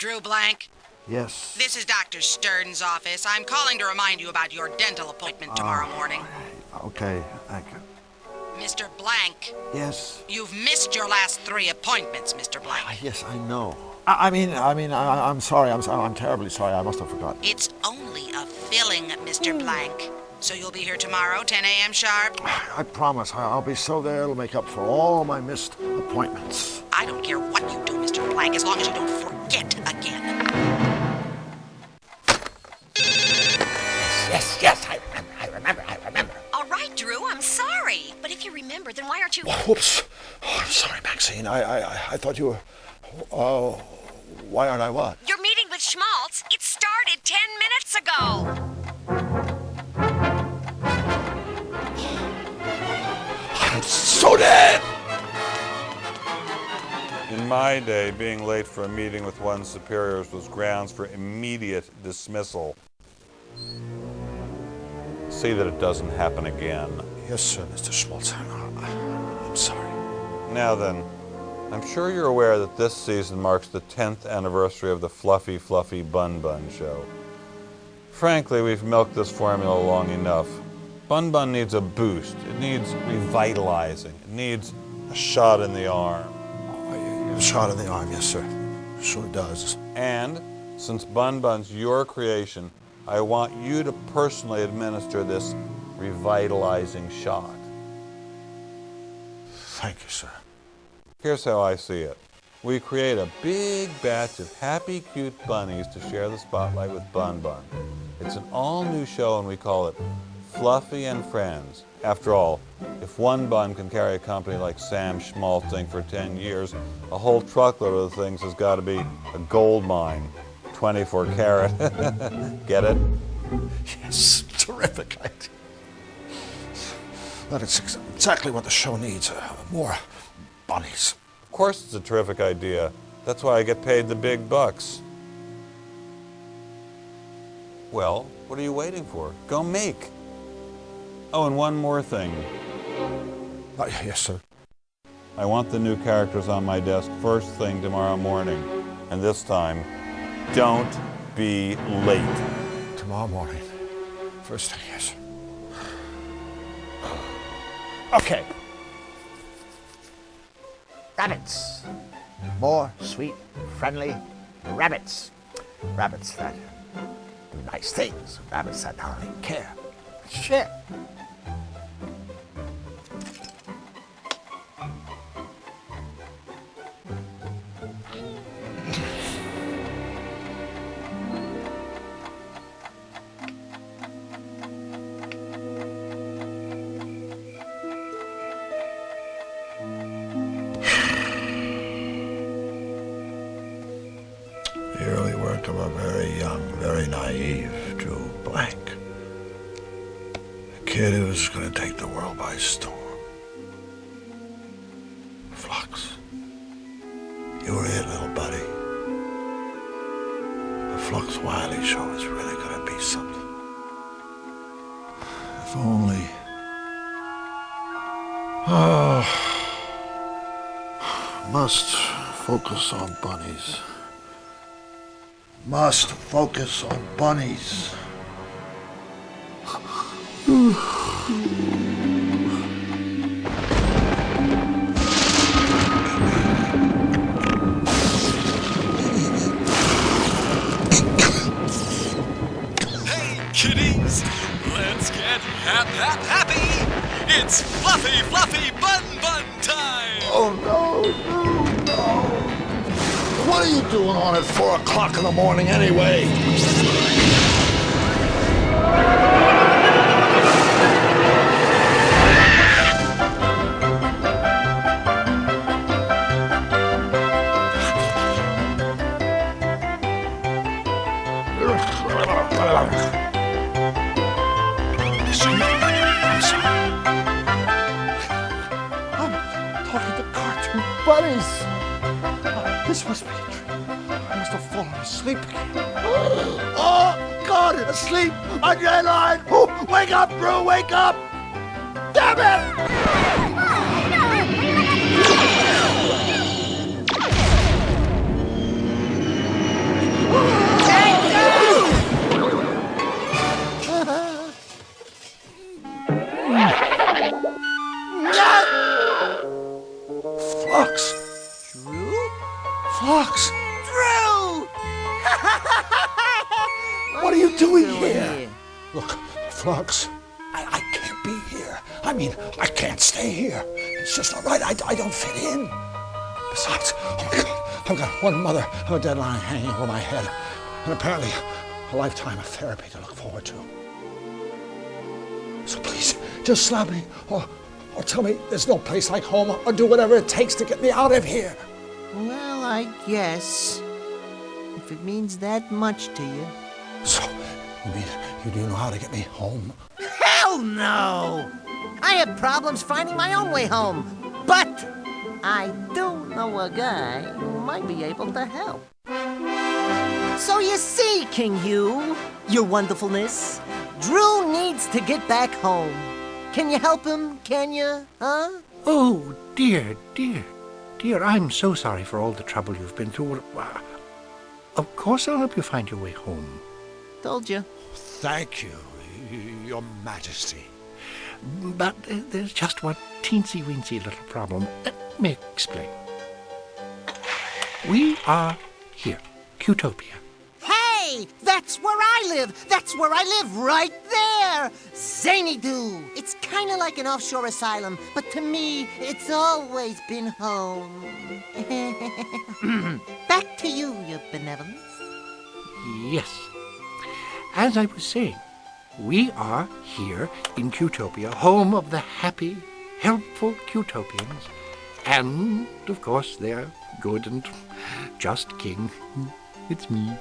Drew Blanc? Yes. This is Dr. Stern's office. I'm calling to remind you about your dental appointment tomorrow morning. Okay, thank you. Mr. Blanc. Yes. You've missed your last 3 appointments, Mr. Blanc. Yes, I know. I'm sorry. I'm terribly sorry. I must have forgotten. It's only a filling, Mr. Blanc. So you'll be here tomorrow, 10 a.m. sharp? I promise. I'll be so there it'll make up for all my missed appointments. I don't care what you do, Mr. Blanc, as long as you don't forget again. Yes, I remember. All right, Drew, I'm sorry. But if you remember, then why aren't you... Whoops. Oh, I'm sorry, Maxine. I thought you were... why aren't I what? Your meeting with Schmaltz, it started 10 minutes ago. I'm so dead! In my day, being late for a meeting with one's superiors was grounds for immediate dismissal. See that it doesn't happen again. Yes, sir, Mr. Schmaltz. I'm sorry. Now then, I'm sure you're aware that this season marks the 10th anniversary of the Fluffy Fluffy Bun Bun show. Frankly, we've milked this formula long enough. Bun Bun needs a boost. It needs revitalizing. It needs a shot in the arm. A shot in the arm, yes, sir. Sure does. And, since Bun Bun's your creation, I want you to personally administer this revitalizing shot. Thank you, sir. Here's how I see it. We create a big batch of happy, cute bunnies to share the spotlight with Bun Bun. It's an all-new show and we call it Fluffy and Friends. After all, if one bun can carry a company like Sam Schmaltz for 10 years, a whole truckload of the things has got to be a gold mine. 24 karat. Get it? Yes, terrific idea. That is exactly what the show needs. More bunnies. Of course it's a terrific idea. That's why I get paid the big bucks. Well, what are you waiting for? Go make. Oh, and one more thing. Yes, sir. I want the new characters on my desk first thing tomorrow morning. And this time, don't be late. Tomorrow morning. First thing, yes. Okay. Rabbits. More sweet, friendly rabbits. Rabbits that do nice things. Rabbits that not only care, but share. The early work of a very young, very naive Drew Blanc. A kid who was going to take the world by storm. Flux. You were it, little buddy. The Flux Wildly show is really going to be something. If only... must focus on bunnies. Must focus on bunnies. Hey, kiddies! Let's get happy! It's Fluffy Fluffy Bun Bun time! Oh no! What are you doing on at 4 o'clock in the morning anyway? I'm talking to cartoon bunnies. This must be a dream. I must have fallen asleep again. Oh, God, asleep on your line. Oh, wake up, Drew, wake up. Damn it! you doing here? Look, Flux, I can't be here. I mean, I can't stay here. It's just not right. I don't fit in. Besides, oh my God, I've got one mother of a deadline hanging over my head, and apparently a lifetime of therapy to look forward to. So please, just slap me, or tell me there's no place like home, or do whatever it takes to get me out of here. Well, I guess. If it means that much to you. So, you mean you do know how to get me home? Hell no! I have problems finding my own way home. But I do know a guy who might be able to help. So you see, King Hugh, your wonderfulness, Drew needs to get back home. Can you help him, can you, huh? Oh, dear, I'm so sorry for all the trouble you've been through. Of course I'll help you find your way home. Told you. Thank you, Your Majesty. But there's just one teensy-weensy little problem. Let me explain. We are here, Cutopia. Hey, that's where I live. That's where I live, right there. Zany do. It's kind of like an offshore asylum, but to me, it's always been home. Back to you, your benevolence. Yes. As I was saying, we are here in Cutopia, home of the happy, helpful Cutopians, and, of course, their good and just king. It's me.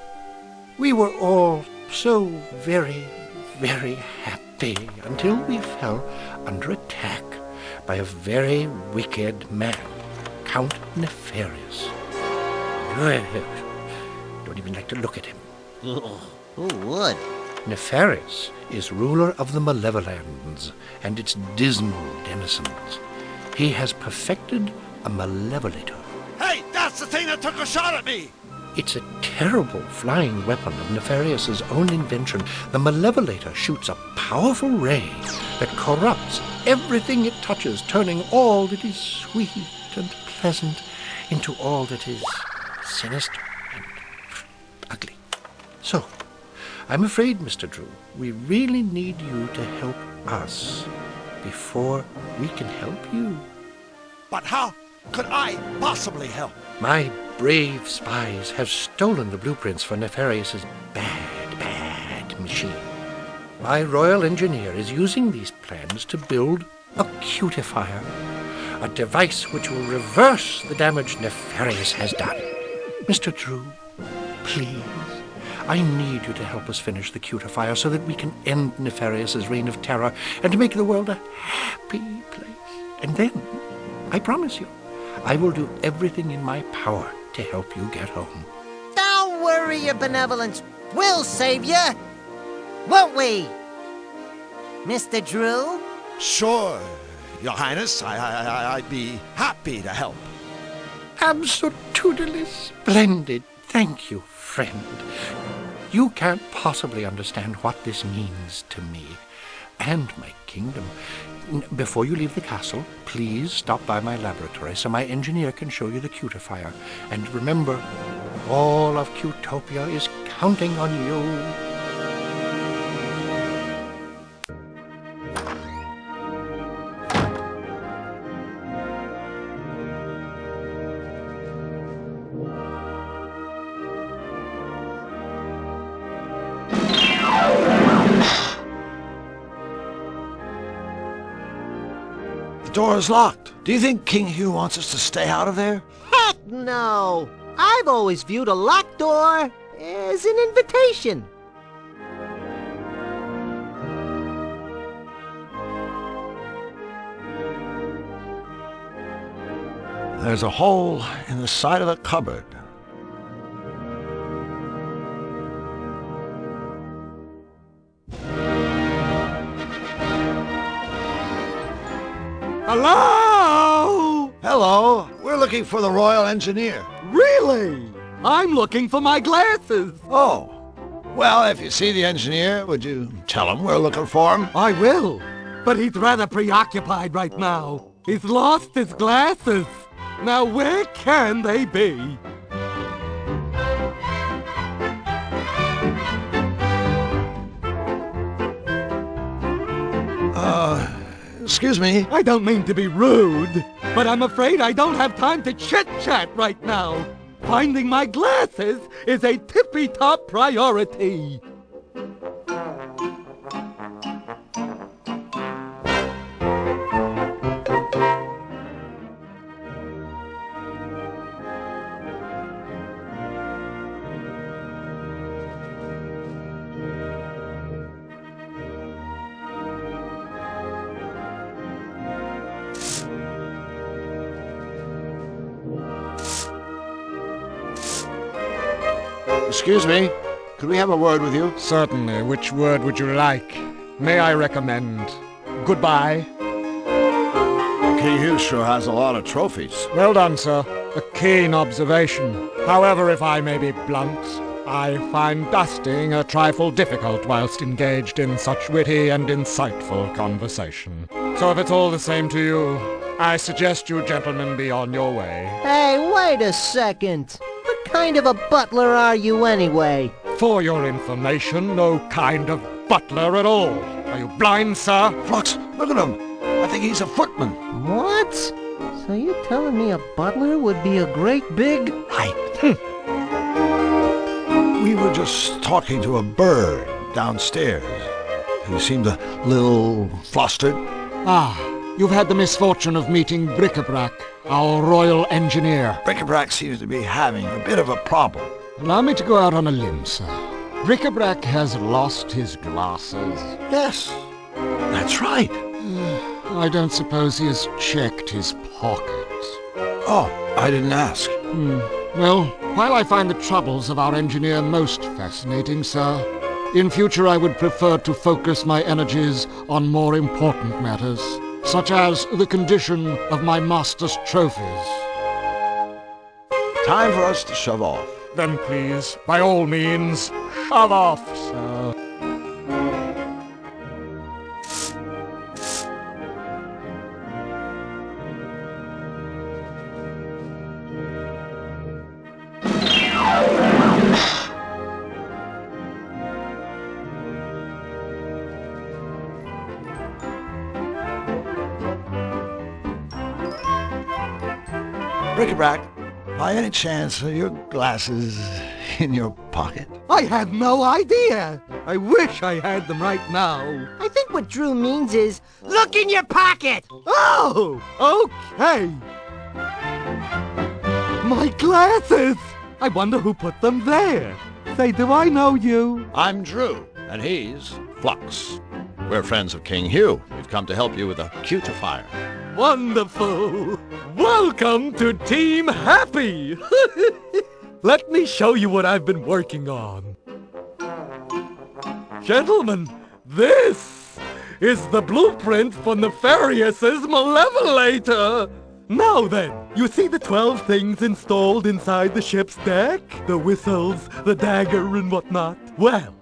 We were all so very, very happy until we fell under attack by a very wicked man, Count Nefarious. Don't even like to look at him. Who would? Nefarious is ruler of the Malevolends and its dismal denizens. He has perfected a malevolator. Hey, that's the thing that took a shot at me! It's a terrible flying weapon of Nefarious's own invention. The malevolator shoots a powerful ray that corrupts everything it touches, turning all that is sweet and pleasant into all that is sinister and ugly. So, I'm afraid, Mr. Drew, we really need you to help us before we can help you. But how could I possibly help? My brave spies have stolen the blueprints for Nefarious's bad machine. My royal engineer is using these plans to build a cutifier, a device which will reverse the damage Nefarious has done. Mr. Drew, please, I need you to help us finish the cutifier so that we can end Nefarious's reign of terror and to make the world a happy place. And then, I promise you, I will do everything in my power to help you get home. Don't worry, your benevolence. We'll save you. Won't we? Mr. Drew? Sure, Your Highness. I'd be happy to help. Absolutely splendid. Thank you, friend. You can't possibly understand what this means to me and my kingdom. Before you leave the castle, please stop by my laboratory so my engineer can show you the cutifier. And remember, all of Cutopia is counting on you. The door is locked. Do you think King Hugh wants us to stay out of there? Heck no! I've always viewed a locked door as an invitation. There's a hole in the side of the cupboard. Hello? Hello. We're looking for the royal engineer. Really? I'm looking for my glasses. Oh. Well, if you see the engineer, would you tell him we're looking for him? I will, but he's rather preoccupied right now. He's lost his glasses. Now where can they be? Excuse me. I don't mean to be rude, but I'm afraid I don't have time to chit-chat right now. Finding my glasses is a tippy-top priority. Excuse me, could we have a word with you? Certainly. Which word would you like? May I recommend goodbye? King Hugh sure has a lot of trophies. Well done, sir. A keen observation. However, if I may be blunt, I find dusting a trifle difficult whilst engaged in such witty and insightful conversation. So if it's all the same to you, I suggest you gentlemen be on your way. Hey, wait a second. What kind of a butler are you anyway? For your information, no kind of butler at all. Are you blind, sir? Flux, look at him. I think he's a footman. What? So you're telling me a butler would be a great big... Right. We were just talking to a bird downstairs. He seemed a little flustered. Ah, you've had the misfortune of meeting Bric-a-Brac, our royal engineer. Bric-a-Brac seems to be having a bit of a problem. Allow me to go out on a limb, sir. Bric-a-Brac has lost his glasses. Yes, that's right. I don't suppose he has checked his pockets. Oh, I didn't ask. Well, while I find the troubles of our engineer most fascinating, sir, in future I would prefer to focus my energies on more important matters, such as the condition of my master's trophies. Time for us to shove off. Then please, by all means, shove off, sir. Bric-a-Brac, by any chance are your glasses in your pocket? I had no idea. I wish I had them right now. I think what Drew means is, look in your pocket! Oh, okay. My glasses! I wonder who put them there. Say, do I know you? I'm Drew, and he's Flux. We're friends of King Hugh. We've come to help you with a cutifier. Wonderful! Welcome to Team Happy! Let me show you what I've been working on. Gentlemen, this is the blueprint for Nefarious's Malevolator! Now then, you see the 12 things installed inside the ship's deck? The whistles, the dagger, and whatnot? Well,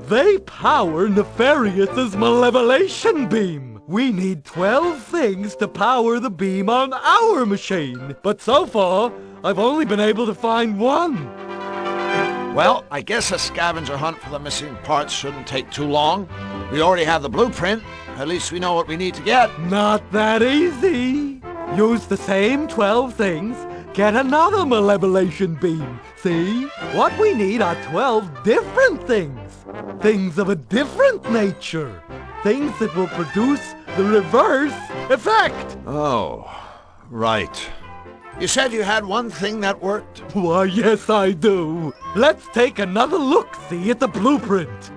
they power Nefarious's malevolation beam. We need 12 things to power the beam on our machine. But so far, I've only been able to find one. Well, I guess a scavenger hunt for the missing parts shouldn't take too long. We already have the blueprint. At least we know what we need to get. Not that easy. Use the same 12 things, get another malevolation beam. See? What we need are 12 different things. Things of a different nature. Things that will produce the reverse effect. Oh, right. You said you had one thing that worked? Why, yes, I do. Let's take another look-see at the blueprint.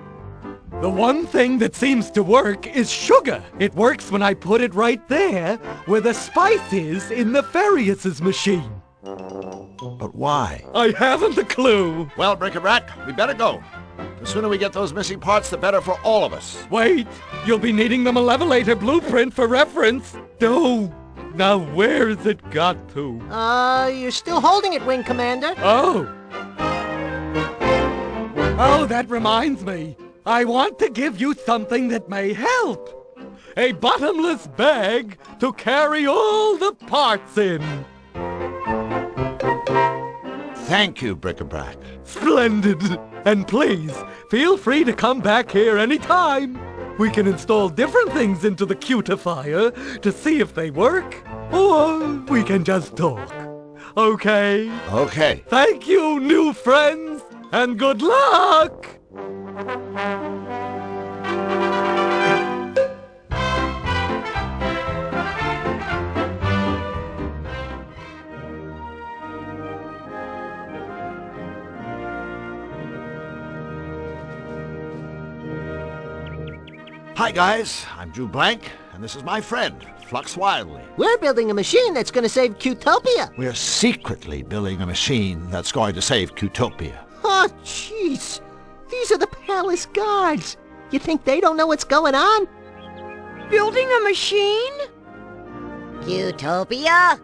The one thing that seems to work is sugar. It works when I put it right there where the spice is in Nefarious's machine. But why? I haven't a clue. Well, Bric-a-Brac, we better go. The sooner we get those missing parts, the better for all of us. Wait, you'll be needing the Malevolator blueprint for reference. Oh, now where's it got to? You're still holding it, Wing Commander. Oh, that reminds me. I want to give you something that may help. A bottomless bag to carry all the parts in. Thank you, Bric-a-Brac. Splendid. And please, feel free to come back here anytime. We can install different things into the cutifier to see if they work, or we can just talk. Okay? Okay. Thank you, new friends, and good luck! Hi guys, I'm Blanc, and this is my friend, Flux Wildly. We're building a machine that's going to save Cutopia. We're secretly building a machine that's going to save Cutopia. Oh, jeez. These are the palace guards. You think they don't know what's going on? Building a machine? Cutopia?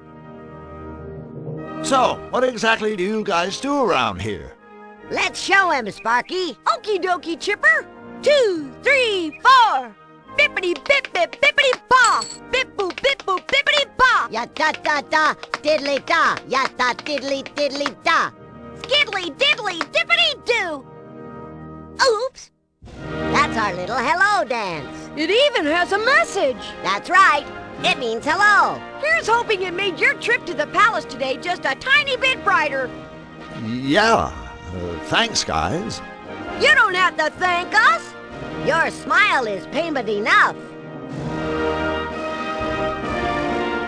So, what exactly do you guys do around here? Let's show him, Sparky. Okie dokie, Chipper. 2, 3, 4. Bippity bip bip bippity ba. Bip boop bippity ba. Ya da da da, diddly da. Ya da diddly diddly da. Skiddly diddly dippity doo. Oops. That's our little hello dance. It even has a message. That's right. It means hello. Here's hoping it made your trip to the palace today just a tiny bit brighter. Yeah, thanks guys. You don't have to thank us. Your smile is payment enough.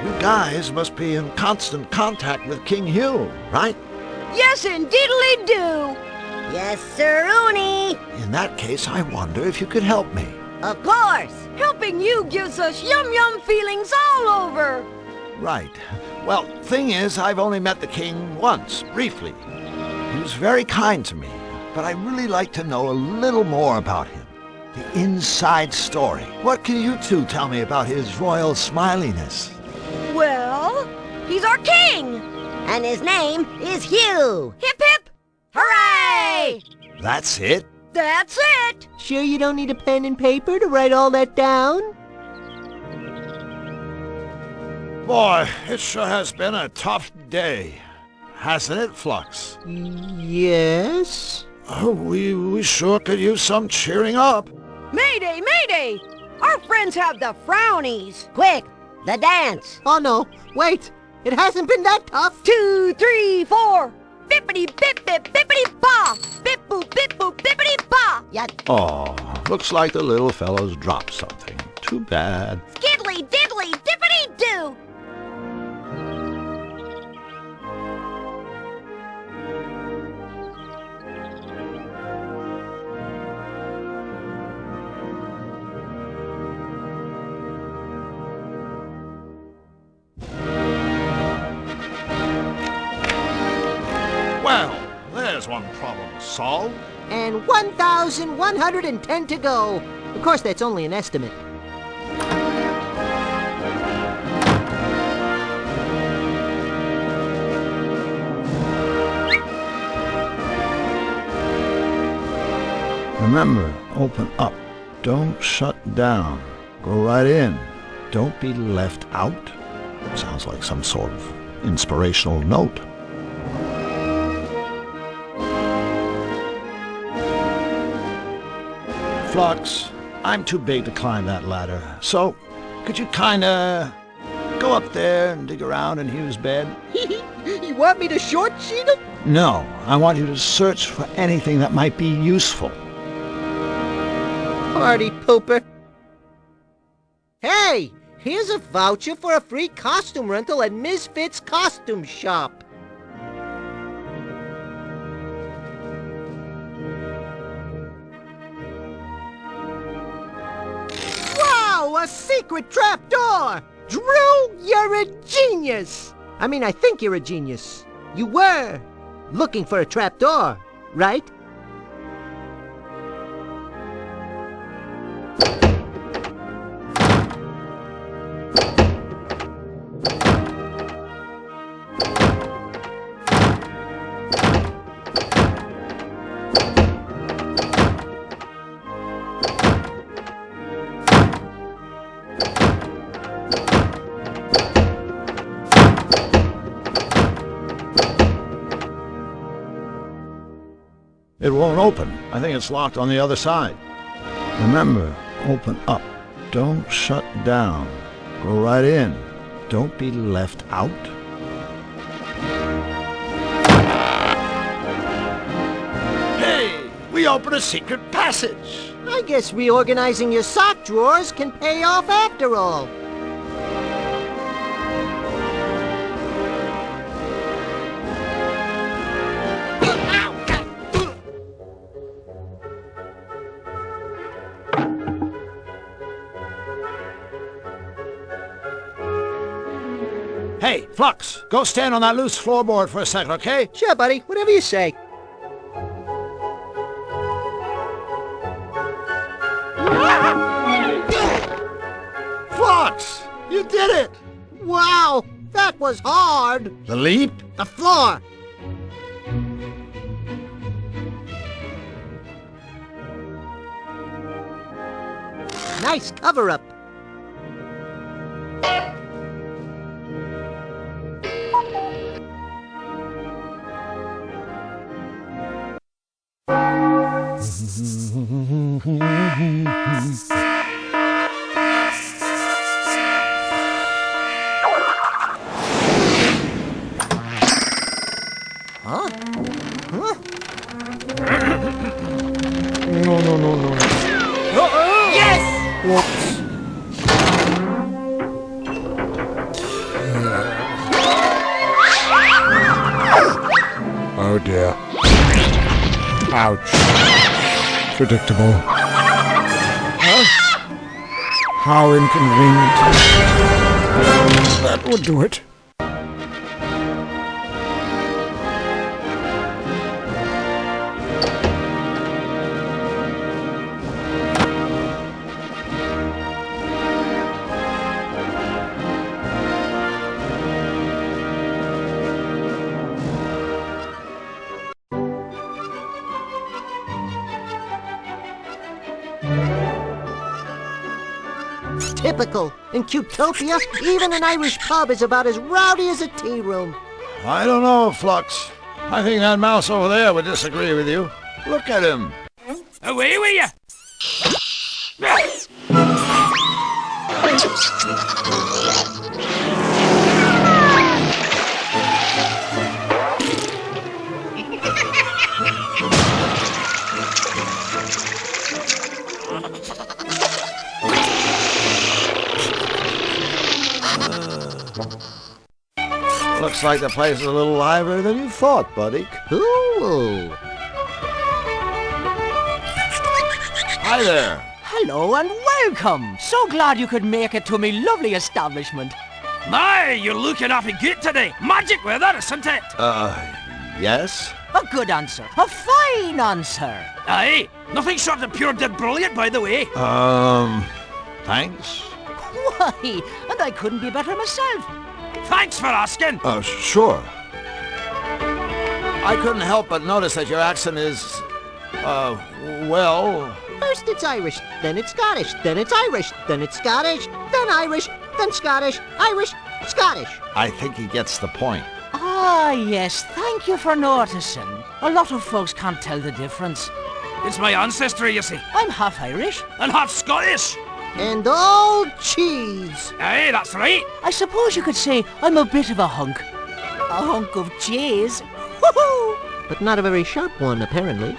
You guys must be in constant contact with King Hugh, right? Yes, indeedly do. Yes, sir, Rooney. In that case, I wonder if you could help me. Of course. Helping you gives us yum-yum feelings all over. Right. Well, thing is, I've only met the king once, briefly. He was very kind to me, but I'd really like to know a little more about him. The inside story. What can you two tell me about his royal smiliness? Well, he's our king. And his name is Hugh. Hip hip! Hooray! That's it? That's it! Sure you don't need a pen and paper to write all that down? Boy, it sure has been a tough day. Hasn't it, Flux? Yes? Oh, we sure could use some cheering up. Mayday, mayday! Our friends have the frownies. Quick, the dance. Oh no, wait. It hasn't been that tough. 2, 3, 4. Bippity bip bip bippity ba. Bip boop bippity ba. Ya Oh, looks like the little fellow's dropped something. Too bad. Skiddly diddly dippity doo. Well, there's one problem solved. And 1,110 to go. Of course, that's only an estimate. Remember, open up. Don't shut down. Go right in. Don't be left out. Sounds like some sort of inspirational note. Flux, I'm too big to climb that ladder, so could you kinda go up there and dig around in Hugh's bed? You want me to short sheet him? No, I want you to search for anything that might be useful. Party pooper. Hey, here's a voucher for a free costume rental at Misfits Costume Shop. A secret trapdoor! Drew, you're a genius! I mean, I think you're a genius. You were looking for a trapdoor, right? It won't open. I think it's locked on the other side. Remember, Open up. Don't shut down. Go right in. Don't be left out. Hey! We opened a secret passage! I guess reorganizing your sock drawers can pay off after all. Hey, Flux, go stand on that loose floorboard for a second, okay? Sure, buddy. Whatever you say. Flux! You did it! Wow! That was hard! The leap? The floor! Nice cover-up. Huh? Huh? No. Yes! Whoops. Oh dear. Ouch. Predictable. Huh? How inconvenient. That would do it. Typical. In Cutopia, even an Irish pub is about as rowdy as a tea room. I don't know, Flux. I think that mouse over there would disagree with you. Look at him. Away with you! Looks like the place is a little livelier than you thought, buddy. Cool. Hi there. Hello and welcome. So glad you could make it to me lovely establishment. My, you're looking awfully good today. Magic weather, isn't it? Yes? A good answer. A fine answer. Aye, nothing short of pure dead brilliant, by the way. Thanks? Why, and I couldn't be better myself. Thanks for asking. Sure. I couldn't help but notice that your accent is, well... First it's Irish, then it's Scottish, then it's Irish, then it's Scottish, then Irish, then Scottish, Irish, Scottish. I think he gets the point. Ah, yes, thank you for noticing. A lot of folks can't tell the difference. It's my ancestry, you see. I'm half Irish. And half Scottish. And all cheese. Aye, that's right. I suppose you could say I'm a bit of a hunk. A hunk of cheese. Woohoo! But not a very sharp one, apparently.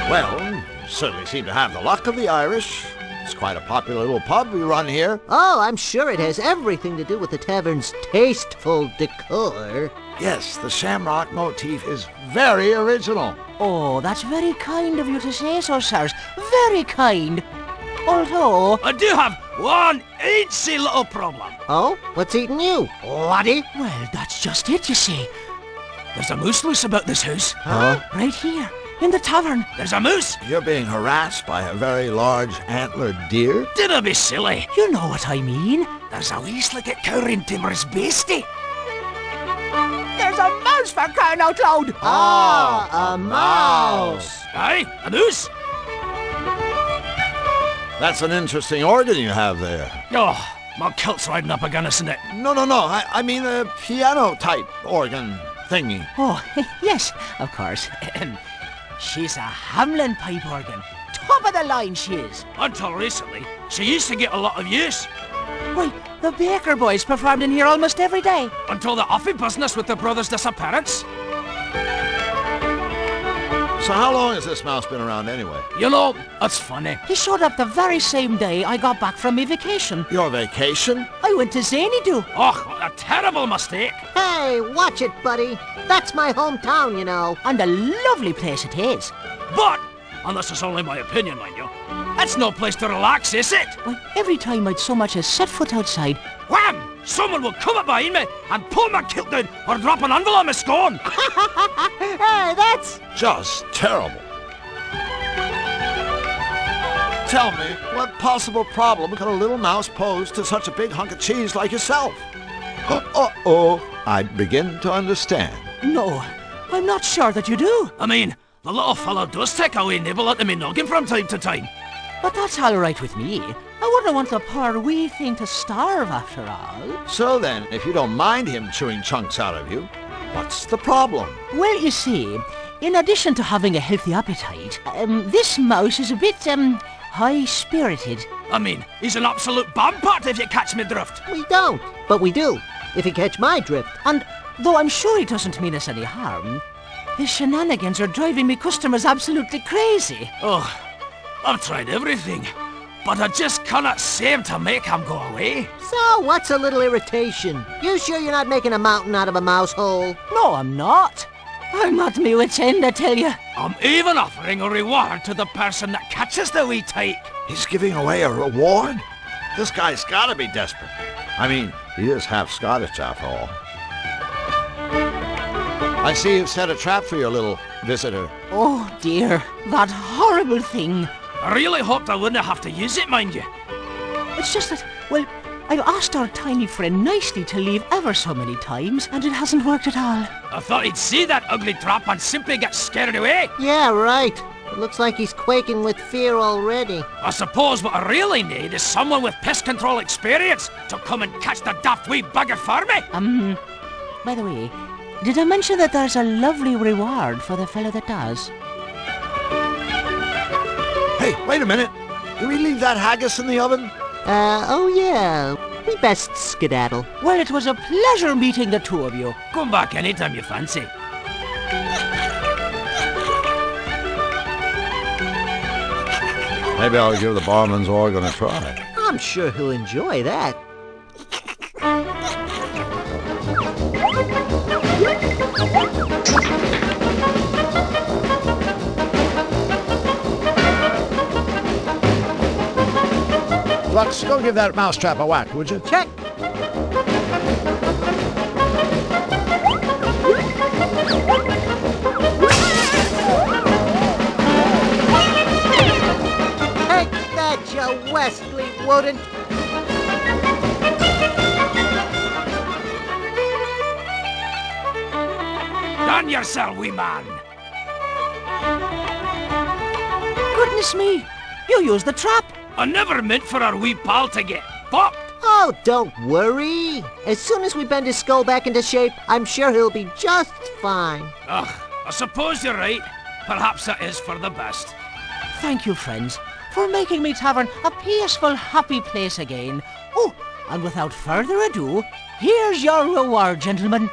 Well, you certainly seem to have the luck of the Irish. It's quite a popular little pub we run here. Oh, I'm sure it has everything to do with the tavern's tasteful decor. Yes, the shamrock motif is very original. Oh, that's very kind of you to say so, sirs. Very kind. Although... I do have one eensy little problem. Oh? What's eating you, laddie? Well, that's just it, you see. There's a moose loose about this house. Huh? Right here, in the tavern. There's a moose. You're being harassed by a very large antlered deer? Dinna be silly. You know what I mean. There's a wee slick at cowering timorous beastie. There's a mouse for crying out loud! Ah, a mouse! Aye, a moose. That's an interesting organ you have there. Oh, my kilt's riding up again, isn't it? No. I mean a piano-type organ. thingy. Oh, yes, of course. She's a Hamlin pipe organ. Top of the line she is. Until recently, she used to get a lot of use. Why, the Baker boys performed in here almost every day. Until the offy business with the brothers' disappearance. So how long has this mouse been around anyway? You know, it's funny. He showed up the very same day I got back from my vacation. Your vacation? I went to Zany. Oh, what a terrible mistake. Hey, watch it, buddy. That's my hometown, you know. And a lovely place it is. But, and this is only my opinion, mind you, it's no place to relax, is it? Well, every time I'd so much as set foot outside, wham! Someone will come up behind me and pull my kilt down or drop an anvil on my scone. Hey, that's just terrible. Tell me, what possible problem could a little mouse pose to such a big hunk of cheese like yourself? Uh-oh, I begin to understand. No, I'm not sure that you do. I mean, the little fellow does take a wee nibble at me noggin from time to time. But that's all right with me. I wouldn't want the poor wee thing to starve after all. So then, if you don't mind him chewing chunks out of you, what's the problem? Well, you see, in addition to having a healthy appetite, this mouse is a bit, high-spirited. I mean, he's an absolute bombpot if you catch me drift. We don't, but we do, if you catch my drift. And though I'm sure he doesn't mean us any harm, his shenanigans are driving me customers absolutely crazy. Oh, I've tried everything, but I just cannot seem to make him go away. So, what's a little irritation? You sure you're not making a mountain out of a mouse hole? No, I'm not. I'm at me wit's end, I tell you. I'm even offering a reward to the person that catches the wee tyke. He's giving away a reward? This guy's gotta be desperate. I mean, he is half Scottish after all. I see you've set a trap for your little visitor. Oh dear, that horrible thing. I really hoped I wouldn't have to use it, mind you. It's just that, well, I've asked our tiny friend nicely to leave ever so many times, and it hasn't worked at all. I thought he'd see that ugly trap and simply get scared away. Yeah, right. It looks like he's quaking with fear already. I suppose what I really need is someone with pest control experience to come and catch the daft wee bugger for me. By the way, did I mention that there's a lovely reward for the fellow that does? Hey, wait a minute. Did we leave that haggis in the oven? Oh yeah. We best skedaddle. Well, it was a pleasure meeting the two of you. Come back anytime you fancy. Maybe I'll give the barman's organ a try. I'm sure he'll enjoy that. Flux, go give that mousetrap a whack, would you? Check. Take that, you Wesley Wooden. Done yourself, wee man. Goodness me, you used the trap. I never meant for our wee pal to get popped. Oh, don't worry. As soon as we bend his skull back into shape, I'm sure he'll be just fine. Ugh, I suppose you're right. Perhaps it is for the best. Thank you, friends, for making me tavern a peaceful, happy place again. Oh, and without further ado, here's your reward, gentlemen.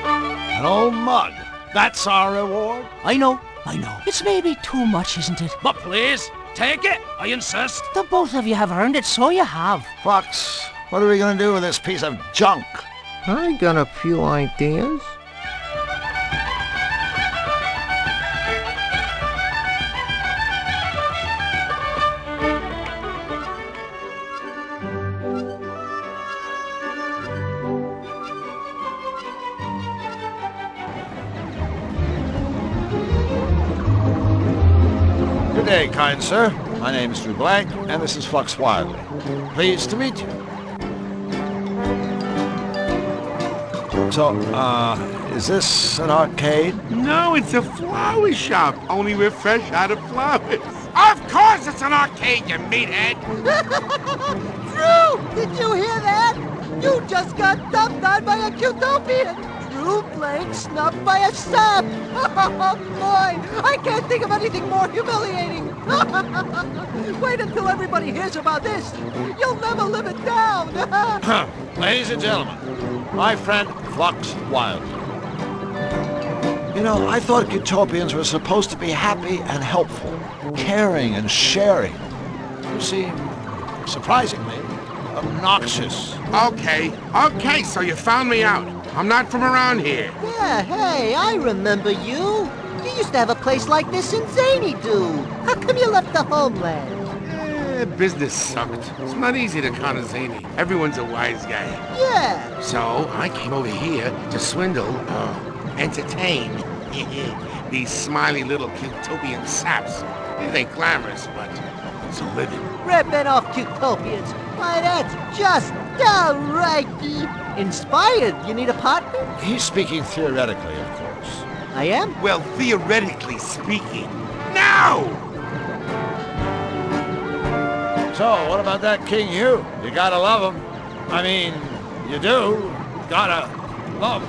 An old mug. That's our reward? I know. It's maybe too much, isn't it? But please, take it, I insist. The both of you have earned it, so you have. Flux, what are we gonna do with this piece of junk? I got a few ideas. Good day, kind sir. My name is Blanc, and this is Flux Wildly. Pleased to meet you. So, is this an arcade? No, it's a flower shop, only we're fresh out of flowers. Of course it's an arcade, you meathead! Drew! Did you hear that? You just got dumped on by a utopian! Drew? room, Blanc, snubbed by a sap! Oh, boy! I can't think of anything more humiliating! Wait until everybody hears about this! You'll never live it down! Ladies and gentlemen, my friend Flux Wildly. You know, I thought Utopians were supposed to be happy and helpful, caring and sharing. You seem, surprisingly, obnoxious. Okay, so you found me out. I'm not from around here. Yeah, hey, I remember you. You used to have a place like this in Zany, dude. How come you left the homeland? Business sucked. It's not easy to con a zany. Everyone's a wise guy. Yeah. So I came over here to swindle, entertain these smiley little utopian saps. It ain't glamorous, but it's a living. Ripping off utopians. Why, that's just downright inspired. You need a partner? He's speaking theoretically, of course. I am? Well, theoretically speaking. Now! So, what about that King Hugh? You gotta love him. I mean, you do. Gotta love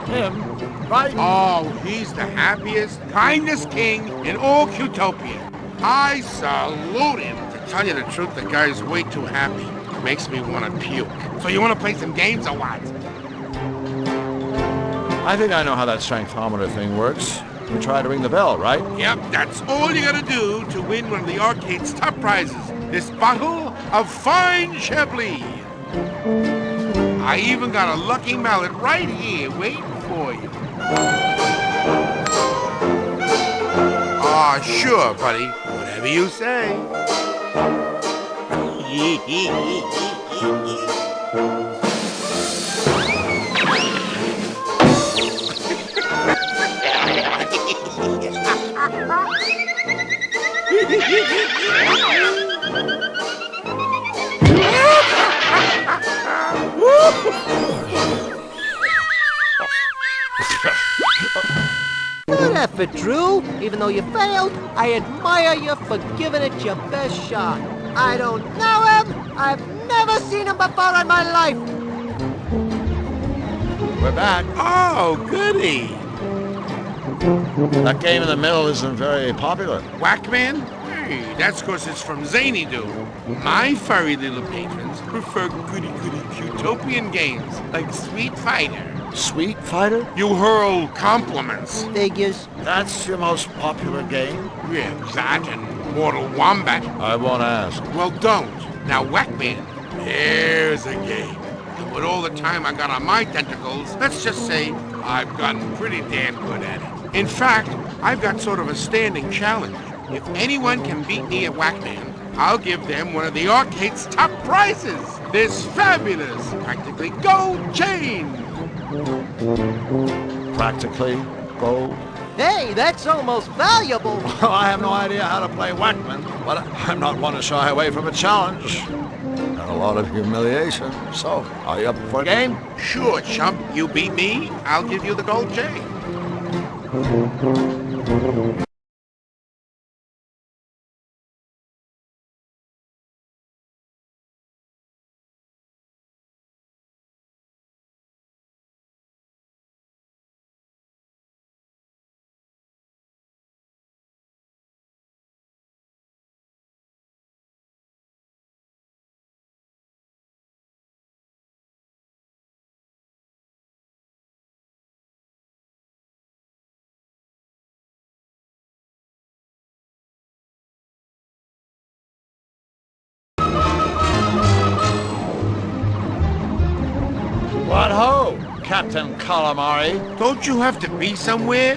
him, right? Oh, he's the happiest, kindest king in all Utopia. I salute him. To tell you the truth, the guy's way too happy. Makes me want to puke. So you want to play some games or what? I think I know how that strengthometer thing works. You try to ring the bell, right? Yep, that's all you gotta do to win one of the arcade's top prizes. This bottle of fine Chablis. I even got a lucky mallet right here waiting for you. Aw, sure, buddy. Whatever you say. Good effort, Drew. Even though you failed, I admire you for giving it your best shot. I don't know him. I've never seen him before in my life. We're back. Oh, goody. That game in the middle isn't very popular. Whackman? Hey, that's because it's from Zany Doo. My furry little patrons prefer goody-goody utopian games like Sweet Fighter. Sweet Fighter? You hurl compliments. Figures. That's your most popular game? Yeah, that and Mortal Wombat. I won't ask. Well, don't. Now, Whackman, here's a game. And with all the time I got on my tentacles, let's just say I've gotten pretty damn good at it. In fact, I've got sort of a standing challenge. If anyone can beat me at Whackman, I'll give them one of the arcade's top prizes. This fabulous, practically gold chain. Practically gold? Hey, that's almost valuable. Well, I have no idea how to play Whackman, but I'm not one to shy away from a challenge. And a lot of humiliation. So, are you up for a game? Sure, chump. You beat me, I'll give you the gold chain. What ho, Captain Calamari? Don't you have to be somewhere?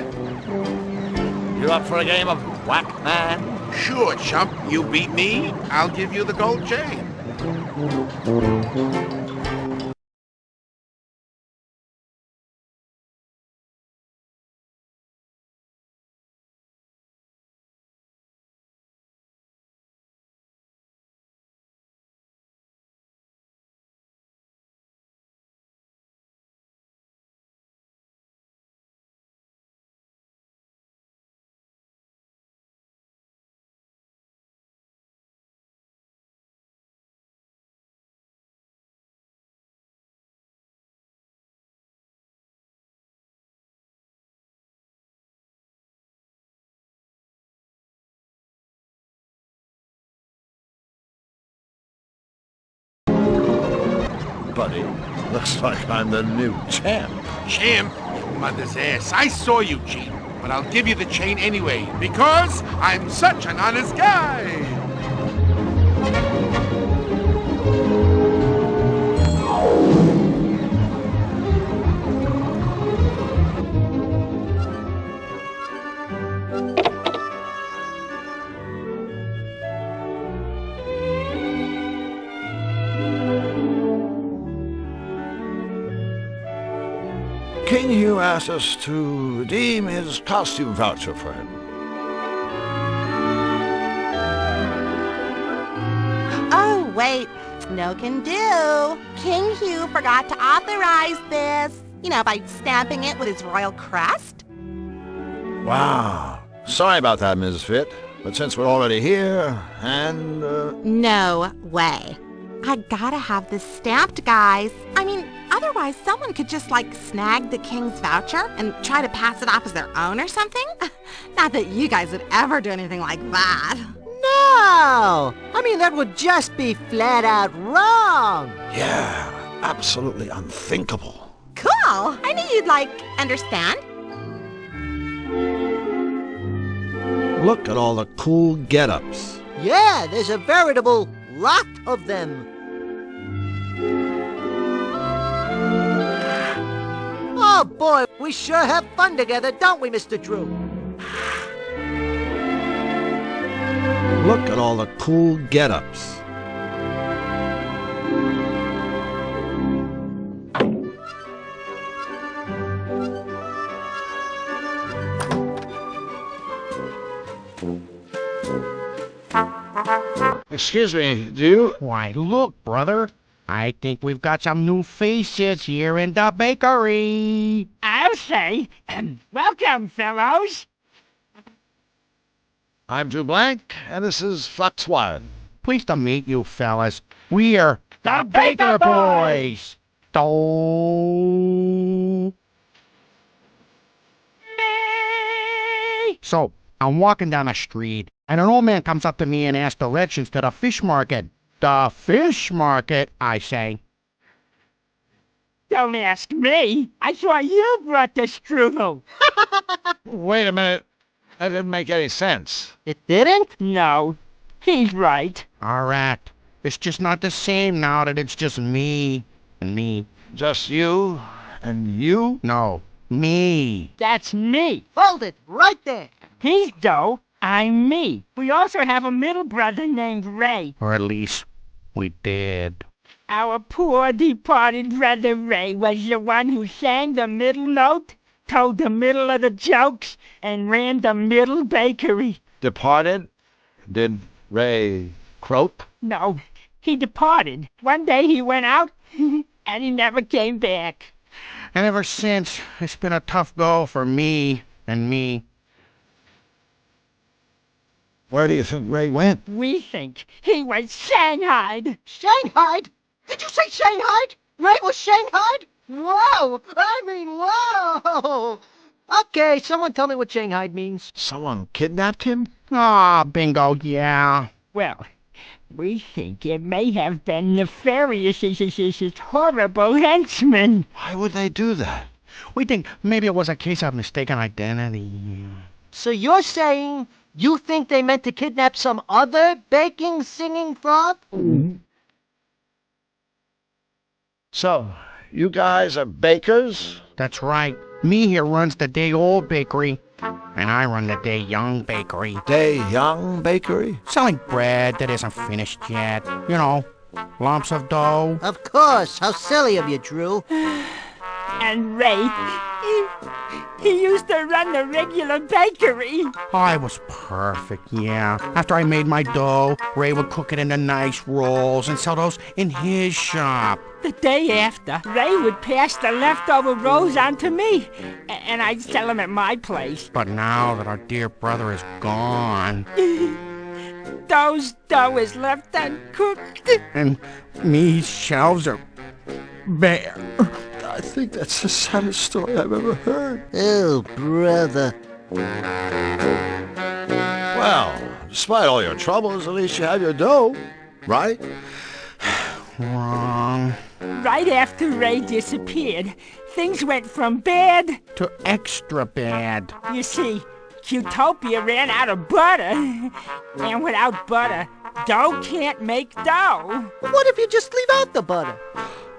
You up for a game of Whackman? Sure, chump. You beat me, I'll give you the gold chain. buddy. Looks like I'm the new champ. Champ? Mother's ass. I saw you cheat, but I'll give you the chain anyway, because I'm such an honest guy. King Hugh asked us to redeem his costume voucher for him. Oh, wait. No can do. King Hugh forgot to authorize this. You know, by stamping it with his royal crest. Wow. Sorry about that, Ms. Fit. But since we're already here, and, No way. I gotta have this stamped, guys. I mean, otherwise someone could just, like, snag the king's voucher and try to pass it off as their own or something. Not that you guys would ever do anything like that. No! I mean, that would just be flat out wrong. yeah, absolutely unthinkable. Cool. I knew you'd, like, understand. Look at all the cool get-ups. Yeah, there's a veritable lot of them. Oh boy, we sure have fun together, don't we, Mr. Drew? Look at all the cool get-ups. Excuse me, do you? Why, look, brother. I think we've got some new faces here in the bakery. I'll say, welcome, fellows. I'm Drew Blanc, and this is Flux Wildly. Pleased to meet you, fellas. We're The Baker Boys. So, I'm walking down the street, and an old man comes up to me and asks directions to the fish market. The fish market, I say. Don't ask me. I saw you brought the strudel. Wait a minute. That didn't make any sense. It didn't? No, he's right. All right. It's just not the same now that it's just me and me. Just you and you? No, me. That's me. Hold it right there. He's Doe. I'm me. We also have a middle brother named Ray. Or at least, we did. Our poor departed brother Ray was the one who sang the middle note, told the middle of the jokes, and ran the middle bakery. Departed? Did Ray croak? No, he departed. One day he went out, and he never came back. And ever since, it's been a tough go for me and me. Where do you think Ray went? We think he was shanghaied. Shanghaied? Did you say Shanghaied? Ray was Shanghaied? Whoa! I mean, whoa! Okay, someone tell me what Shanghaied means. Someone kidnapped him? Ah, bingo, yeah. Well, we think it may have been Nefarious' horrible henchmen. Why would they do that? We think maybe it was a case of mistaken identity. So you're saying you think they meant to kidnap some other baking, singing frog? So, you guys are bakers? That's right. Me here runs the day-old bakery, and I run the day-young bakery. Day-young bakery? Selling bread that isn't finished yet. You know, lumps of dough. Of course. How silly of you, Drew. And Ray, he used to run the regular bakery. I was perfect, yeah. After I made my dough, Ray would cook it into nice rolls and sell those in his shop. The day after, Ray would pass the leftover rolls on to me, and I'd sell them at my place. But now that our dear brother is gone... Those dough is left uncooked. And me's shelves are bare. I think that's the saddest story I've ever heard. Oh, brother. Well, despite all your troubles, at least you have your dough, right? wrong? Right after Ray disappeared, things went from bad To extra bad. You see, Cutopia ran out of butter. And without butter, dough can't make dough. What if you just leave out the butter?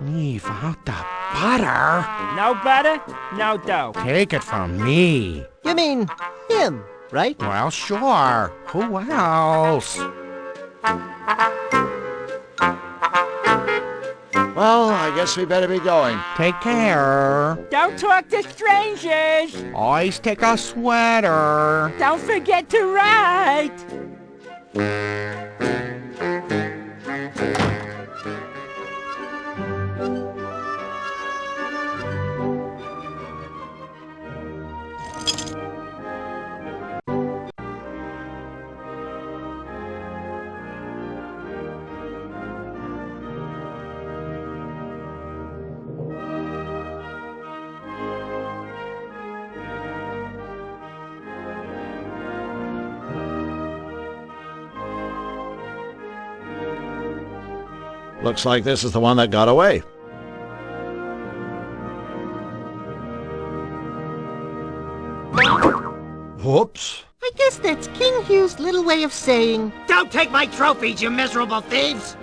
Leave out the butter? No butter, no dough. Take it from me. You mean him, right? Well, sure. Who else? Well, I guess we better be going. Take care. Don't talk to strangers. Always take a sweater. Don't forget to write. Looks like this is the one that got away. Whoops. I guess that's King Hugh's little way of saying, Don't take my trophies, you miserable thieves!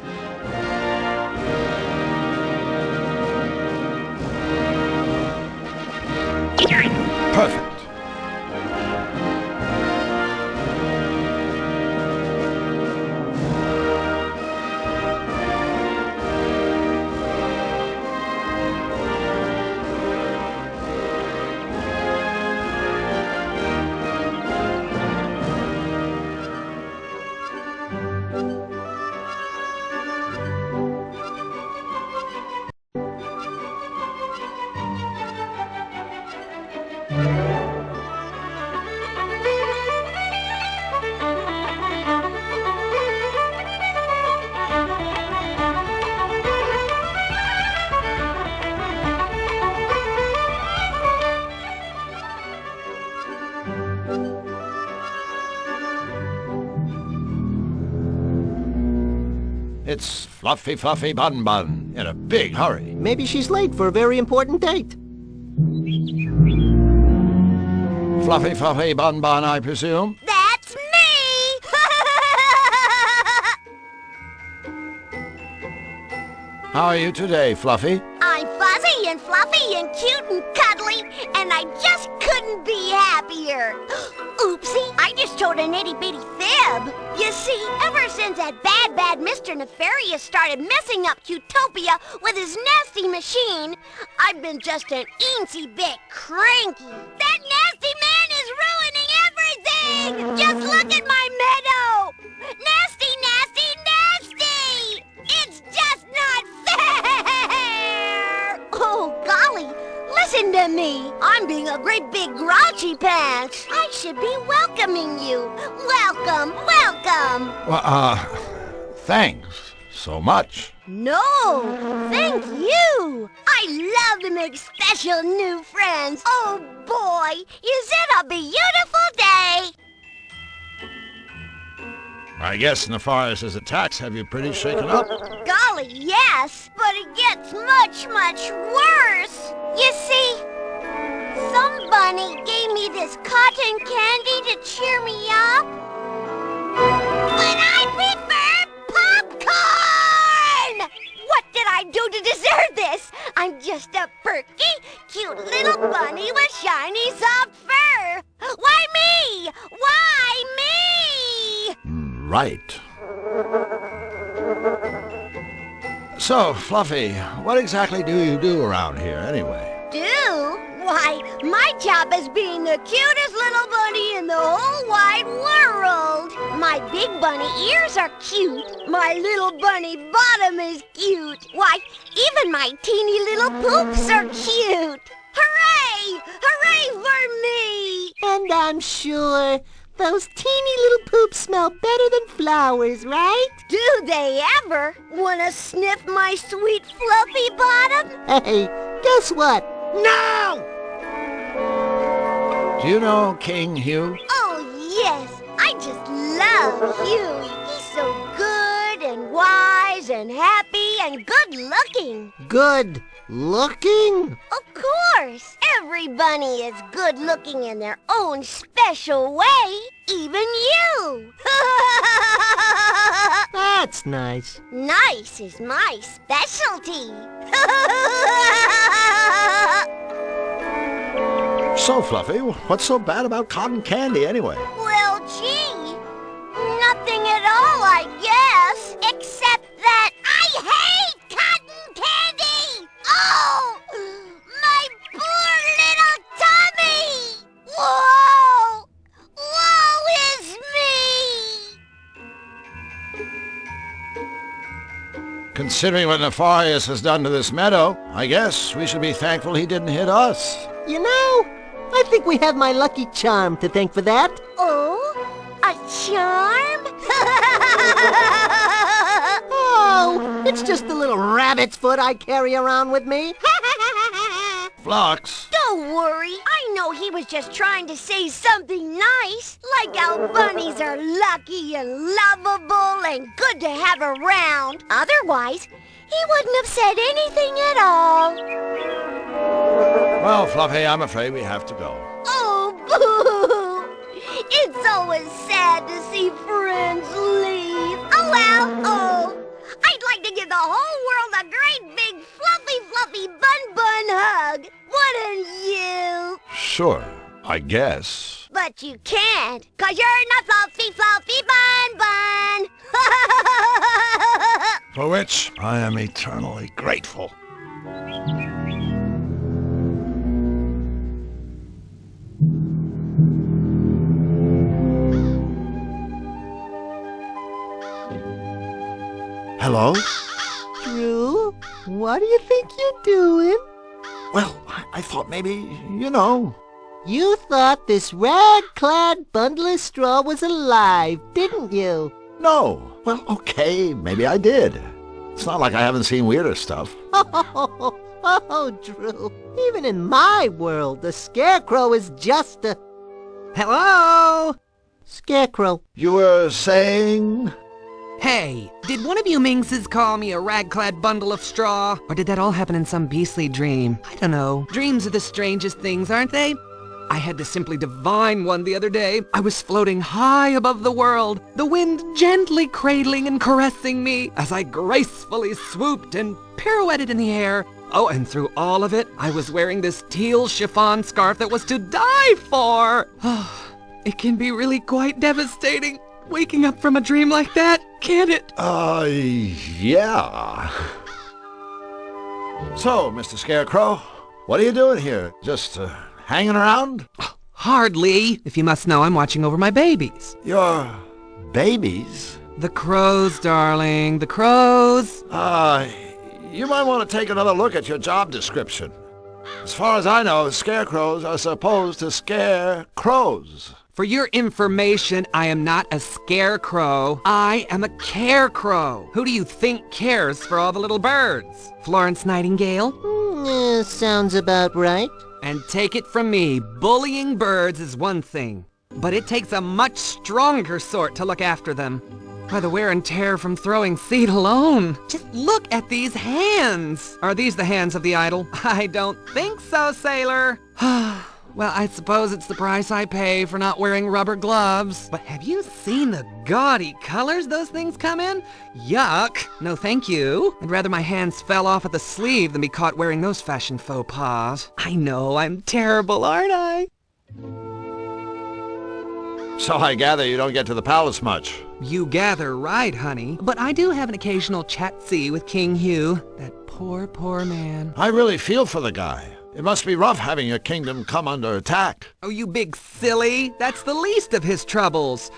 Perfect. It's Fluffy Fluffy Bun Bun in a big hurry. maybe she's late for a very important date. Fluffy Fluffy Bun Bun, I presume? That's me! How are you today, Fluffy? I'm fuzzy and fluffy and cute and cuddly, and I just couldn't be happier. Oopsie, I just told an itty-bitty fib. You see, ever since that bad Mr. Nefarious started messing up Cutopia with his nasty machine, I've been just an eensy bit cranky. That nasty man is ruining everything! Just look at my meadow! Nasty, nasty, nasty! It's just not fair! Oh, golly, listen to me. I'm being a great big grouchy pants. I should be welcoming you. Welcome, welcome. Well, thanks so much. No, thank you. I love to make special new friends. Oh, boy, is it a beautiful day. I guess Nefarious' attacks have you pretty shaken up. Golly, yes, but it gets much, much worse. You see, some bunny gave me this cotton candy to cheer me up. But I prefer popcorn! What did I do to deserve this? I'm just a perky, cute little bunny with shiny, soft fur. Why me? Why me? Right. So, Fluffy, what exactly do you do around here, anyway? Do? Why, my job is being the cutest little bunny in the whole wide world. My big bunny ears are cute. My little bunny bottom is cute. Why, even my teeny little poops are cute. Hooray! Hooray for me! And I'm sure those teeny little poops smell better than flowers, right? Do they ever? Wanna sniff my sweet fluffy bottom? Hey, guess what? No! Do you know King Hugh? Oh, yes. I just love Huey. He's so good and wise and happy and good-looking. Good looking? Of course. Every bunny is good-looking in their own special way. Even you. That's nice. Nice is my specialty. So, Fluffy, what's so bad about cotton candy anyway? Well, gee, nothing at all, I guess, except that I hate cotton candy! Oh, my poor little tummy! Whoa! Woe is me! Considering what Nefarious has done to this meadow, I guess we should be thankful he didn't hit us. You know, I think we have my lucky charm to thank for that. Oh, a charm? Oh, it's just a little rabbit's foot I carry around with me. Flux. Don't worry. I know he was just trying to say something nice, like how bunnies are lucky and lovable and good to have around. Otherwise, he wouldn't have said anything at all. Well, Fluffy, I'm afraid we have to go. Oh, boo! It's always sad to see friends leave. Oh, well, oh. I'd like to give the whole world a great big fluffy bun hug. Wouldn't you? Sure, I guess. But you can't, 'cause you're not fluffy bun. For which I am eternally grateful. Hello? Drew, what do you think you're doing? Well, I thought maybe, you know. You thought this rag-clad bundle of straw was alive, didn't you? No. Well, okay, maybe I did. It's not like I haven't seen weirder stuff. Oh, Drew. Even in my world, the scarecrow is just a... Hello? Scarecrow. You were saying? Hey, did one of you Mingses call me a rag-clad bundle of straw? Or did that all happen in some beastly dream? I don't know. Dreams are the strangest things, aren't they? I had to simply divine one the other day. I was floating high above the world, the wind gently cradling and caressing me as I gracefully swooped and pirouetted in the air. Oh, and through all of it, I was wearing this teal chiffon scarf that was to die for. Oh, it can be really quite devastating, waking up from a dream like that, can't it? Yeah. So, Mr. Scarecrow, what are you doing here? Just, hanging around? Hardly. If you must know, I'm watching over my babies. Your babies? The crows, darling, the crows. You might want to take another look at your job description. As far as I know, scarecrows are supposed to scare crows. For your information, I am not a scarecrow. I am a carecrow. Who do you think cares for all the little birds? Florence Nightingale? Sounds about right. And take it from me, bullying birds is one thing, but it takes a much stronger sort to look after them. By the wear and tear from throwing seed alone. Just look at these hands. Are these the hands of the idol? I don't think so, sailor. Well, I suppose it's the price I pay for not wearing rubber gloves. But have you seen the gaudy colors those things come in? Yuck. No thank you. I'd rather my hands fell off at the sleeve than be caught wearing those fashion faux pas. I know, I'm terrible, aren't I? So I gather you don't get to the palace much. You gather right, honey. But I do have an occasional chat-see with King Hugh. That poor, poor man. I really feel for the guy. It must be rough having your kingdom come under attack. Oh, you big silly. That's the least of his troubles.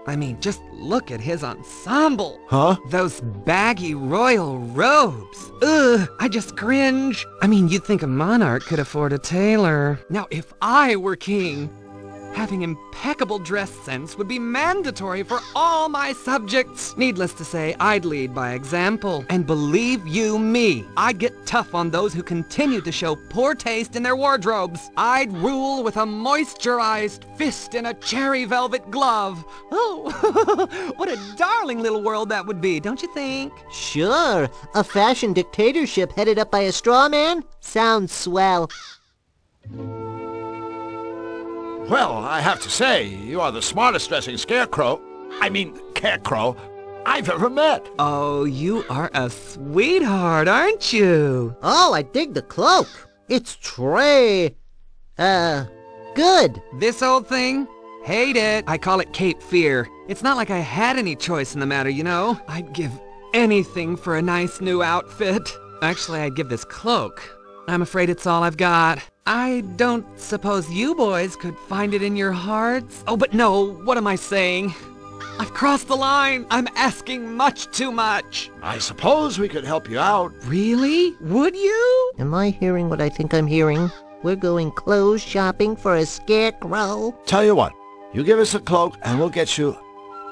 I mean, just look at his ensemble. Huh? Those baggy royal robes. Ugh, I just cringe. I mean, you'd think a monarch could afford a tailor. Now, if I were king... Having impeccable dress sense would be mandatory for all my subjects. Needless to say, I'd lead by example. And believe you me, I'd get tough on those who continue to show poor taste in their wardrobes. I'd rule with a moisturized fist in a cherry velvet glove. Oh, what a darling little world that would be, don't you think? Sure, a fashion dictatorship headed up by a straw man? Sounds swell. Well, I have to say, you are the smartest dressing carecrow I've ever met. Oh, you are a sweetheart, aren't you? Oh, I dig the cloak. It's good. This old thing? Hate it. I call it Cape Fear. It's not like I had any choice in the matter, you know? I'd give anything for a nice new outfit. Actually, I'd give this cloak. I'm afraid it's all I've got. I don't suppose you boys could find it in your hearts? Oh, but no, what am I saying? I've crossed the line. I'm asking much too much. I suppose we could help you out. Really? Would you? Am I hearing what I think I'm hearing? We're going clothes shopping for a scarecrow? Tell you what, you give us a cloak and we'll get you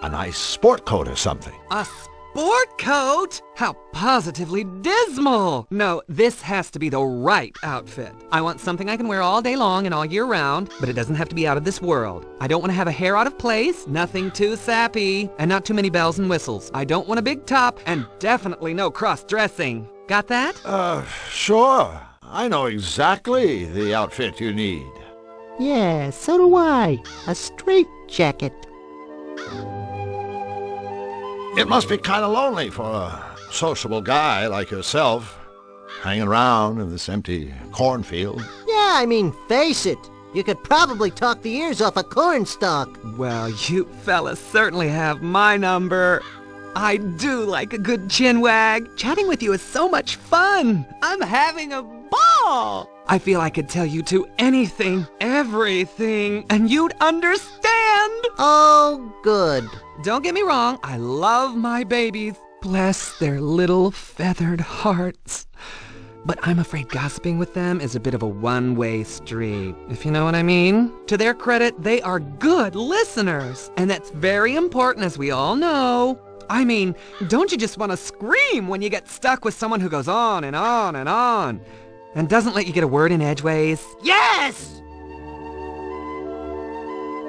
a nice sport coat or something. A sport coat? How positively dismal! No, this has to be the right outfit. I want something I can wear all day long and all year round, but it doesn't have to be out of this world. I don't want to have a hair out of place, nothing too sappy, and not too many bells and whistles. I don't want a big top, and definitely no cross-dressing. Got that? Sure. I know exactly the outfit you need. Yeah, so do I. A straight jacket. It must be kind of lonely for a sociable guy like yourself, hanging around in this empty cornfield. Yeah, I mean, face it. You could probably talk the ears off a cornstalk. Well, you fellas certainly have my number. I do like a good chinwag. Chatting with you is so much fun. I'm having a ball. I feel I could tell you two anything, everything, and you'd understand. Oh, good. Don't get me wrong, I love my babies. Bless their little feathered hearts. But I'm afraid gossiping with them is a bit of a one-way street, if you know what I mean. To their credit, they are good listeners, and that's very important, as we all know. I mean, don't you just want to scream when you get stuck with someone who goes on and on and on, and doesn't let you get a word in edgeways? Yes!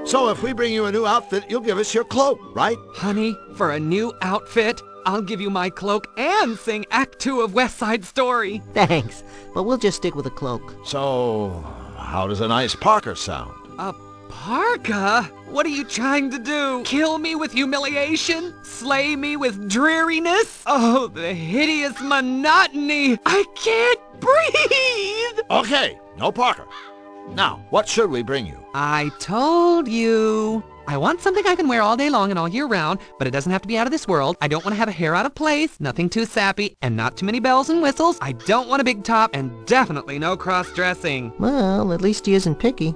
So if we bring you a new outfit, you'll give us your cloak, right? Honey, for a new outfit, I'll give you my cloak and sing Act 2 of West Side Story. Thanks, but we'll just stick with a cloak. So, how does a nice parka sound? A parka? What are you trying to do? Kill me with humiliation? Slay me with dreariness? Oh, the hideous monotony! I can't breathe! Okay, no parka. Now, what should we bring you? I told you. I want something I can wear all day long and all year round, but it doesn't have to be out of this world. I don't want to have a hair out of place, nothing too sappy, and not too many bells and whistles. I don't want a big top, and definitely no cross-dressing. Well, at least he isn't picky.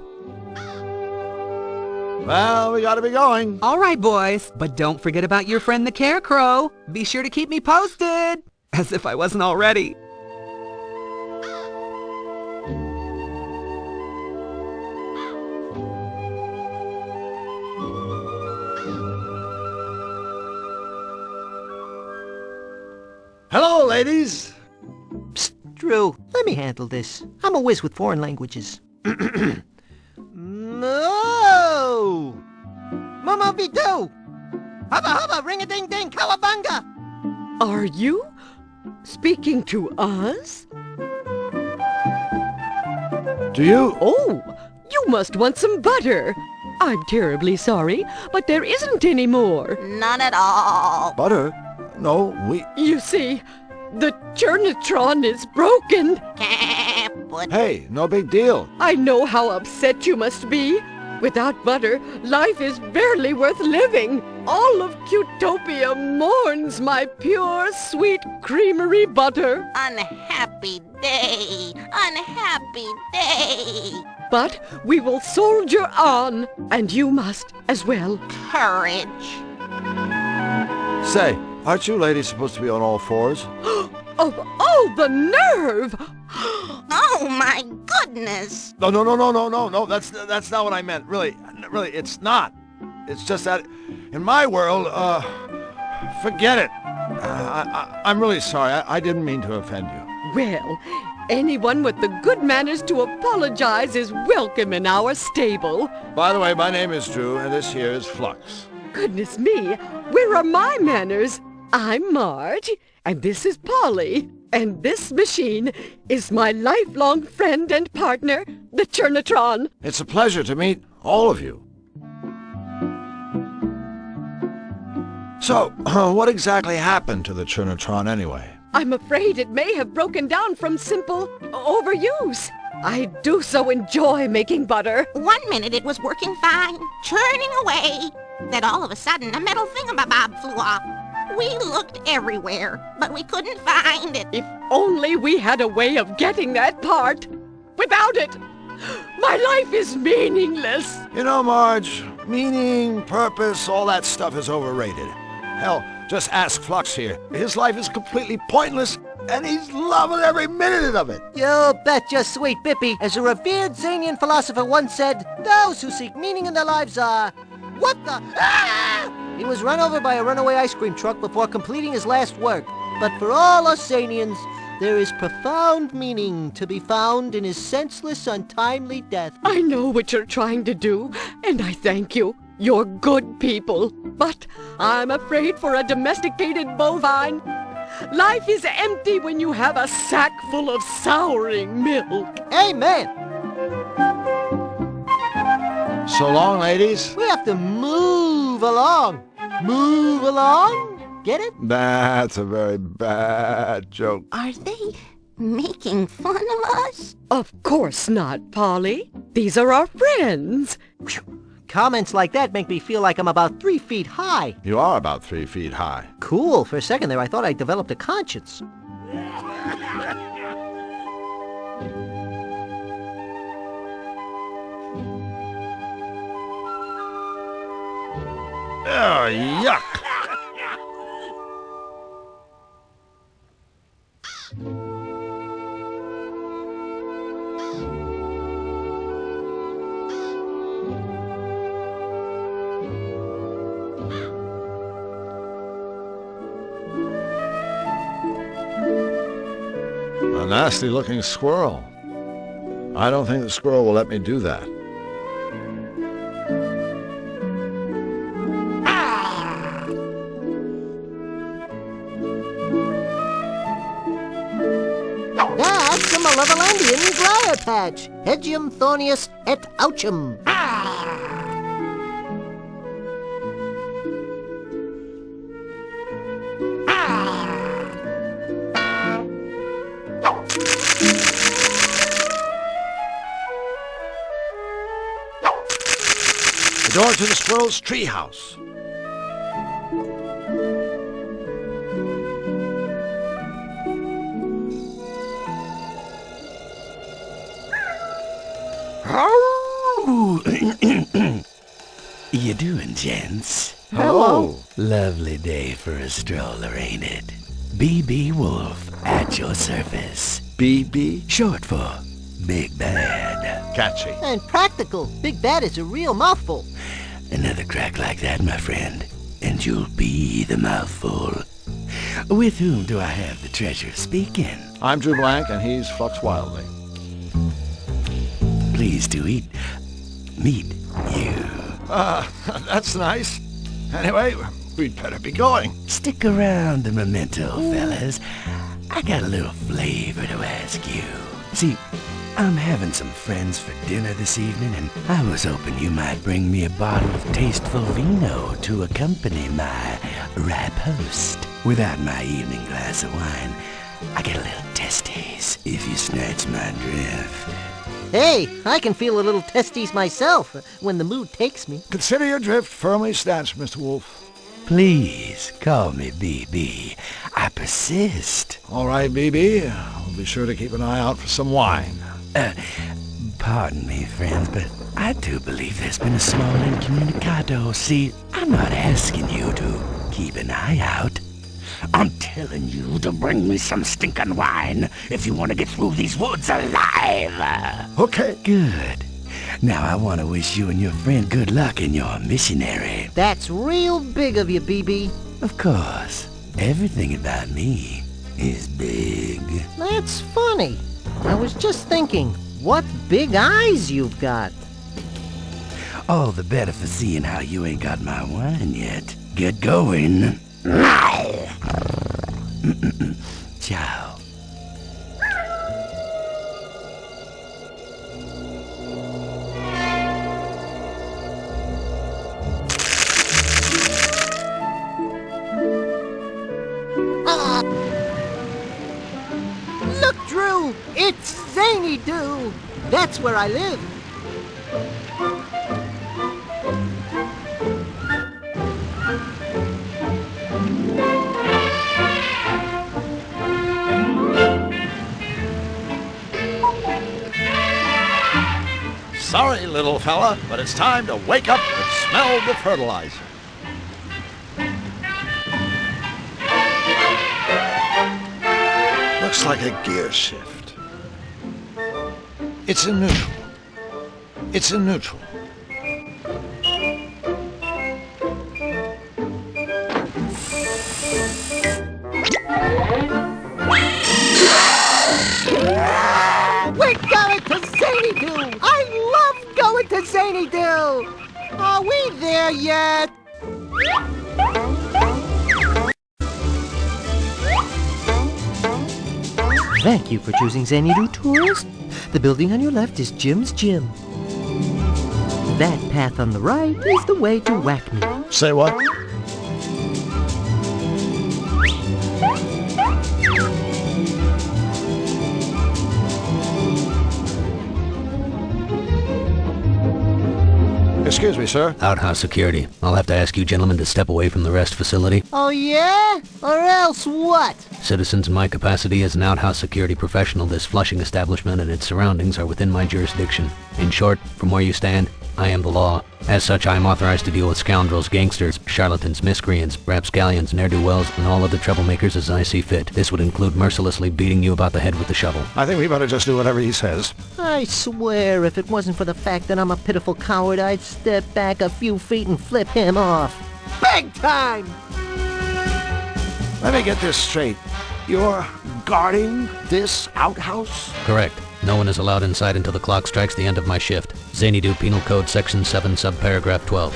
Well, we gotta be going. All right, boys, but don't forget about your friend the Carecrow. Be sure to keep me posted. As if I wasn't already. Hello, ladies. Psst, Drew, let me handle this. I'm a whiz with foreign languages. No! Momo Bidu! Hubba hubba, ring-a-ding-ding, cowabunga! Are you speaking to us? Do you? Oh, you must want some butter. I'm terribly sorry, but there isn't any more. None at all. Butter? No, we... You see, the churnitron is broken. Hey, no big deal. I know how upset you must be. Without butter, life is barely worth living. All of Cutopia mourns my pure, sweet creamery butter. Unhappy day. Unhappy day. But we will soldier on, and you must as well. Courage. Say, aren't you ladies supposed to be on all fours? Oh, the nerve! Oh my goodness. No, that's not what I meant. Really, it's not. It's just that in my world, forget it. I'm really sorry. I didn't mean to offend you. Well, anyone with the good manners to apologize is welcome in our stable. By the way, my name is Drew, and this here is Flux. Goodness me, where are my manners? I'm Marge, and this is Polly, and this machine is my lifelong friend and partner, the Churnatron. It's a pleasure to meet all of you. So, what exactly happened to the Churnatron anyway? I'm afraid it may have broken down from simple overuse. I do so enjoy making butter. 1 minute it was working fine, churning away. Then all of a sudden a metal thingamabob flew off. We looked everywhere, but we couldn't find it. If only we had a way of getting that part. Without it, my life is meaningless. You know, Marge, meaning, purpose, all that stuff is overrated. Hell, just ask Flux here. His life is completely pointless, and he's loving every minute of it. You betcha, sweet Bippy. As a revered Zanian philosopher once said, those who seek meaning in their lives are... What the... Ah! He was run over by a runaway ice cream truck before completing his last work. But for all us Zanians, there is profound meaning to be found in his senseless, untimely death. I know what you're trying to do, and I thank you. You're good people. But I'm afraid for a domesticated bovine, life is empty when you have a sack full of souring milk. Amen. So long, ladies. We have to move along. Move along? Get it? That's a very bad joke. Are they making fun of us? Of course not, Polly. These are our friends. Comments like that make me feel like I'm about 3 feet high. You are about 3 feet high. Cool. For a second there, I thought I developed a conscience. Oh, yuck. A nasty-looking squirrel. I don't think the squirrel will let me do that. That's a Malevolandian briar patch. Hedgium thornius et ouchum. The door to the squirrel's treehouse. You doing, gents? Hello. Lovely day for a stroller, ain't it? BB Wolf at your service. BB? Short for Big Bad. Catchy. And practical. Big Bad is a real mouthful. Another crack like that, my friend, and you'll be the mouthful. With whom do I have the pleasure of speaking? I'm Drew Blanc, and he's Flux Wildly. Pleased to meet you. That's nice. Anyway, we'd better be going. Stick around the memento, fellas. I got a little flavor to ask you. See, I'm having some friends for dinner this evening, and I was hoping you might bring me a bottle of tasteful vino to accompany my riposte. Without my evening glass of wine, I get a little testes, if you snatch my drift. Hey, I can feel a little testes myself when the mood takes me. Consider your drift firmly snatched, Mr. Wolf. Please call me BB. I persist. All right, BB. We'll be sure to keep an eye out for some wine. Pardon me, friends, but I do believe there's been a small incommunicado. See, I'm not asking you to keep an eye out. I'm telling you to bring me some stinking wine if you want to get through these woods alive. Okay. Good. Now I want to wish you and your friend good luck in your missionary. That's real big of you, BB. Of course. Everything about me is big. That's funny. I was just thinking, what big eyes you've got. All the better for seeing how you ain't got my wine yet. Get going. Ciao. Look, Drew! It's Zany Doo! That's where I live. Sorry, little fella, but it's time to wake up and smell the fertilizer. Looks like a gear shift. It's in neutral. It's in neutral. We're going to Zany Doo! I love going to Zany Doo! Are we there yet? Thank you for choosing Zany Doo Tours. The building on your left is Jim's Gym. That path on the right is the way to Whack Me. Say what? Excuse me, sir. Outhouse security. I'll have to ask you gentlemen to step away from the rest facility. Oh yeah? Or else what? Citizens, in my capacity as an outhouse security professional, this Flushing establishment and its surroundings are within my jurisdiction. In short, from where you stand, I am the law. As such, I am authorized to deal with scoundrels, gangsters, charlatans, miscreants, rapscallions, ne'er-do-wells, and all other troublemakers as I see fit. This would include mercilessly beating you about the head with the shovel. I think we better just do whatever he says. I swear, if it wasn't for the fact that I'm a pitiful coward, I'd step back a few feet and flip him off. Big time! Let me get this straight. You're guarding this outhouse? Correct. No one is allowed inside until the clock strikes the end of my shift. Zany Doo Penal Code Section 7, subparagraph 12.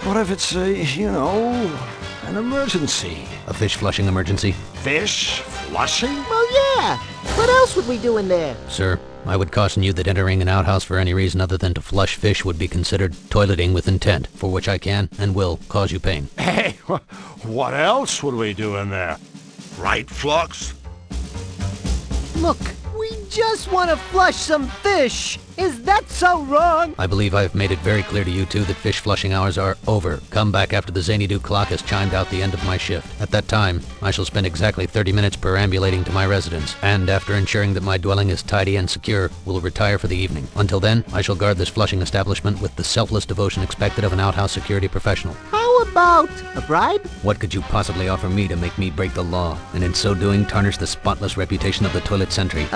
What if it's an emergency? A fish flushing emergency? Fish flushing? Well, yeah. What else would we do in there? Sir, I would caution you that entering an outhouse for any reason other than to flush fish would be considered toileting with intent, for which I can and will cause you pain. Hey, what else would we do in there? Right, Flux? Look, we just want to flush some fish. Is that so wrong? I believe I have made it very clear to you two that fish flushing hours are over. Come back after the Zany Doo clock has chimed out the end of my shift. At that time, I shall spend exactly 30 minutes perambulating to my residence, and after ensuring that my dwelling is tidy and secure, will retire for the evening. Until then, I shall guard this flushing establishment with the selfless devotion expected of an outhouse security professional. How about a bribe? What could you possibly offer me to make me break the law, and in so doing tarnish the spotless reputation of the toilet sentry?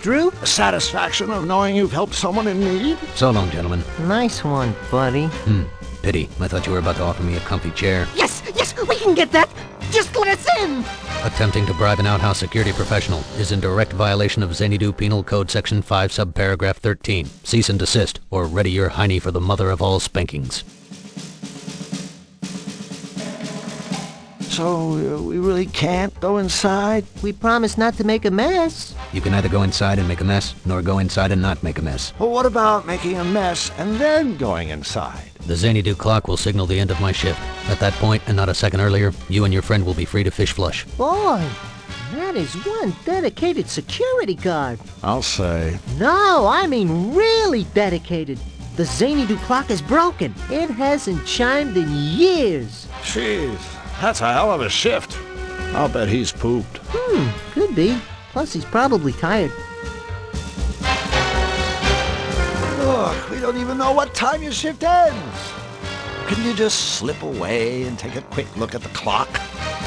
Drew? The satisfaction of knowing you've helped someone in need? So long, gentlemen. Nice one, buddy. Pity. I thought you were about to offer me a comfy chair. Yes, we can get that. Just let us in. Attempting to bribe an outhouse security professional is in direct violation of Zany Doo Penal Code Section 5, subparagraph 13. Cease and desist, or ready your hiney for the mother of all spankings. So, we really can't go inside? We promise not to make a mess. You can neither go inside and make a mess, nor go inside and not make a mess. Well, what about making a mess and then going inside? The Zany Doo clock will signal the end of my shift. At that point, and not a second earlier, you and your friend will be free to fish flush. Boy, that is one dedicated security guard. I'll say. No, I mean really dedicated. The Zany Doo clock is broken. It hasn't chimed in years. Jeez, that's a hell of a shift. I'll bet he's pooped. Could be. Plus, he's probably tired. Look, we don't even know what time your shift ends. Couldn't you just slip away and take a quick look at the clock?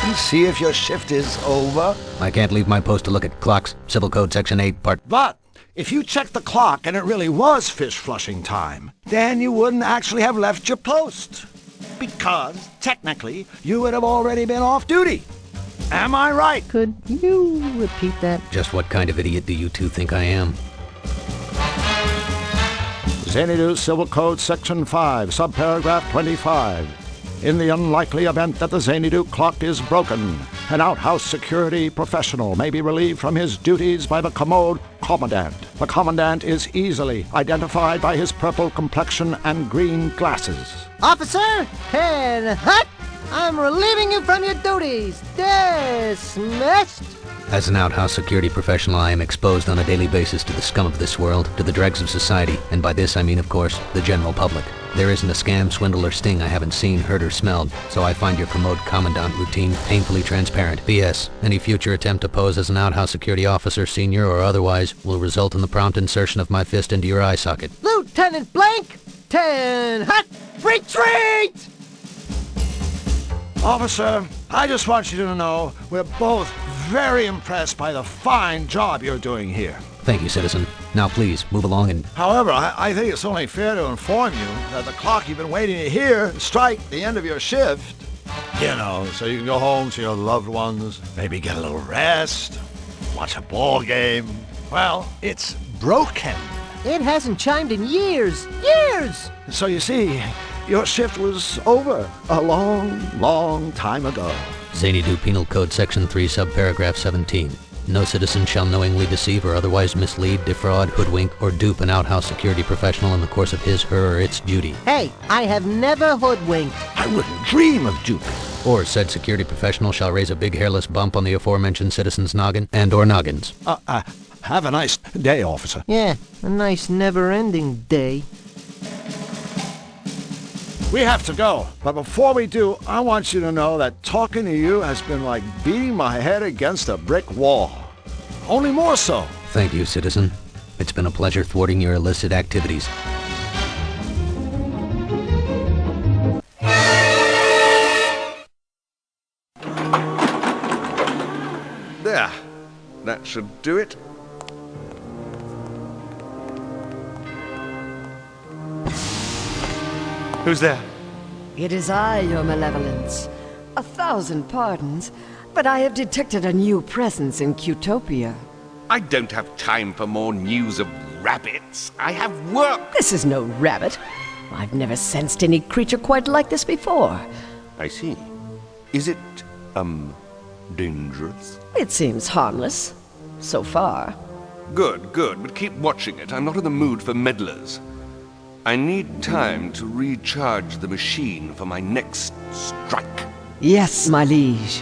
and see if your shift is over? I can't leave my post to look at clocks. Civil Code Section 8, Part... But if you checked the clock and it really was fish flushing time, then you wouldn't actually have left your post. Because, technically, you would have already been off duty. Am I right? Could you repeat that? Just what kind of idiot do you two think I am? Xanadu Civil Code Section 5, subparagraph 25. In the unlikely event that the Xanadu clock is broken, an outhouse security professional may be relieved from his duties by the commode commandant. The commandant is easily identified by his purple complexion and green glasses. Officer, head hut! I'm relieving you from your duties. Dismissed. As an outhouse security professional, I am exposed on a daily basis to the scum of this world, to the dregs of society, and by this I mean, of course, the general public. There isn't a scam, swindle, or sting I haven't seen, heard, or smelled, so I find your commode commandant routine painfully transparent. P.S. Any future attempt to pose as an outhouse security officer, senior or otherwise, will result in the prompt insertion of my fist into your eye socket. Lieutenant Blanc, 10 hut, retreat! Officer, I just want you to know we're both very impressed by the fine job you're doing here. Thank you, citizen. Now please, move along and... However, I think it's only fair to inform you that the clock you've been waiting to hear strike the end of your shift. You know, so you can go home to your loved ones, maybe get a little rest, watch a ball game. Well, it's broken. It hasn't chimed in years. Years! So you see, your shift was over a long, long time ago. Xanadu Penal Code Section 3, subparagraph 17. No citizen shall knowingly deceive or otherwise mislead, defraud, hoodwink, or dupe an outhouse security professional in the course of his, her, or its duty. Hey, I have never hoodwinked. I wouldn't dream of duping. Or said security professional shall raise a big hairless bump on the aforementioned citizen's noggin and or noggins. Have a nice day, officer. Yeah, a nice never-ending day. We have to go, but before we do, I want you to know that talking to you has been like beating my head against a brick wall. Only more so. Thank you, citizen. It's been a pleasure thwarting your illicit activities. There. That should do it. Who's there? It is I, your malevolence. 1,000 pardons, but I have detected a new presence in Cutopia. I don't have time for more news of rabbits. I have work. This is no rabbit. I've never sensed any creature quite like this before. I see. Is it, dangerous? It seems harmless. So far. Good, but keep watching it. I'm not in the mood for meddlers. I need time to recharge the machine for my next strike. Yes, my liege.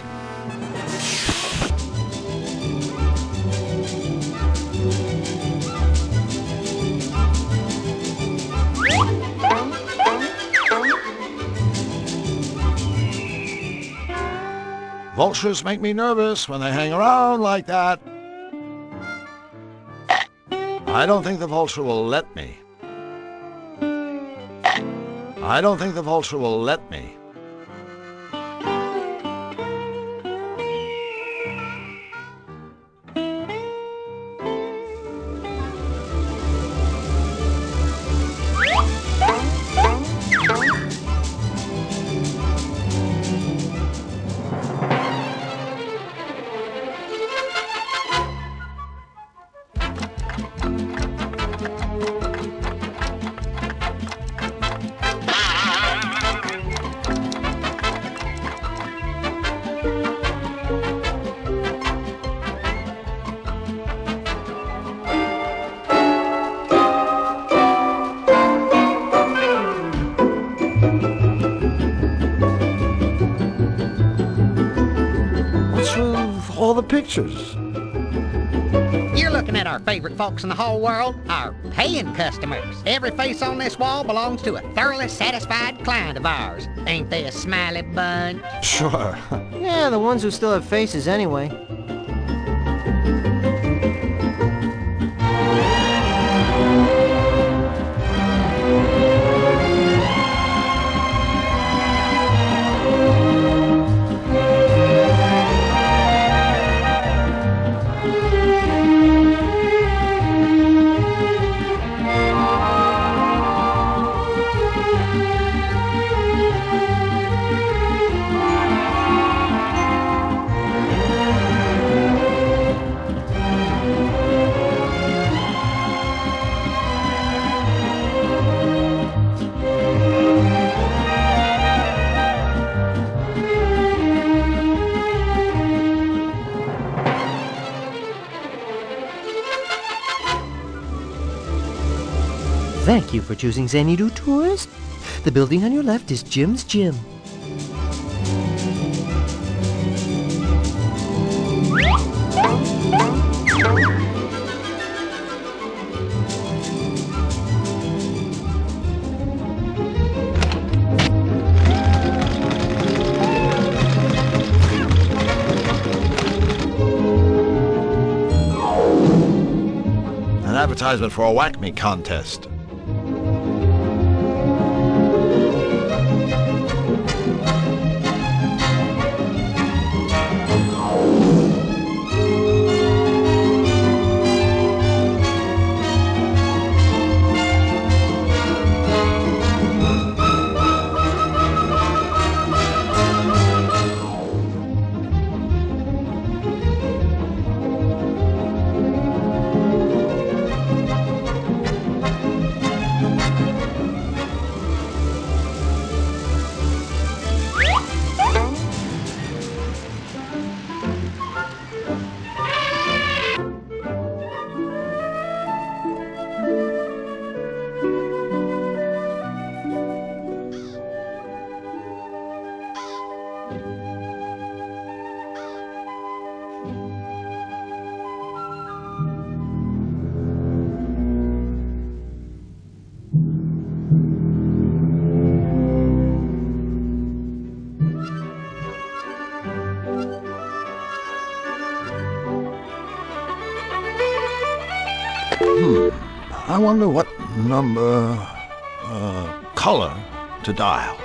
Vultures make me nervous when they hang around like that. I don't think the vulture will let me. I don't think the vulture will let me. All the pictures. You're looking at our favorite folks in the whole world, our paying customers. Every face on this wall belongs to a thoroughly satisfied client of ours. Ain't they a smiley bunch? Sure. Yeah, the ones who still have faces anyway. Thank you for choosing Xanadu Tours. The building on your left is Jim's Gym. An advertisement for a whack me contest. I wonder what number, color to dial.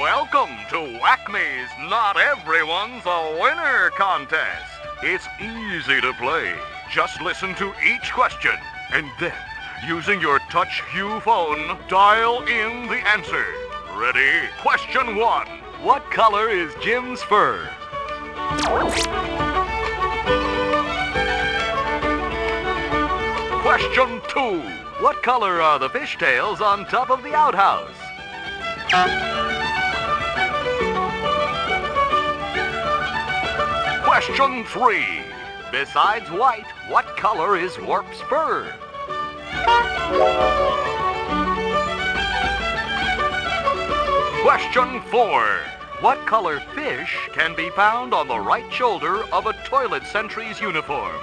Welcome to Acme's Not Everyone's a Winner contest. It's easy to play. Just listen to each question and then, using your touch hue phone, dial in the answer. Ready? Question 1. What color is Jim's fur? Question 2. What color are the fishtails on top of the outhouse? Question 3. Besides white, what color is Warp's fur? Question 4. What color fish can be found on the right shoulder of a toilet sentry's uniform?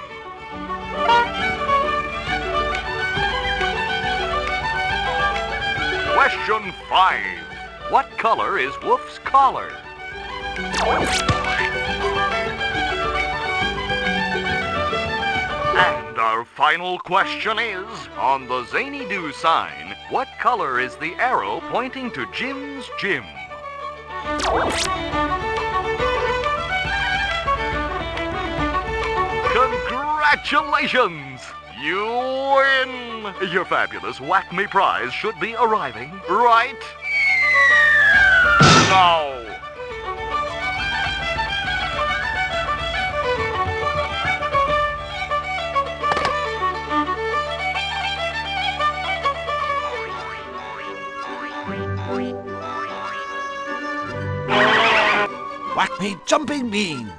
Question 5. What color is Wolf's collar? And our final question is, on the Zany Do sign, what color is the arrow pointing to Jim's Gym? Congratulations! You win! Your fabulous Whack Me prize should be arriving right now. Whack me jumping beans!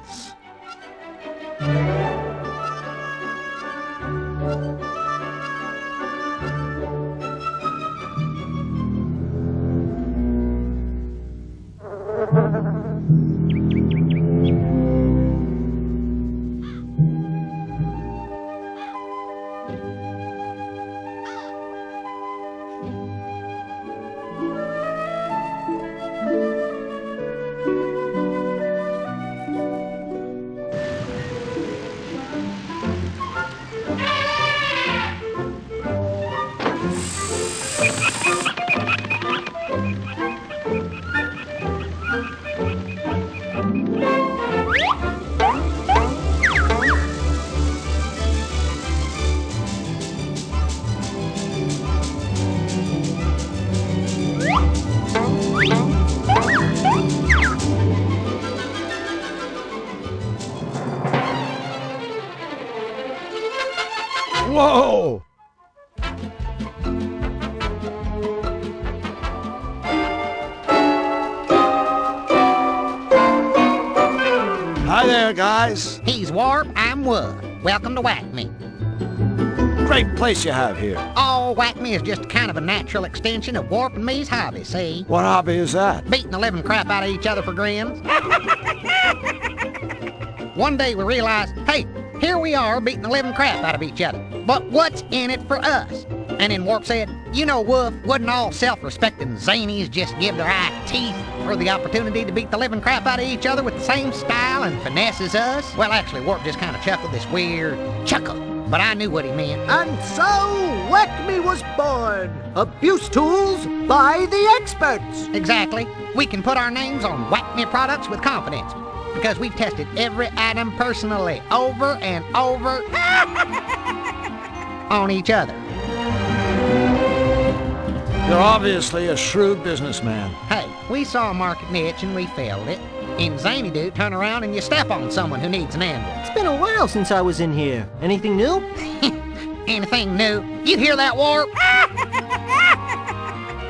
Whoa! Hi there, guys. He's Warp, I'm Wood. Welcome to Whack Me. Great place you have here. Oh, Whack Me is just kind of a natural extension of Warp and me's hobby, see? What hobby is that? Beating the living crap out of each other for grins. One day we realized, hey, here we are beating the living crap out of each other. But what's in it for us? And then Warp said, you know, Wolf, wouldn't all self-respecting zanies just give their eye teeth for the opportunity to beat the living crap out of each other with the same style and finesse as us? Well, actually, Warp just kind of chuckled this weird chuckle, but I knew what he meant. And so, Whack Me was born. Abuse tools by the experts. Exactly. We can put our names on Whack Me products with confidence, because we've tested every item personally over and over on each other. You're obviously a shrewd businessman. Hey, we saw a market niche and we failed it. In Zany Do, turn around and you step on someone who needs an anvil. It's been a while since I was in here. Anything new? Anything new? You hear that, Warp?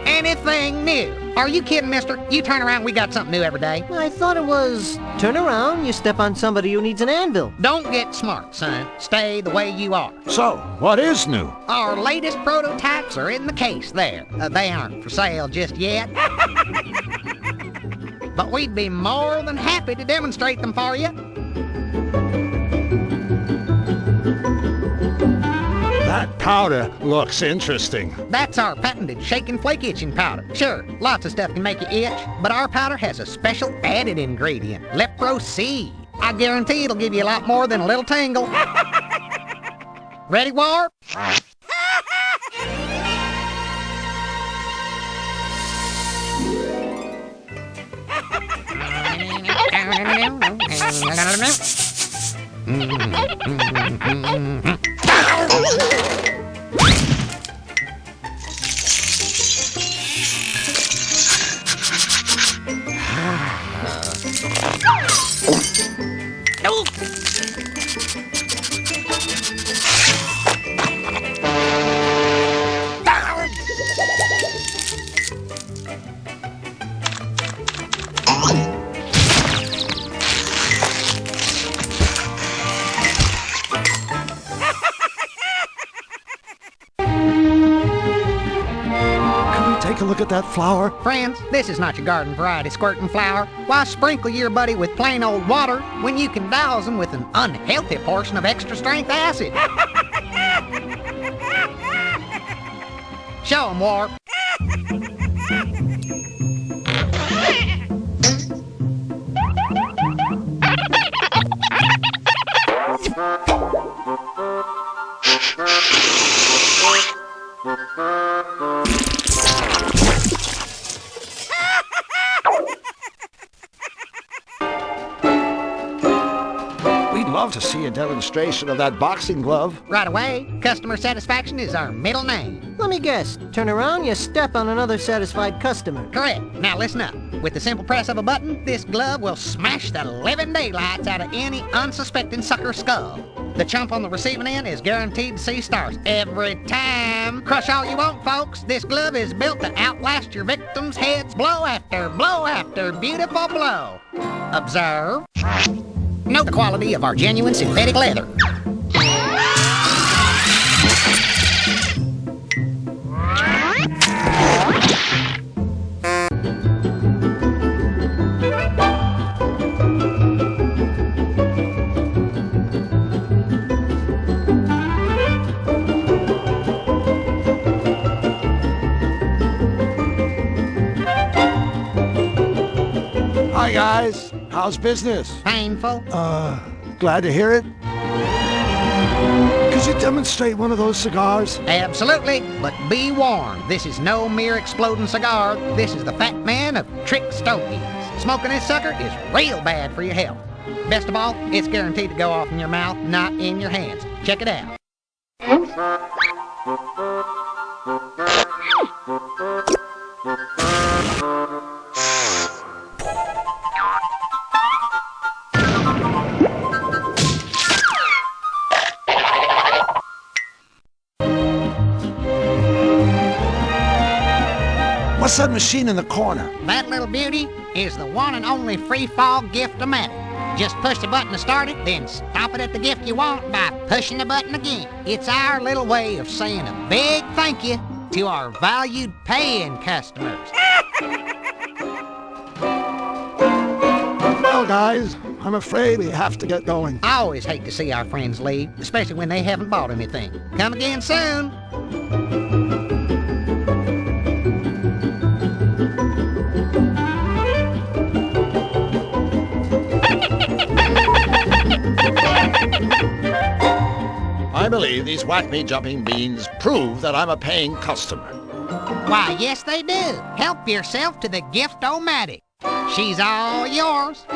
Anything new? Are you kidding, mister? You turn around, we got something new every day. I thought it was turn around, you step on somebody who needs an anvil. Don't get smart, son. Stay the way you are. So, what is new? Our latest prototypes are in the case there. They aren't for sale just yet. But we'd be more than happy to demonstrate them for you. That powder looks interesting. That's our patented shake and flake itching powder. Sure, lots of stuff can make you itch, but our powder has a special added ingredient, Lepro C. I guarantee it'll give you a lot more than a little tingle. Ready, Warp? Take a look at that flower. Friends, this is not your garden variety squirting flower. Why sprinkle your buddy with plain old water when you can douse him with an unhealthy portion of extra strength acid? Show him, Warp. Love to see a demonstration of that boxing glove. Right away. Customer satisfaction is our middle name. Let me guess. Turn around, you step on another satisfied customer. Correct. Now listen up. With the simple press of a button, this glove will smash the living daylights out of any unsuspecting sucker skull. The chump on the receiving end is guaranteed to see stars every time. Crush all you want, folks. This glove is built to outlast your victims' heads blow after beautiful blow. Observe. Note the quality of our genuine synthetic leather. Hi, guys. How's business? Painful. Glad to hear it. Could you demonstrate one of those cigars? Absolutely, but be warned, this is no mere exploding cigar. This is the Fat Man of Trick Stogies. Smoking this sucker is real bad for your health. Best of all, it's guaranteed to go off in your mouth, not in your hands. Check it out. What's that machine in the corner? That little beauty is the one and only free-fall gift-o-matic. Just push the button to start it, then stop it at the gift you want by pushing the button again. It's our little way of saying a big thank you to our valued paying customers. Well, guys, I'm afraid we have to get going. I always hate to see our friends leave, especially when they haven't bought anything. Come again soon. I believe these whack-me jumping beans prove that I'm a paying customer. Why, yes they do. Help yourself to the gift-o-matic. She's all yours.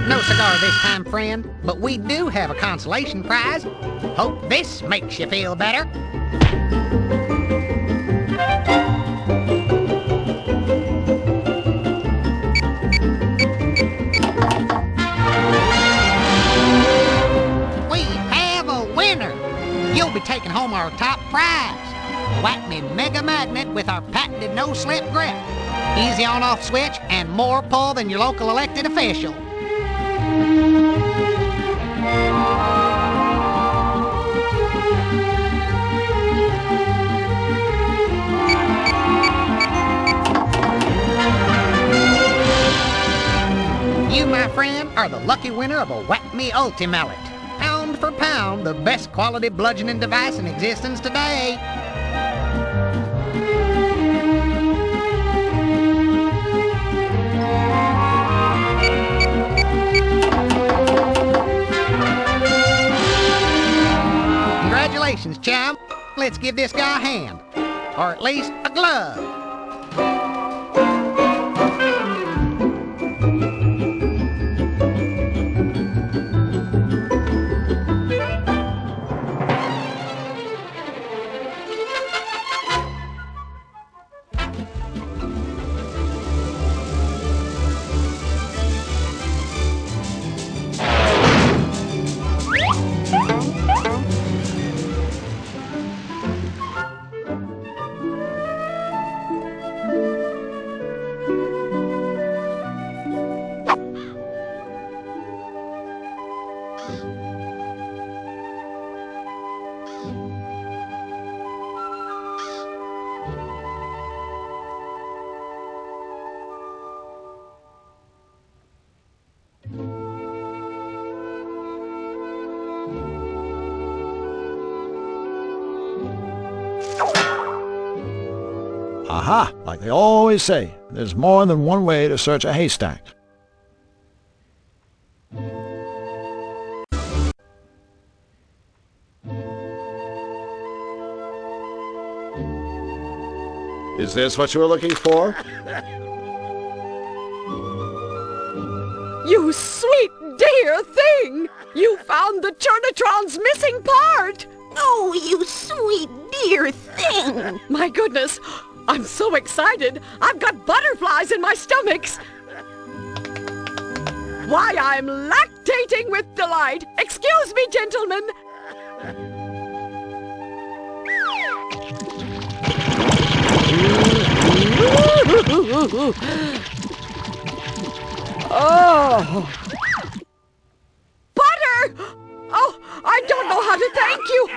No cigar this time, friend, but we do have a consolation prize. Hope this makes you feel better. We have a winner. You'll be taking home our top prize. Whack Me Mega Magnet with our patented no-slip grip. Easy on-off switch and more pull than your local elected official. You, my friend, are the lucky winner of a Whack Me Ultimallet. Pound for pound, the best quality bludgeoning device in existence today. Congratulations, chum. Let's give this guy a hand. Or at least a glove. Aha! Like they always say, there's more than one way to search a haystack. Is this what you were looking for? You sweet dear thing! You found the Chernatron's missing part! Oh, you sweet dear thing! My goodness, I'm so excited, I've got butterflies in my stomachs! Why, I'm lactating with delight! Excuse me, gentlemen! Oh! Butter! Oh, I don't know how to thank you!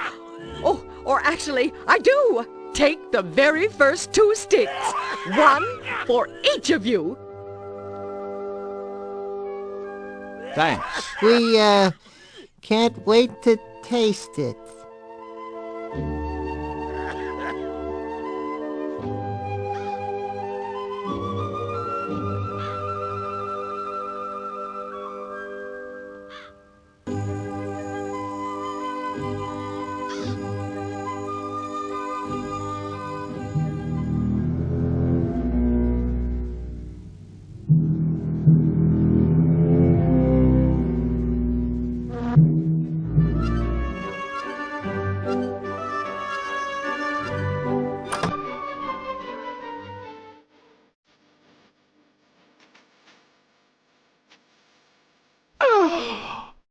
Oh, or actually, I do! Take the very first 2 sticks. One for each of you. Thanks. We, can't wait to taste it.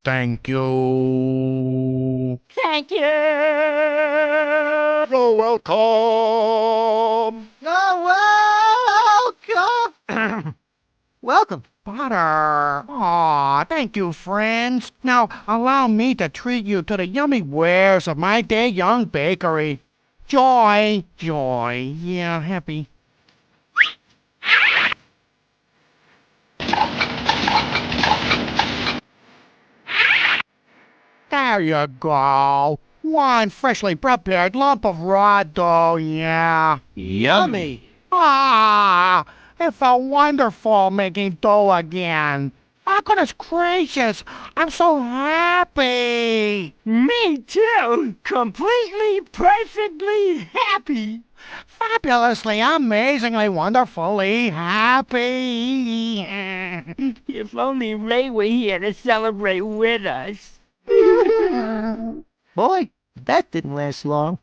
Thank you. Thank you. You're welcome. Welcome. Welcome. Butter. Aw, thank you, friends. Now, allow me to treat you to the yummy wares of my day young bakery. Joy. Joy. Yeah, happy. There you go. One freshly prepared lump of raw dough, yeah. Yummy. Ah, it felt wonderful making dough again. Oh, goodness gracious, I'm so happy. Me too. Completely, perfectly happy. Fabulously, amazingly, wonderfully happy. If only Ray were here to celebrate with us. Boy, that didn't last long.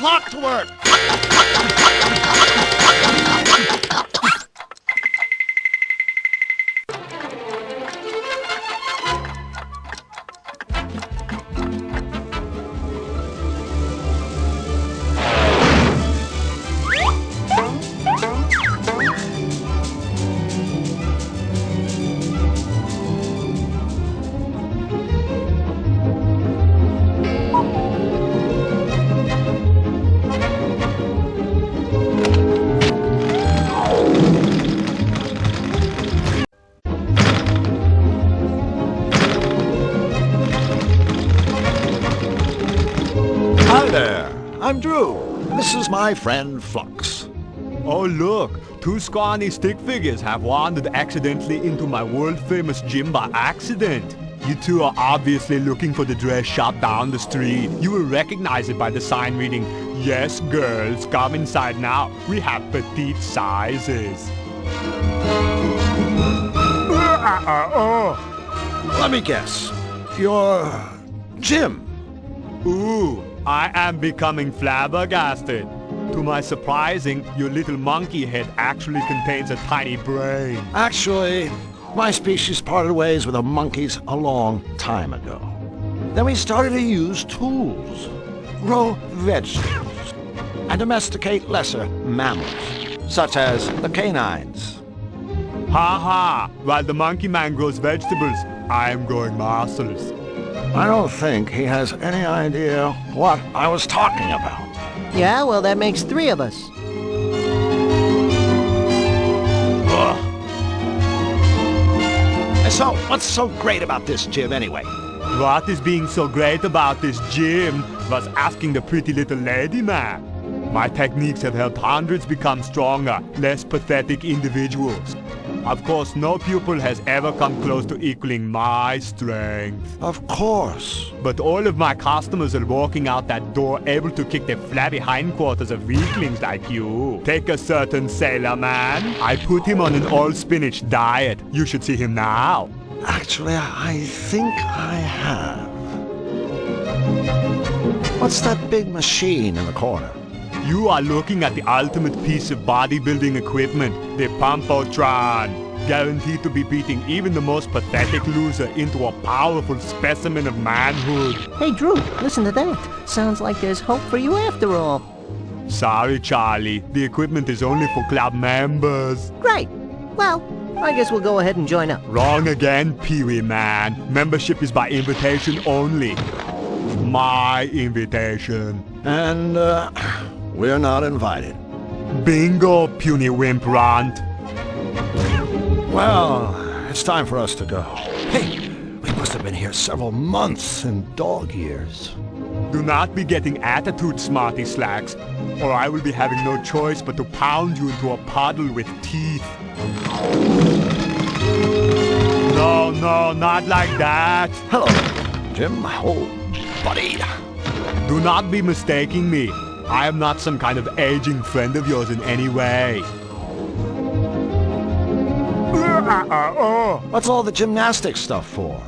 clock to work. I'm Drew. This is my friend Flux. Oh look, two scrawny stick figures have wandered accidentally into my world-famous gym by accident. You two are obviously looking for the dress shop down the street. You will recognize it by the sign reading, "Yes, girls, come inside now. We have petite sizes." Let me guess. You're Jim. Ooh, I am becoming flabbergasted. To my surprising, your little monkey head actually contains a tiny brain. Actually, my species parted ways with the monkeys a long time ago. Then we started to use tools, grow vegetables, and domesticate lesser mammals, such as the canines. Ha ha! While the monkey man grows vegetables, I am growing muscles. I don't think he has any idea what I was talking about. Yeah, well, that makes 3 of us. So, what's so great about this gym anyway? What is being so great about this gym was asking the pretty little lady man. My techniques have helped hundreds become stronger, less pathetic individuals. Of course, no pupil has ever come close to equaling my strength. Of course. But all of my customers are walking out that door able to kick the flabby hindquarters of weaklings like you. Take a certain sailor man. I put him on an all-spinach diet. You should see him now. Actually, I think I have. What's that big machine in the corner? You are looking at the ultimate piece of bodybuilding equipment, the Pumpotron. Guaranteed to be beating even the most pathetic loser into a powerful specimen of manhood. Hey, Drew, listen to that. Sounds like there's hope for you after all. Sorry, Charlie. The equipment is only for club members. Great. Well, I guess we'll go ahead and join up. Wrong again, Pee-wee man. Membership is by invitation only. My invitation. And, we're not invited. Bingo, puny wimp runt. Well, it's time for us to go. Hey, we must have been here several months in dog years. Do not be getting attitude, smarty slacks, or I will be having no choice but to pound you into a puddle with teeth. No, not like that. Hello, Jim. Oh, buddy. Do not be mistaking me. I am not some kind of aging friend of yours in any way. What's all the gymnastics stuff for?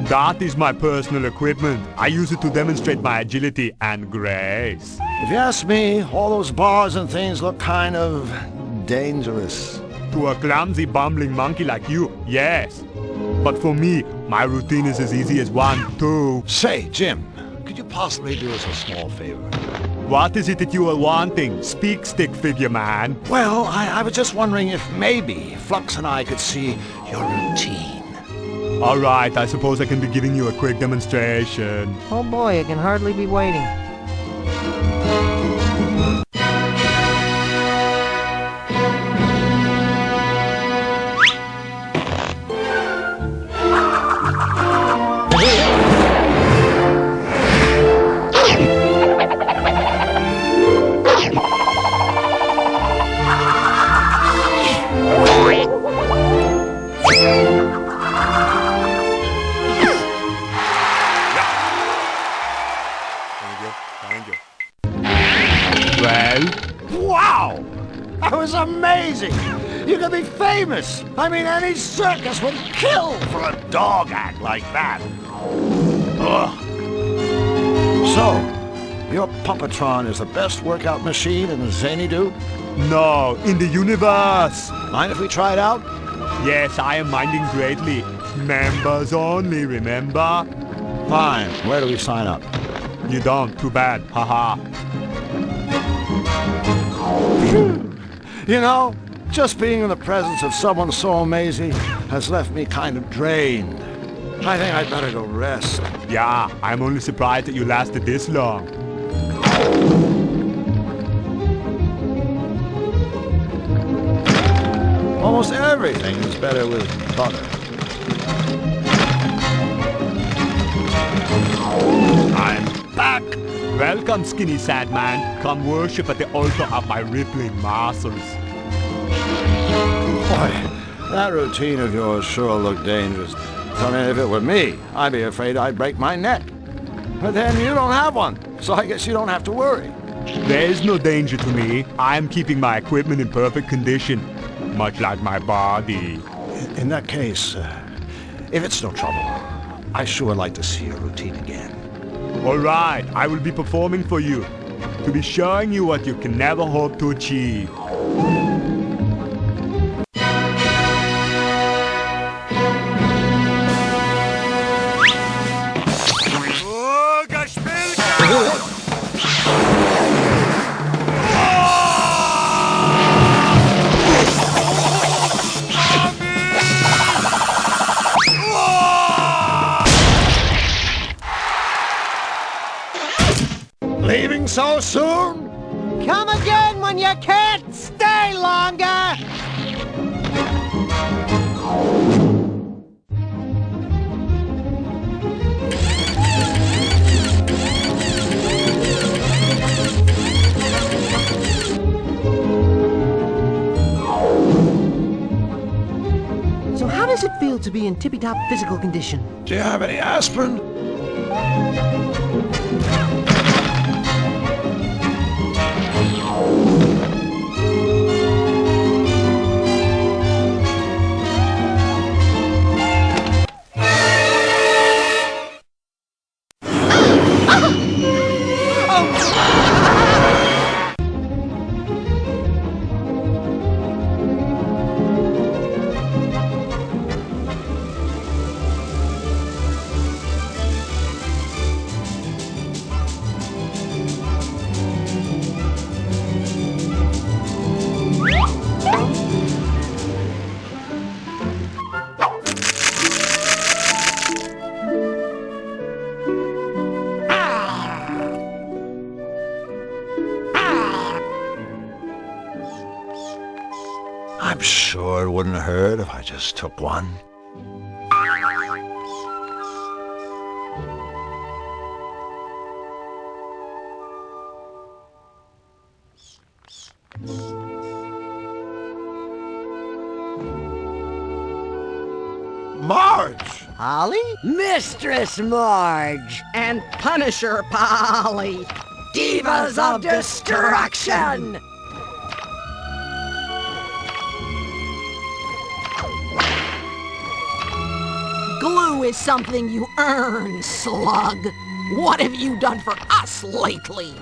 That is my personal equipment. I use it to demonstrate my agility and grace. If you ask me, all those bars and things look kind of dangerous. To a clumsy, bumbling monkey like you, yes. But for me, my routine is as easy as 1, 2. Say, Jim, could you possibly do us a small favor? What is it that you are wanting? Speak, stick figure man. Well, I was just wondering if maybe Flux and I could see your routine. All right, I suppose I can be giving you a quick demonstration. Oh boy, I can hardly be waiting. Wow! That was amazing! You could be famous! I mean, any circus would kill for a dog act like that! Ugh. So, your Pumpotron is the best workout machine in the Zany Dude? No, in the universe! Mind if we try it out? Yes, I am minding greatly. Members only, remember? Fine. Where do we sign up? You don't, too bad, haha. You know, just being in the presence of someone so amazing has left me kind of drained. I think I'd better go rest. Yeah, I'm only surprised that you lasted this long. Almost everything is better with butter. I'm back. Welcome, skinny sad man. Come worship at the altar of my rippling muscles. Boy, that routine of yours sure looked dangerous. I mean, if it were me, I'd be afraid I'd break my neck. But then you don't have one, so I guess you don't have to worry. There is no danger to me. I am keeping my equipment in perfect condition, much like my body. In that case, if it's no trouble, I sure would like to see your routine again. All right, I will be performing for you, to be showing you what you can never hope to achieve. Leaving so soon? Come again when you can't stay longer! So how does it feel to be in tippy-top physical condition? Do you have any aspirin? I'm sure it wouldn't hurt if I just took one. Marge! Polly? Mistress Marge! And Punisher Polly! Divas of Destruction! Glue is something you earn, slug. What have you done for us lately?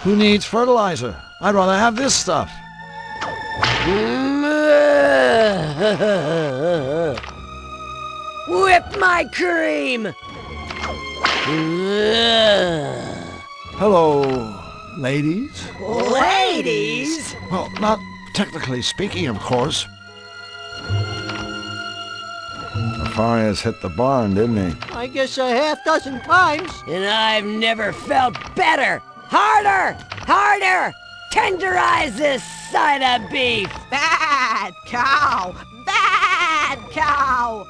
Who needs fertilizer? I'd rather have this stuff. Whip my cream! Hello, ladies? Ladies? Well, not technically speaking, of course. Nefarious hit the barn, didn't he? I guess a half dozen times. And I've never felt better! Harder! Harder! Tenderize this side of beef! Bad cow! Bad cow!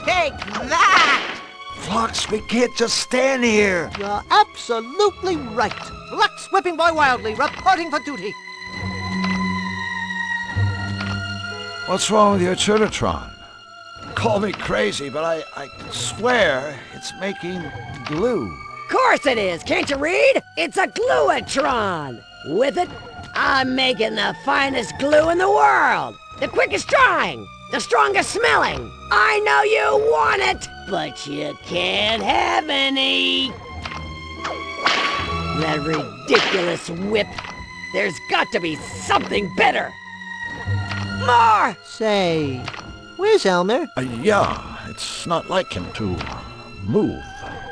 Take that! Flux, we can't just stand here. You're absolutely right. Flux Whipping Boy Wildly, reporting for duty. What's wrong with your Churtatron? Call me crazy, but I swear it's making glue. Course it is! Can't you read? It's a gluatron! With it, I'm making the finest glue in the world! The quickest drying! The strongest smelling! I know you want it! But you can't have any! That ridiculous whip! There's got to be something better! More! Say, where's Elmer? Yeah, it's not like him to move.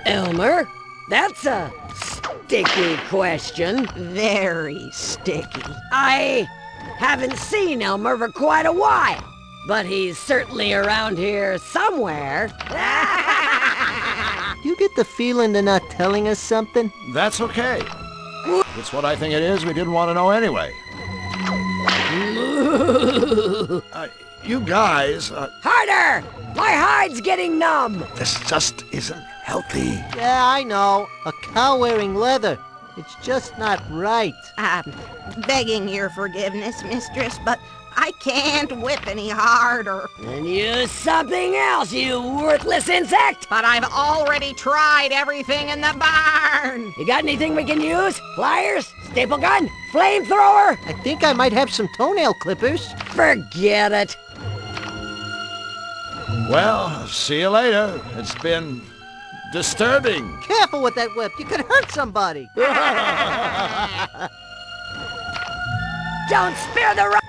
Elmer? That's a sticky question. Very sticky. I haven't seen Elmer for quite a while, but he's certainly around here somewhere. Do you get the feeling they're not telling us something? That's okay. It's what I think it is we didn't want to know anyway. You guys, Harder! My hide's getting numb! this just isn't healthy. Yeah, I know. A cow wearing leather. It's just not right. I'm begging your forgiveness, mistress, but I can't whip any harder. Then use something else, you worthless insect! But I've already tried everything in the barn. You got anything we can use? Pliers? Staple gun? Flamethrower? I think I might have some toenail clippers. Forget it. Well, see you later. It's been disturbing. Careful with that whip. You could hurt somebody. Don't spare the rod!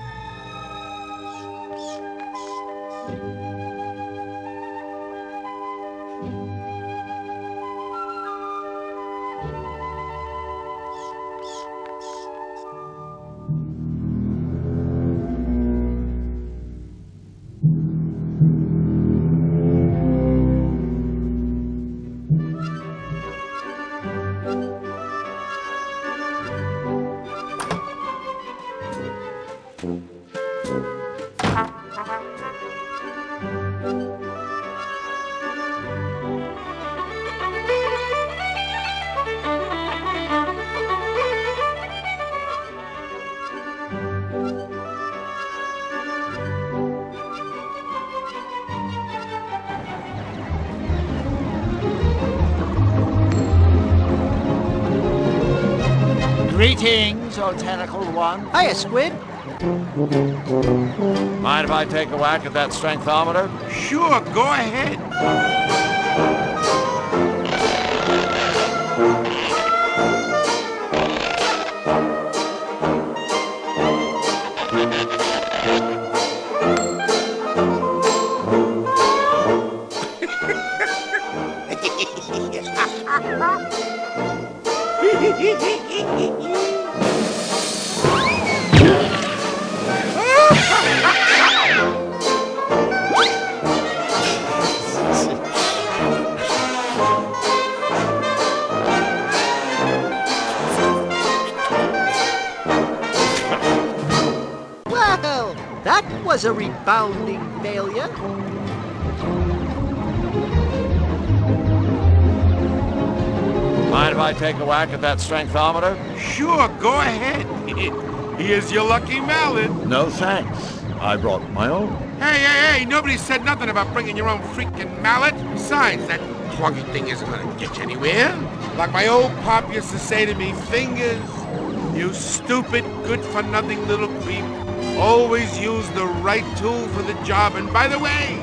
Greetings, O tentacled one. Hiya, Squid. Mind if I take a whack at that strengthometer? Sure, go ahead. Well, that was a rebounding failure. Mind if I take a whack at that strengthometer? Sure, go ahead. Here's your lucky mallet. No thanks. I brought my own. Hey, nobody said nothing about bringing your own freaking mallet. Besides, that pluggy thing isn't gonna get you anywhere. Like my old pop used to say to me, fingers, you stupid, good-for-nothing little creep. Always use the right tool for the job. And by the way,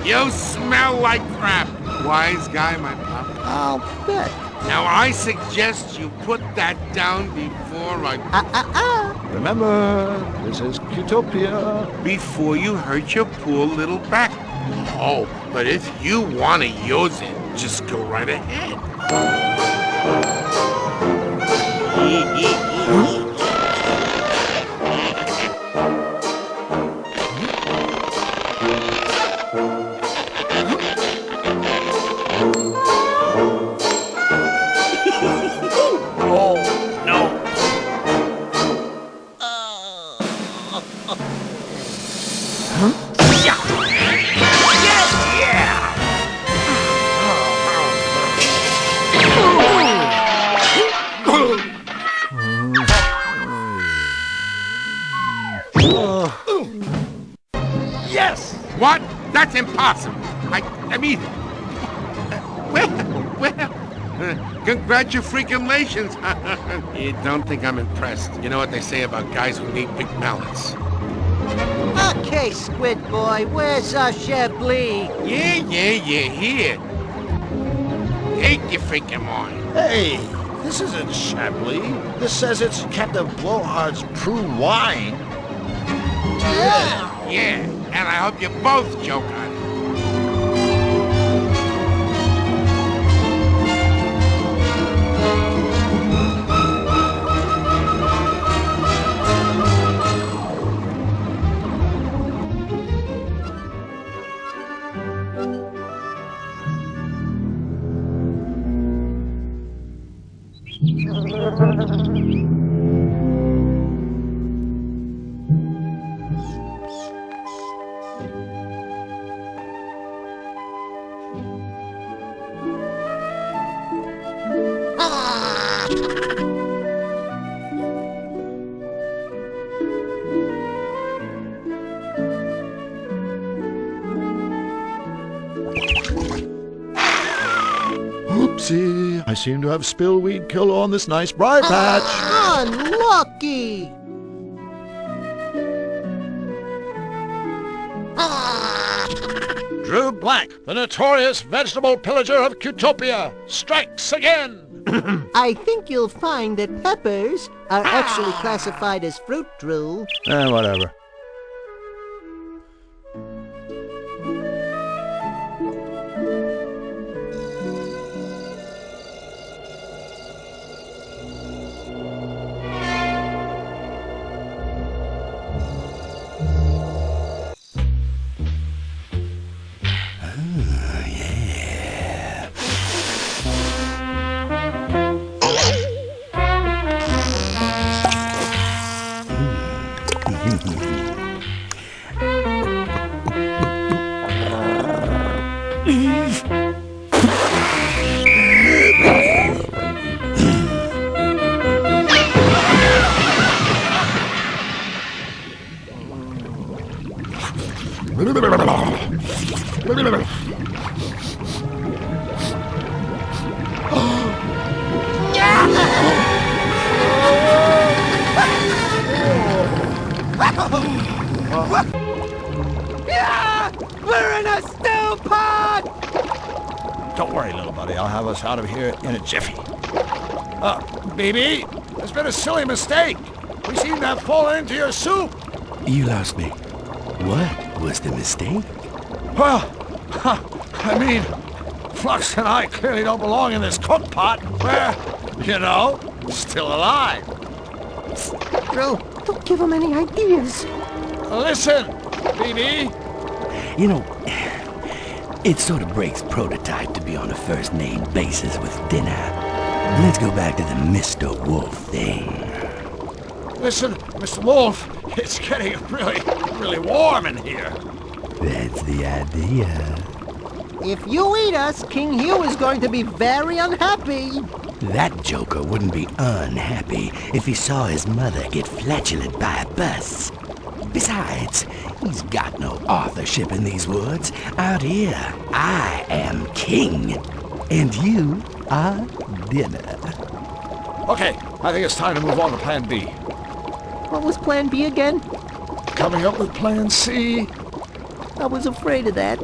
you smell like crap. Wise guy, my pop. I'll bet. Now, I suggest you put that down before I... Remember, this is Copia. Before you hurt your poor little back. Oh, but if you want to use it, just go right ahead. Yes! What? That's impossible. I mean... Well, congratulations. You don't think I'm impressed. You know what they say about guys who need big mallets. Okay, Squid Boy, where's our Chablis? Yeah, here. Take your freaking mind. Hey, this isn't Chablis. This says it's Captain Blowhard's Prue wine. Yeah, and I hope you both joke on it. seem to have spillweed killer on this nice briar patch. Unlucky! Drew Blanc, the notorious vegetable pillager of Cutopia, strikes again! I think you'll find that peppers are actually classified as fruit, Drew. Whatever. We're in a stew pod! Don't worry, little buddy. I'll have us out of here in a jiffy. BB, there's been a silly mistake. We seem to have fallen into your soup. You lost me. What was the mistake? Well, I mean, Flux and I clearly don't belong in this cook pot. We're, you know, still alive. Drew, don't give him any ideas. Listen, BB. You know, it sort of breaks prototype to be on a first-name basis with dinner. Let's go back to the Mr. Wolf thing. Listen, Mr. Wolf, it's getting really warm in here. That's the idea. If you eat us, King Hugh is going to be very unhappy. That joker wouldn't be unhappy if he saw his mother get flatulent by a bus. Besides, he's got no authorship in these woods. Out here, I am king, and you are dinner. Okay, I think it's time to move on to Plan B. What was Plan B again? Coming up with Plan C. I was afraid of that.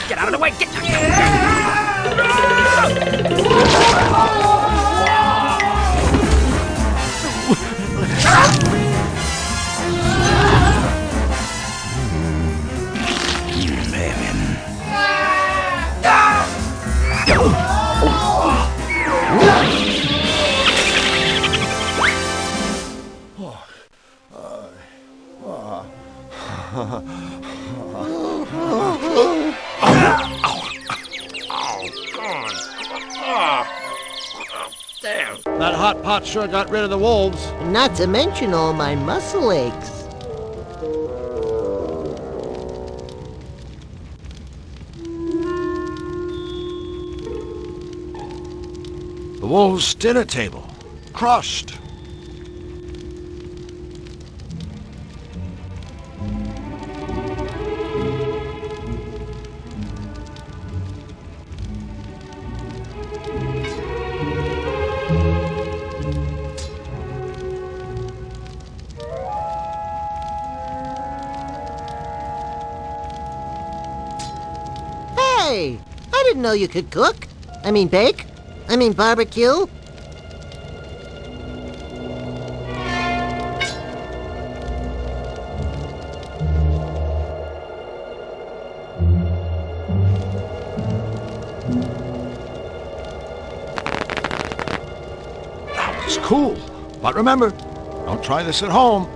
Get out of the way! Get That hot pot sure got rid of the wolves. Not to mention all my muscle aches. The wolves' dinner table. Crushed. Hey, I didn't know you could cook. I mean bake. I mean barbecue. That was cool. But remember, don't try this at home.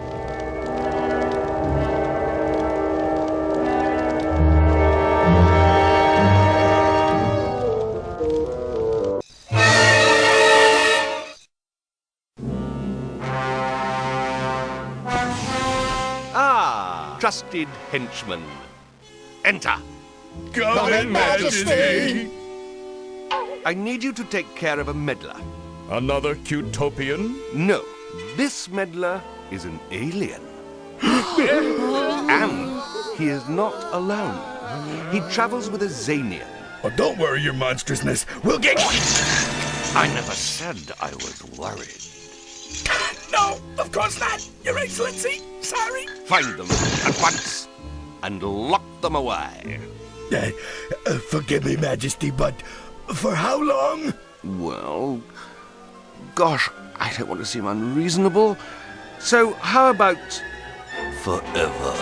Trusted henchman. Enter. Come in, Majesty. I need you to take care of a meddler. Another Cutopian? No, this meddler is an alien. And he is not alone. He travels with a Zanian. Oh, don't worry, your monstrousness. We'll get... I never said I was worried. No, of course not, Your Excellency. Sorry. Find them at once and lock them away. Forgive me, Majesty, but for how long? Well, gosh, I don't want to seem unreasonable. So how about forever?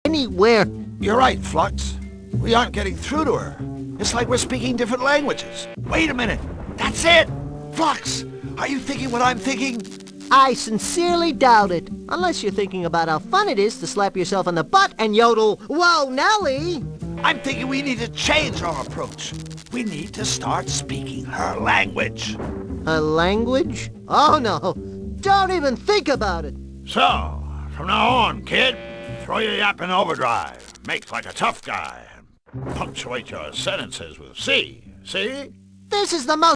Anywhere. You're right, Flux. We aren't getting through to her. It's like we're speaking different languages. Wait a minute. That's it! Flux, are you thinking what I'm thinking? I sincerely doubt it. Unless you're thinking about how fun it is to slap yourself on the butt and yodel, "Whoa, Nelly!" I'm thinking we need to change our approach. We need to start speaking her language. Her language? Oh no, don't even think about it. So, from now on, kid, throw your yap in overdrive. Make like a tough guy. And punctuate your sentences with C. See? This is the most...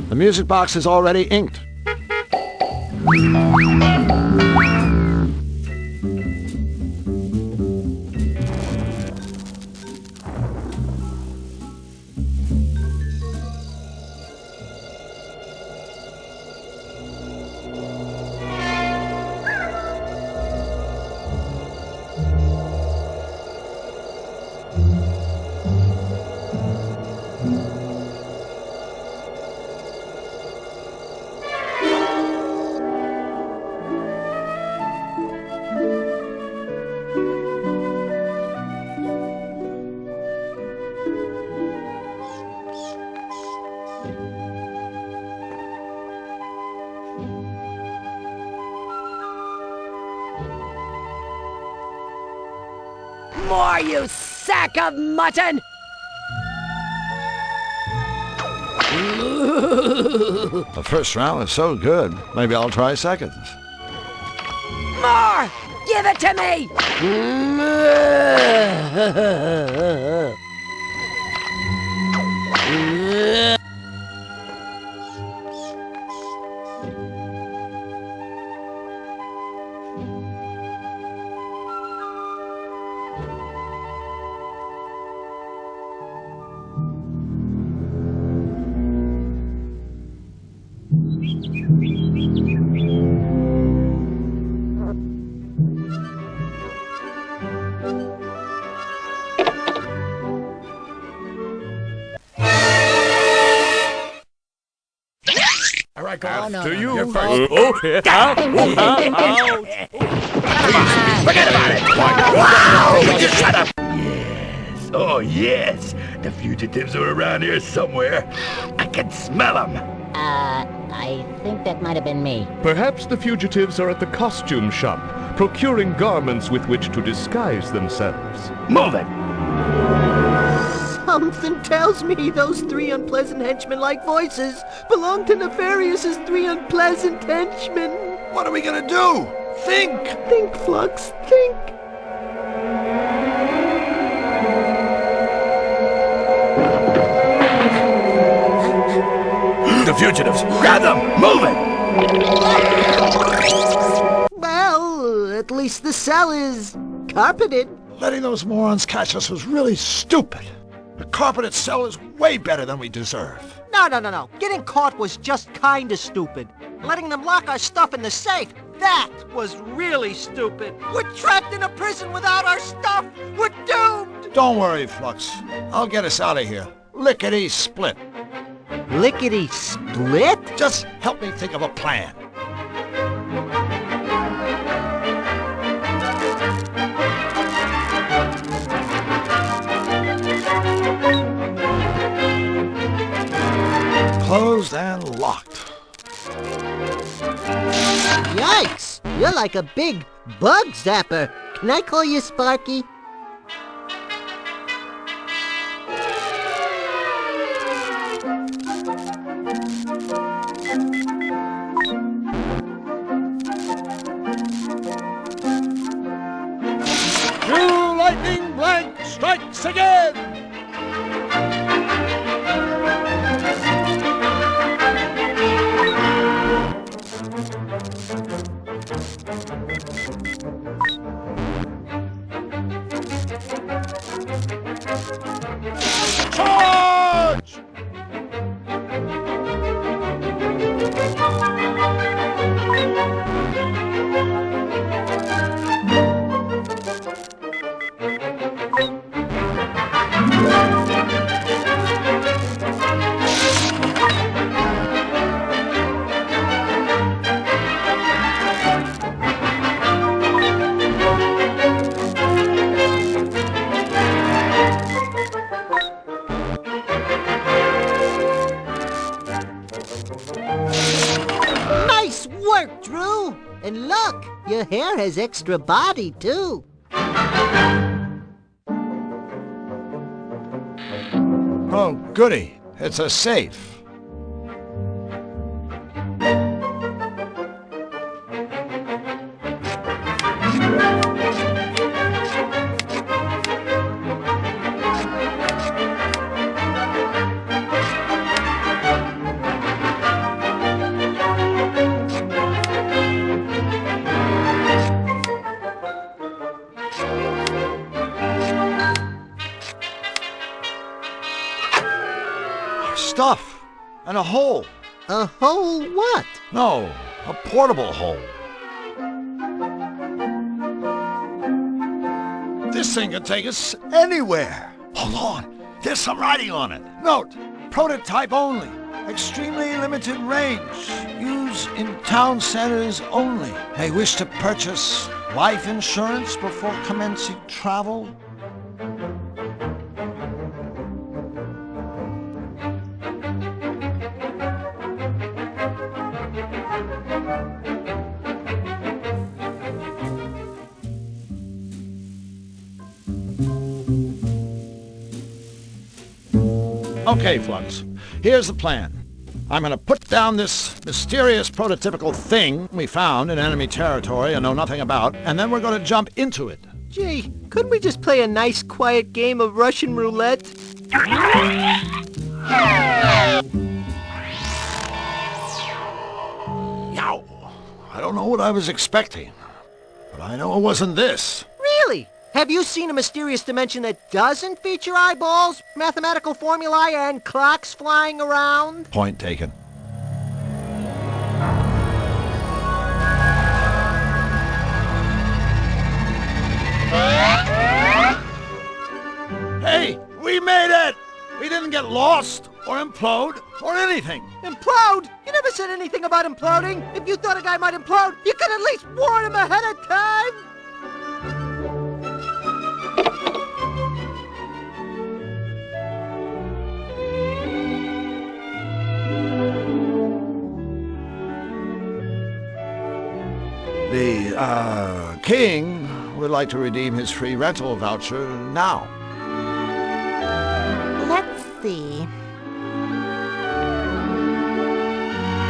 The music box is already inked. More, you sack of mutton! The first round was so good, maybe I'll try seconds. More! Give it to me! After you. You're first. Okay. Forget about it! Wow! Just shut up! Yes. Oh, yes. The fugitives are around here somewhere. I can smell them. I think that might have been me. Perhaps the fugitives are at the costume shop, procuring garments with which to disguise themselves. Move it! Something tells me those three unpleasant henchmen-like voices belong to Nefarious's three unpleasant henchmen. What are we gonna do? Think! Think, Flux, think! The fugitives! Grab them! Move it! Well, at least the cell is carpeted. Letting those morons catch us was really stupid. The carpeted cell is way better than we deserve. No. Getting caught was just kinda stupid. Letting them lock our stuff in the safe, that was really stupid. We're trapped in a prison without our stuff. We're doomed. Don't worry, Flux. I'll get us out of here. Lickety-split. Lickety-split? Just help me think of a plan. Closed and locked. Yikes! You're like a big bug zapper. Can I call you Sparky? True lightning Blanc strikes again! work, Drew. And look, your hair has extra body, too. Oh, goody. It's a safe. Stuff. And a hole. A hole what? No, a portable hole. This thing can take us anywhere. Hold on. There's some writing on it. Note, prototype only. Extremely limited range. Use in town centers only. May wish to purchase life insurance before commencing travel. Okay, Flux. Here's the plan. I'm gonna put down this mysterious prototypical thing we found in enemy territory and know nothing about, and then we're gonna jump into it. Gee, couldn't we just play a nice quiet game of Russian roulette? Yow! I don't know what I was expecting, but I know it wasn't this. Really? Have you seen a mysterious dimension that doesn't feature eyeballs, mathematical formulae, and clocks flying around? Point taken. Hey, we made it! We didn't get lost, or implode, or anything. Implode? You never said anything about imploding. If you thought a guy might implode, you could at least warn him ahead of time. The, king would like to redeem his free rental voucher now. Let's see.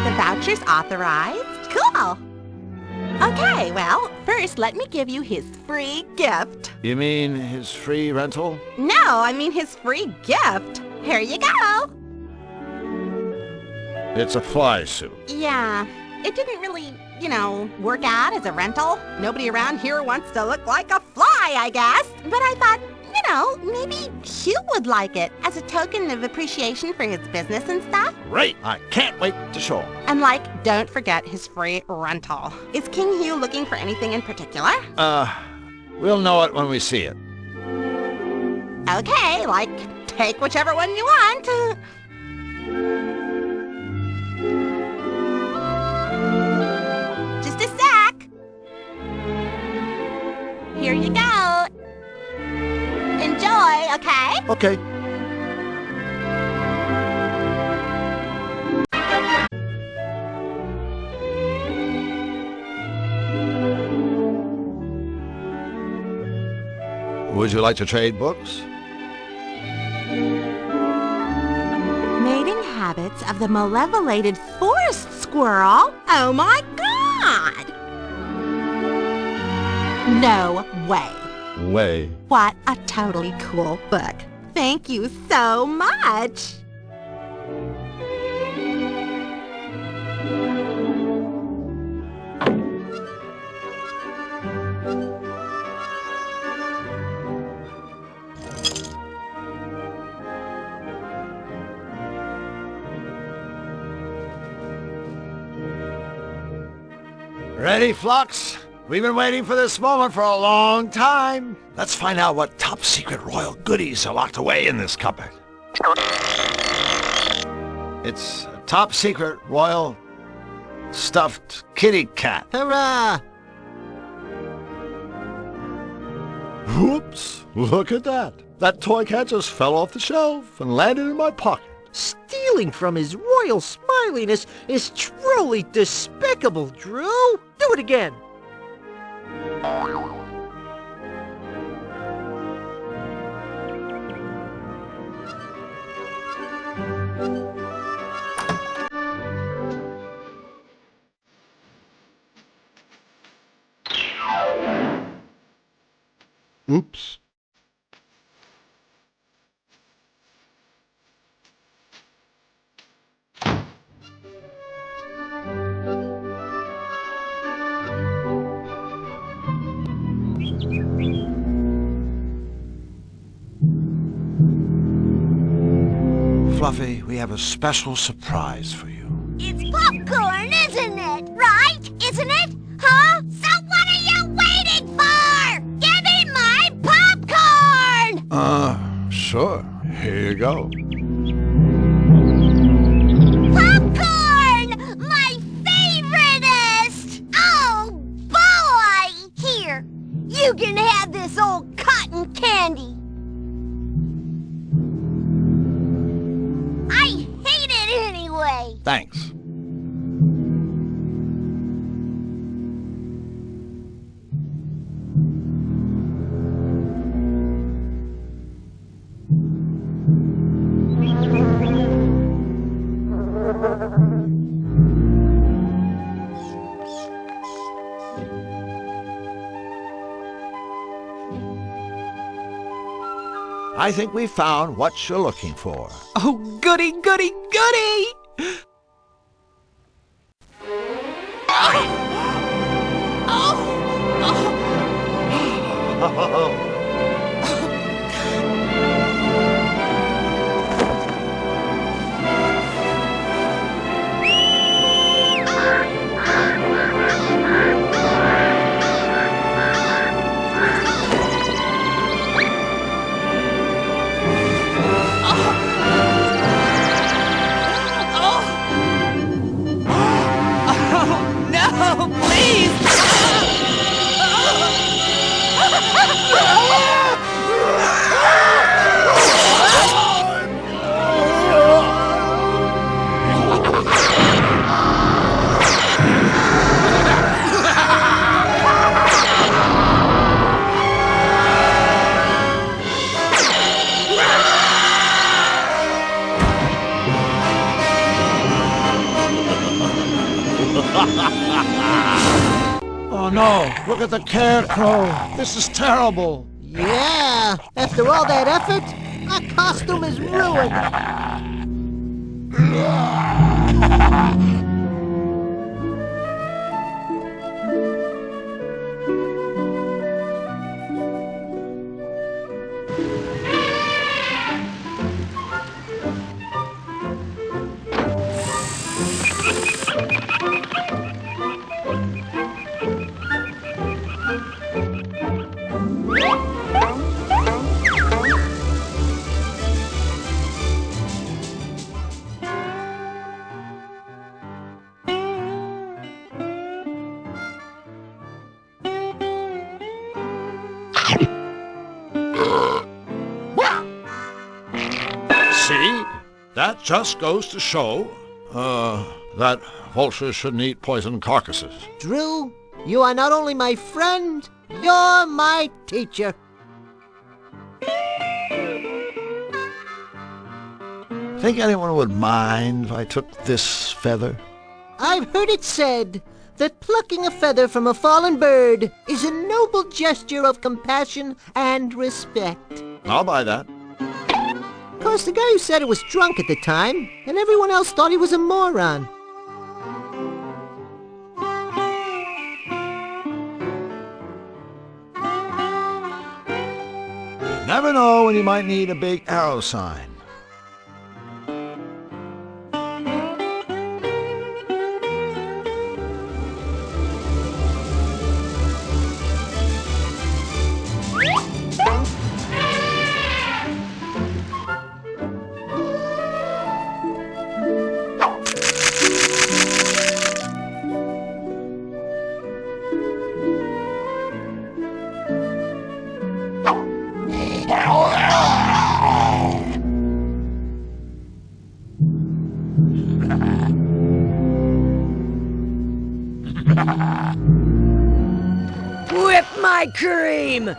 The voucher's authorized. Cool. Okay, well, first let me give you his free gift. You mean his free rental? No, I mean his free gift. Here you go. It's a fly suit. Yeah, it didn't really, work out as a rental. Nobody around here wants to look like a fly, I guess. But I thought, maybe Hugh would like it as a token of appreciation for his business and stuff. Great! I can't wait to show him. And don't forget his free rental. Is King Hugh looking for anything in particular? We'll know it when we see it. Okay, take whichever one you want. Just a sec. Here you go. Enjoy, okay? Okay. Would you like to trade books? Mating habits of the malevolated forest squirrel? Oh my god! No way. Way. What a totally cool book. Thank you so much. Ready, Flux? We've been waiting for this moment for a long time. Let's find out what top-secret royal goodies are locked away in this cupboard. It's a top-secret royal stuffed kitty cat. Hurrah! Whoops! Look at that. That toy cat just fell off the shelf and landed in my pocket. Stealing from his royal smiliness is truly despicable, Drew! Do it again! Oops. Fluffy, we have a special surprise for you. It's popcorn, isn't it? Right? Isn't it? Huh? So what are you waiting for? Give me my popcorn! Sure. Here you go. Popcorn! My favoriteest! Oh, boy! Here, you can have this old cotton candy. I hate it anyway. Thanks. I think we found what you're looking for. Oh, goody, goody, goody! No, please! Oh no, look at the carecrow. This is terrible. Yeah, after all that effort, our costume is ruined. See? That just goes to show, that vultures shouldn't eat poisoned carcasses. Drew, you are not only my friend, you're my teacher. Think anyone would mind if I took this feather? I've heard it said that plucking a feather from a fallen bird is a noble gesture of compassion and respect. I'll buy that. Of course, the guy who said it was drunk at the time, and everyone else thought he was a moron. You never know when you might need a big arrow sign. Whip my cream!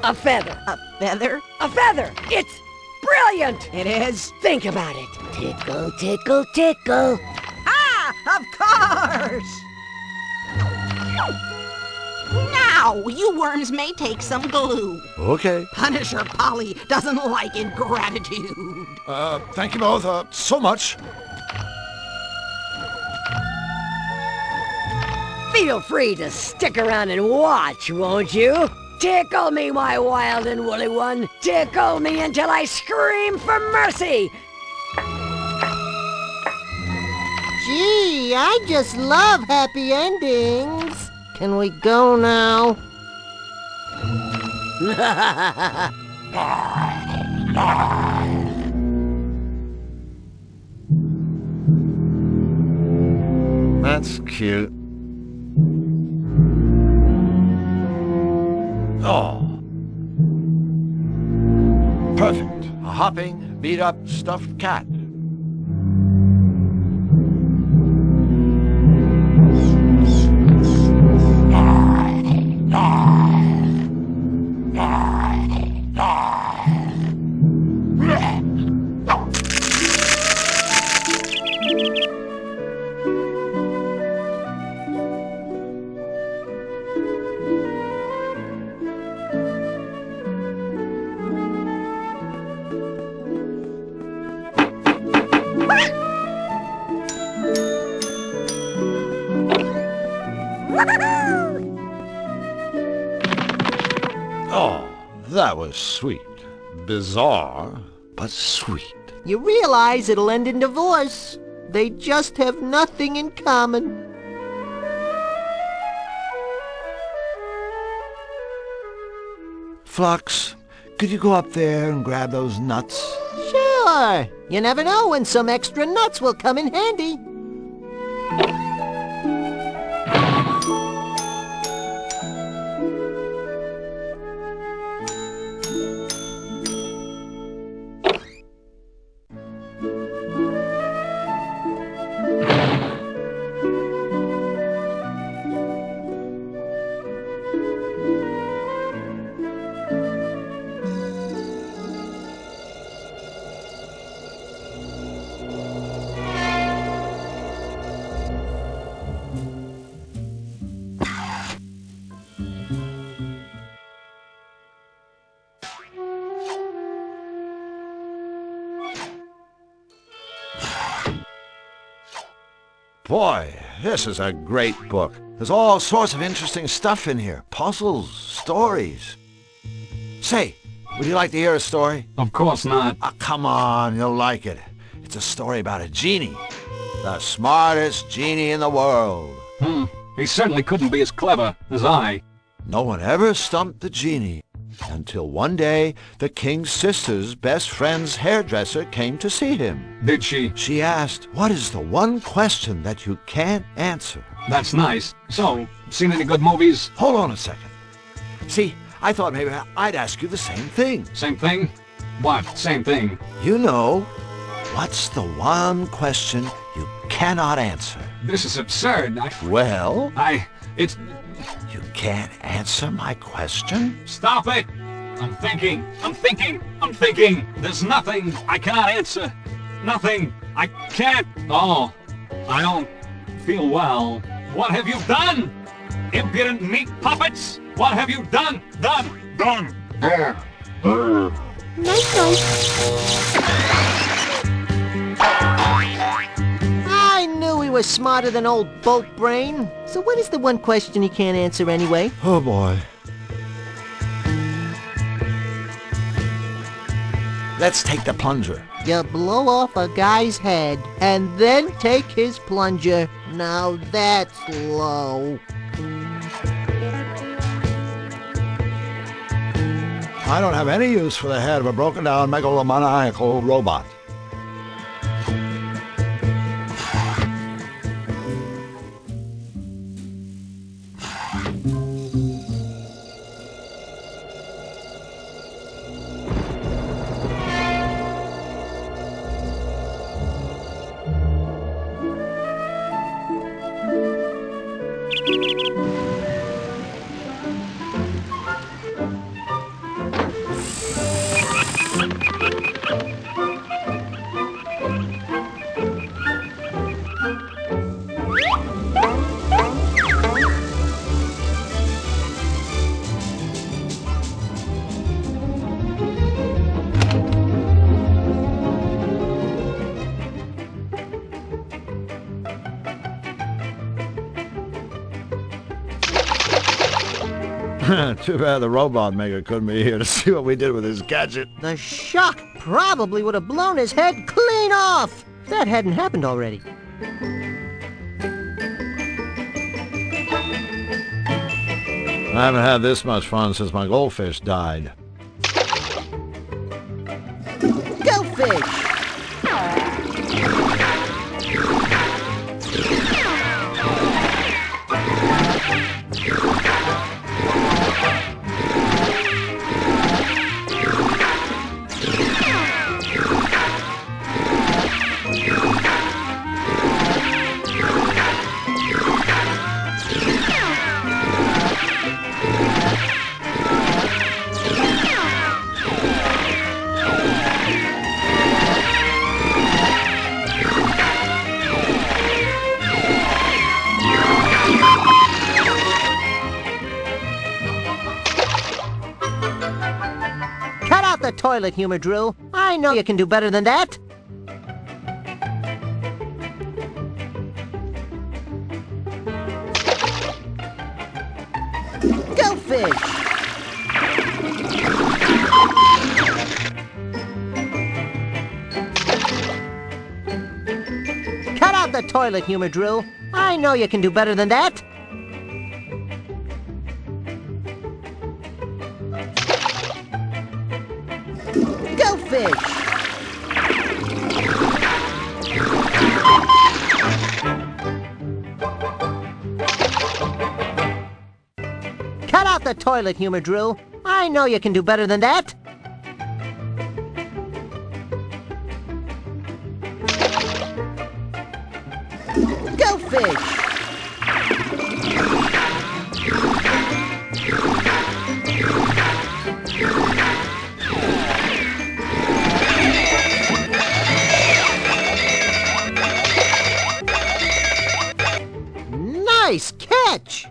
A feather. A feather? A feather! It's brilliant! It is. Think about it. Tickle, tickle, tickle. Ah, of course! Now, you worms may take some glue. Okay. Punisher Polly doesn't like ingratitude. Thank you both, so much. Feel free to stick around and watch, won't you? Tickle me, my wild and woolly one. Tickle me until I scream for mercy. Gee, I just love happy endings. Can we go now? That's cute. Oh. Perfect. A hopping, beat-up, stuffed cat. Oh, that was sweet. Bizarre, but sweet. You realize it'll end in divorce. They just have nothing in common. Flux, could you go up there and grab those nuts? Sure. You never know when some extra nuts will come in handy. Boy, this is a great book. There's all sorts of interesting stuff in here. Puzzles, stories. Say, would you like to hear a story? Of course not. Oh, come on, you'll like it. It's a story about a genie. The smartest genie in the world. He certainly couldn't be as clever as I. No one ever stumped the genie until one day the king's sister's best friend's hairdresser came to see him. Did she? She asked, what is the one question that you can't answer? That's nice. So, seen any good movies? Hold on a second. See, I thought maybe I'd ask you the same thing. Same thing? What? Same thing? You know, what's the one question you cannot answer? This is absurd. Well? It's... You can't answer my question? Stop it! I'm thinking. There's nothing I cannot answer. Nothing. I can't. Oh, I don't feel well. What have you done? Impudent meat puppets! What have you done? Done! I knew he was smarter than old Bolt Brain. So what is the one question he can't answer anyway? Oh boy. Let's take the plunger. You blow off a guy's head and then take his plunger. Now that's low. I don't have any use for the head of a broken down megalomaniacal robot. Too bad the robot maker couldn't be here to see what we did with his gadget. The shock probably would have blown his head clean off. If that hadn't happened already. I haven't had this much fun since my goldfish died. Goldfish! The toilet humor drill. I know you can do better than that. Go fish! Cut out the toilet humor drill. I know you can do better than that. Fish. Cut out the toilet humor drill. I know you can do better than that. Go fish. Nice catch!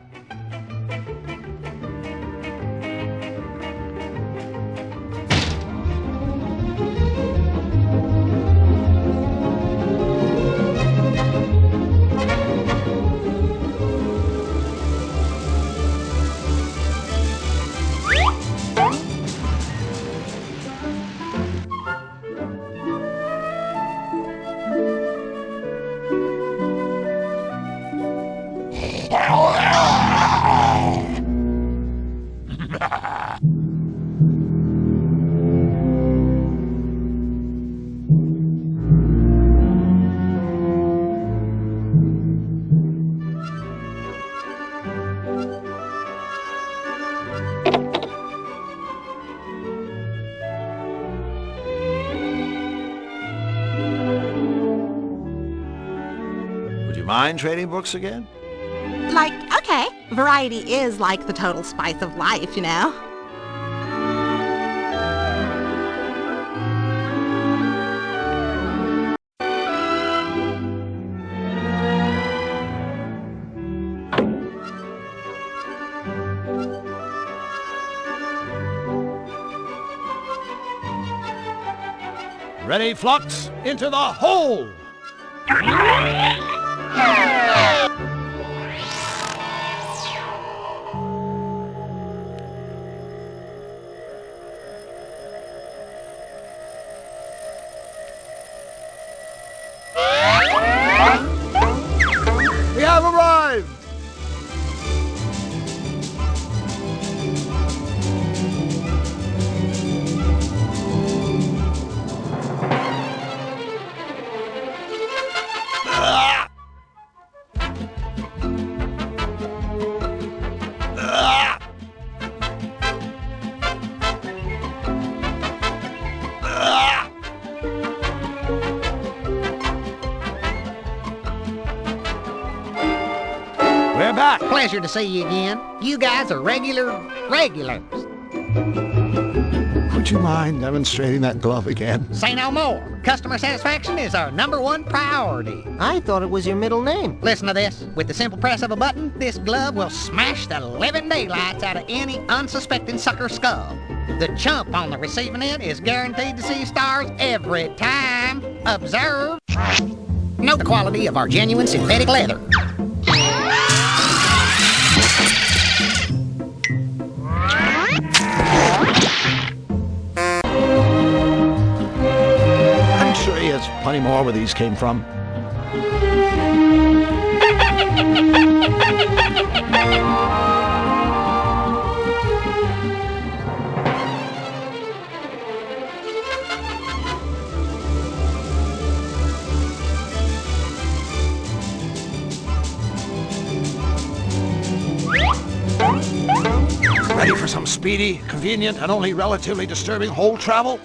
Mind trading books again? Like, okay, variety is like the total spice of life, you know? Ready, Flux? Into the hole! We have arrived! We're back. Pleasure to see you again. You guys are regulars. Would you mind demonstrating that glove again? Say no more. Customer satisfaction is our #1 priority. I thought it was your middle name. Listen to this. With the simple press of a button, this glove will smash the living daylights out of any unsuspecting sucker's skull. The chump on the receiving end is guaranteed to see stars every time. Observe. Note the quality of our genuine synthetic leather. there's plenty more where these came from. Ready for some speedy, convenient, and only relatively disturbing hole travel?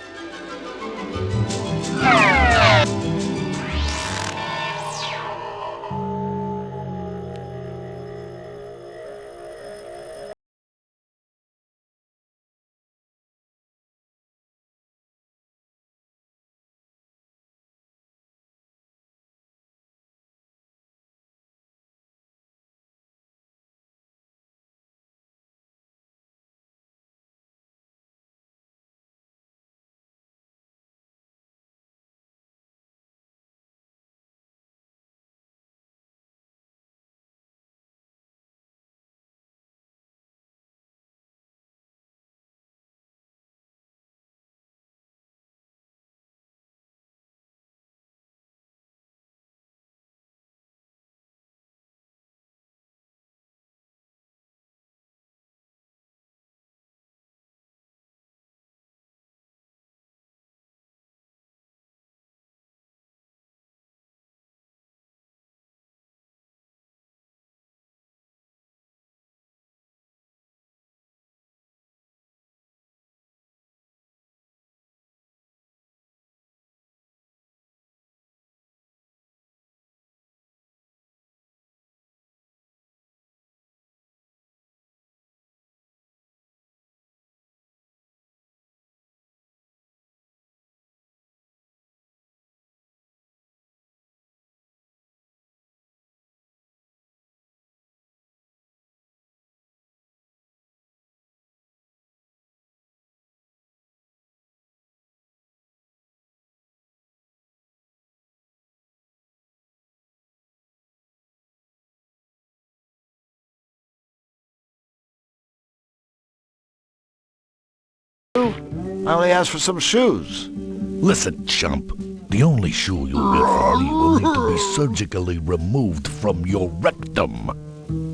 I only asked for some shoes. Listen, chump. The only shoe you'll get from me will need to be surgically removed from your rectum.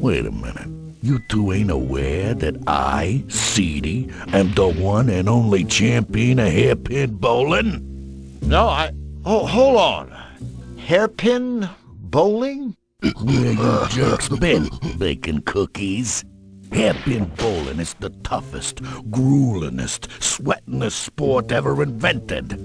Wait a minute. You two ain't aware that I, Seedy, am the one and only champion of hairpin bowling? No, Oh, hold on. Hairpin bowling? Where you jerks been baking cookies? Hairpin bowling is the toughest, gruelingest, sweatingest sport ever invented.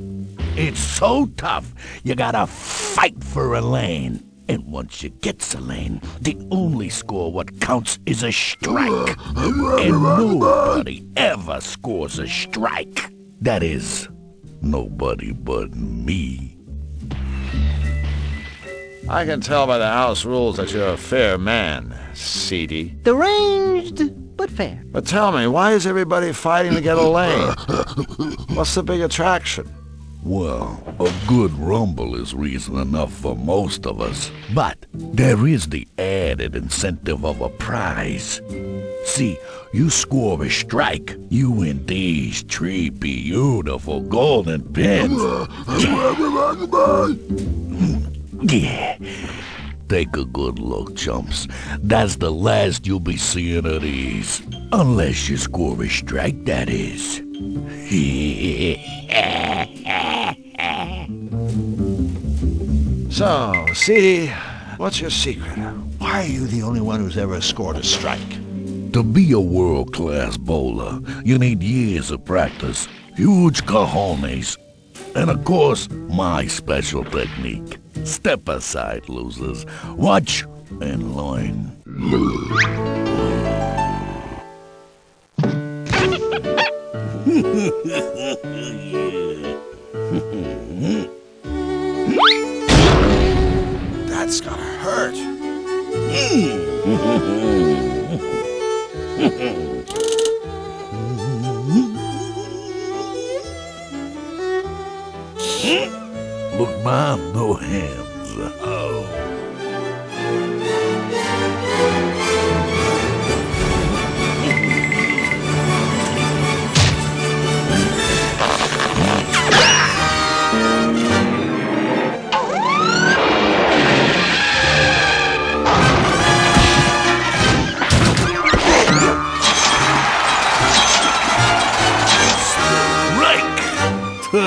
It's so tough, you gotta fight for a lane. And once you get a lane, the only score what counts is a strike. And nobody ever scores a strike. That is, nobody but me. I can tell by the house rules that you're a fair man, Seedy. Deranged, but fair. But tell me, why is everybody fighting to get a lane? What's the big attraction? Well, a good rumble is reason enough for most of us. But there is the added incentive of a prize. See, you score a strike, you win these three beautiful golden pins. Yeah. Take a good look, chumps. That's the last you'll be seeing of these. Unless you score a strike, that is. So, Seedy, what's your secret? Why are you the only one who's ever scored a strike? To be a world-class bowler, you need years of practice, huge cojones, and of course, my special technique. Step aside, losers. Watch and learn. That's gotta hurt. Look, Mom, no hands. Oh.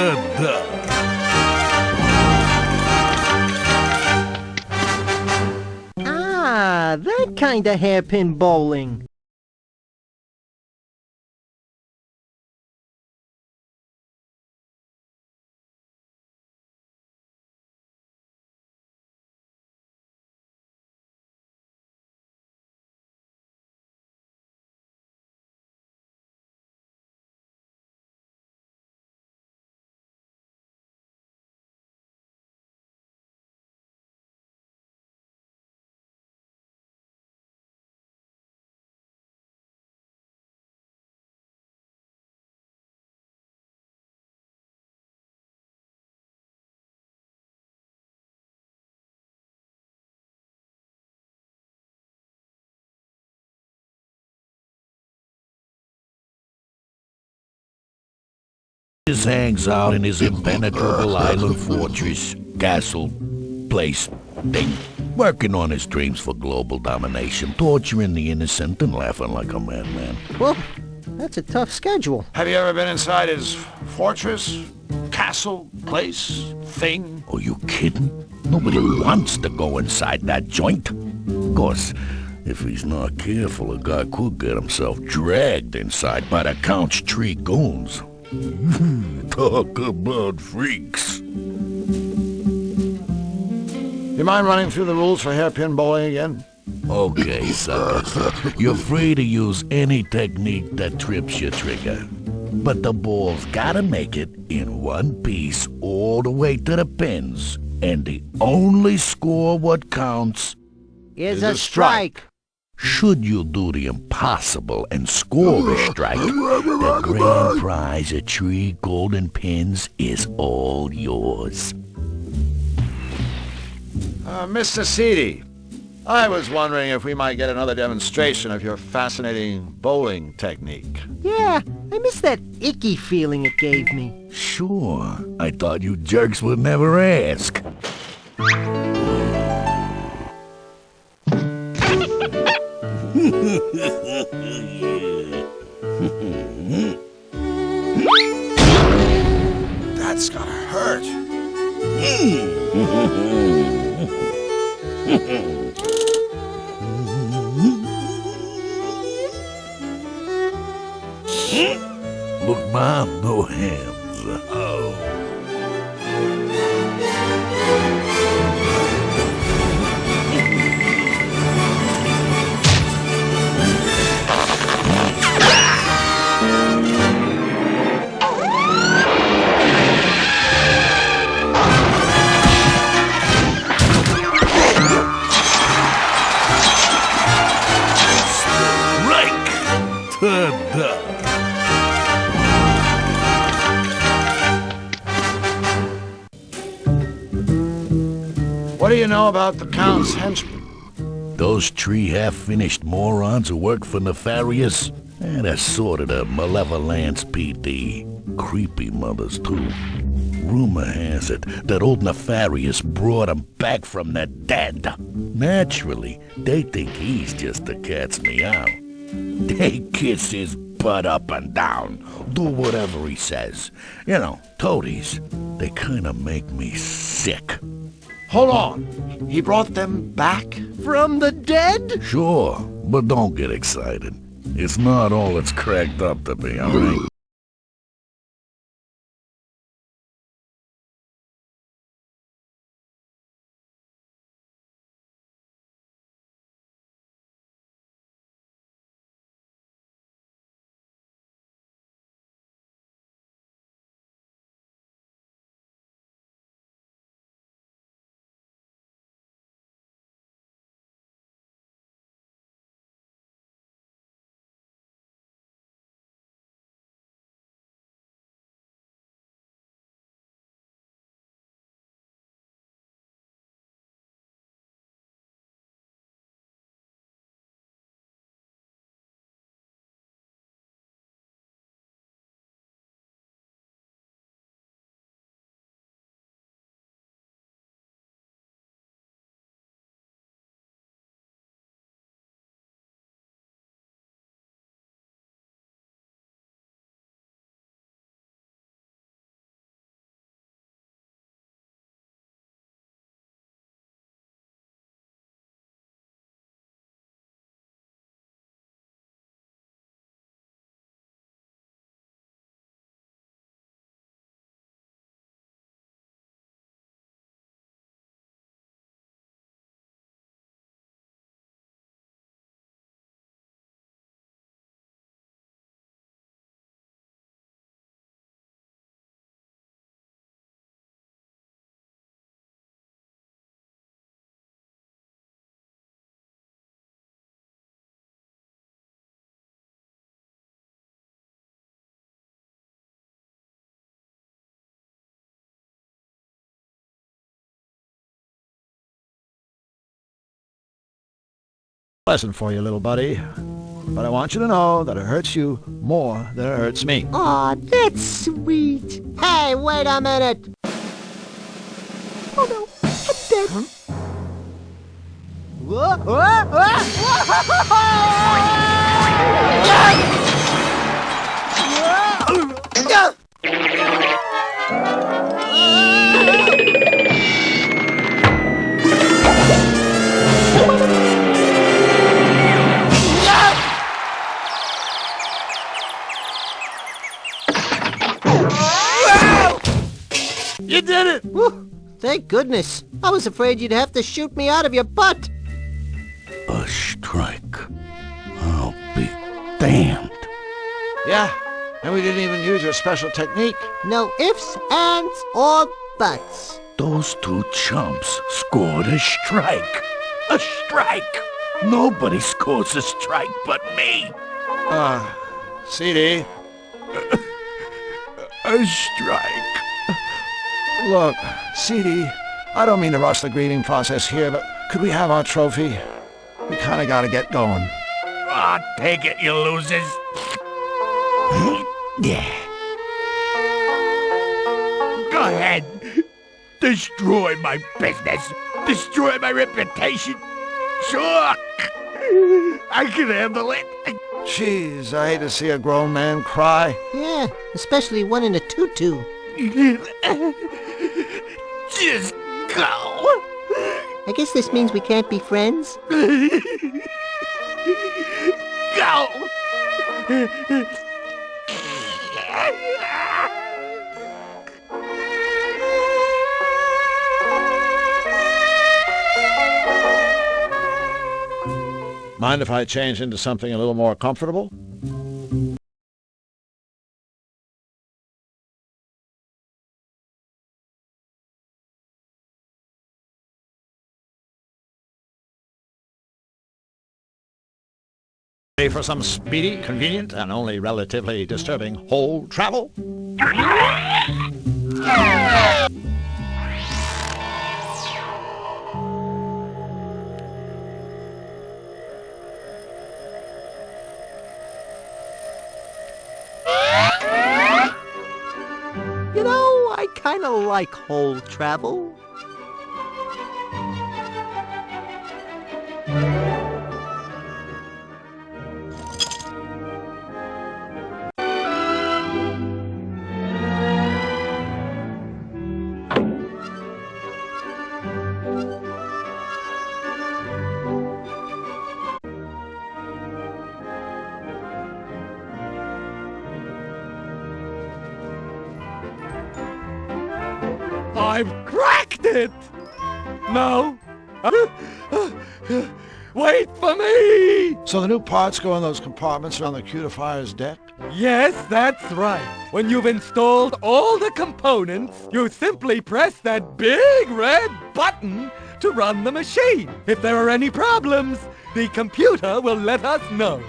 Ta-da! Ah, that kind of hairpin bowling. Just hangs out in his impenetrable island fortress, castle, place, thing, working on his dreams for global domination, torturing the innocent and laughing like a madman. Well, that's a tough schedule. Have you ever been inside his fortress, castle, place, thing? Are you kidding? Nobody wants to go inside that joint. Of course, if he's not careful, a guy could get himself dragged inside by the Count's tree goons. Talk about freaks. You mind running through the rules for hairpin bowling again? Okay, sucker. You're free to use any technique that trips your trigger. But the ball's gotta make it in one piece all the way to the pins. And the only score what counts is a strike. Should you do the impossible and score a strike, the grand prize of 3 golden pins is all yours. Mr. Seedy, I was wondering if we might get another demonstration of your fascinating bowling technique. Yeah, I miss that icky feeling it gave me. Sure, I thought you jerks would never ask. That's gotta hurt. Look, Mom, no hands. Oh. What do you know about the Count's henchmen? Those 3 half-finished morons who work for Nefarious? That's sort of the Malevolence PD. Creepy mothers, too. Rumor has it that old Nefarious brought them back from the dead. Naturally, they think he's just the cat's meow. They kiss his butt up and down, do whatever he says. You know, toadies, they kinda make me sick. Hold on. He brought them back? From the dead? Sure, but don't get excited. It's not all it's cracked up to be, alright? pleasant for you, little buddy. But I want you to know that it hurts you more than it hurts me. Aw, that's sweet. Hey, wait a minute. Oh no, I'm dead. Huh? Whoa, whoa, whoa, You did it! Whew, thank goodness. I was afraid you'd have to shoot me out of your butt. A strike. I'll be damned. Yeah, and we didn't even use your special technique. No ifs, ands, or buts. Those two chumps scored a strike. A strike! Nobody scores a strike but me. CD. A strike. Look, CD, I don't mean to rush the grieving process here, but could we have our trophy? We kinda gotta get going. Ah, take it, you losers. Yeah. Go ahead. Destroy my business. Destroy my reputation. Sure. I can handle it. Jeez, I hate to see a grown man cry. Yeah, especially one in a tutu. Just go. I guess this means we can't be friends. Go. Mind if I change into something a little more comfortable? Ready for some speedy, convenient, and only relatively disturbing whole travel? You know, I kinda like whole travel. I've cracked it! No. Wait for me! So the new parts go in those compartments around the cutifier's deck? Yes, that's right. When you've installed all the components, you simply press that big red button to run the machine. If there are any problems, the computer will let us know.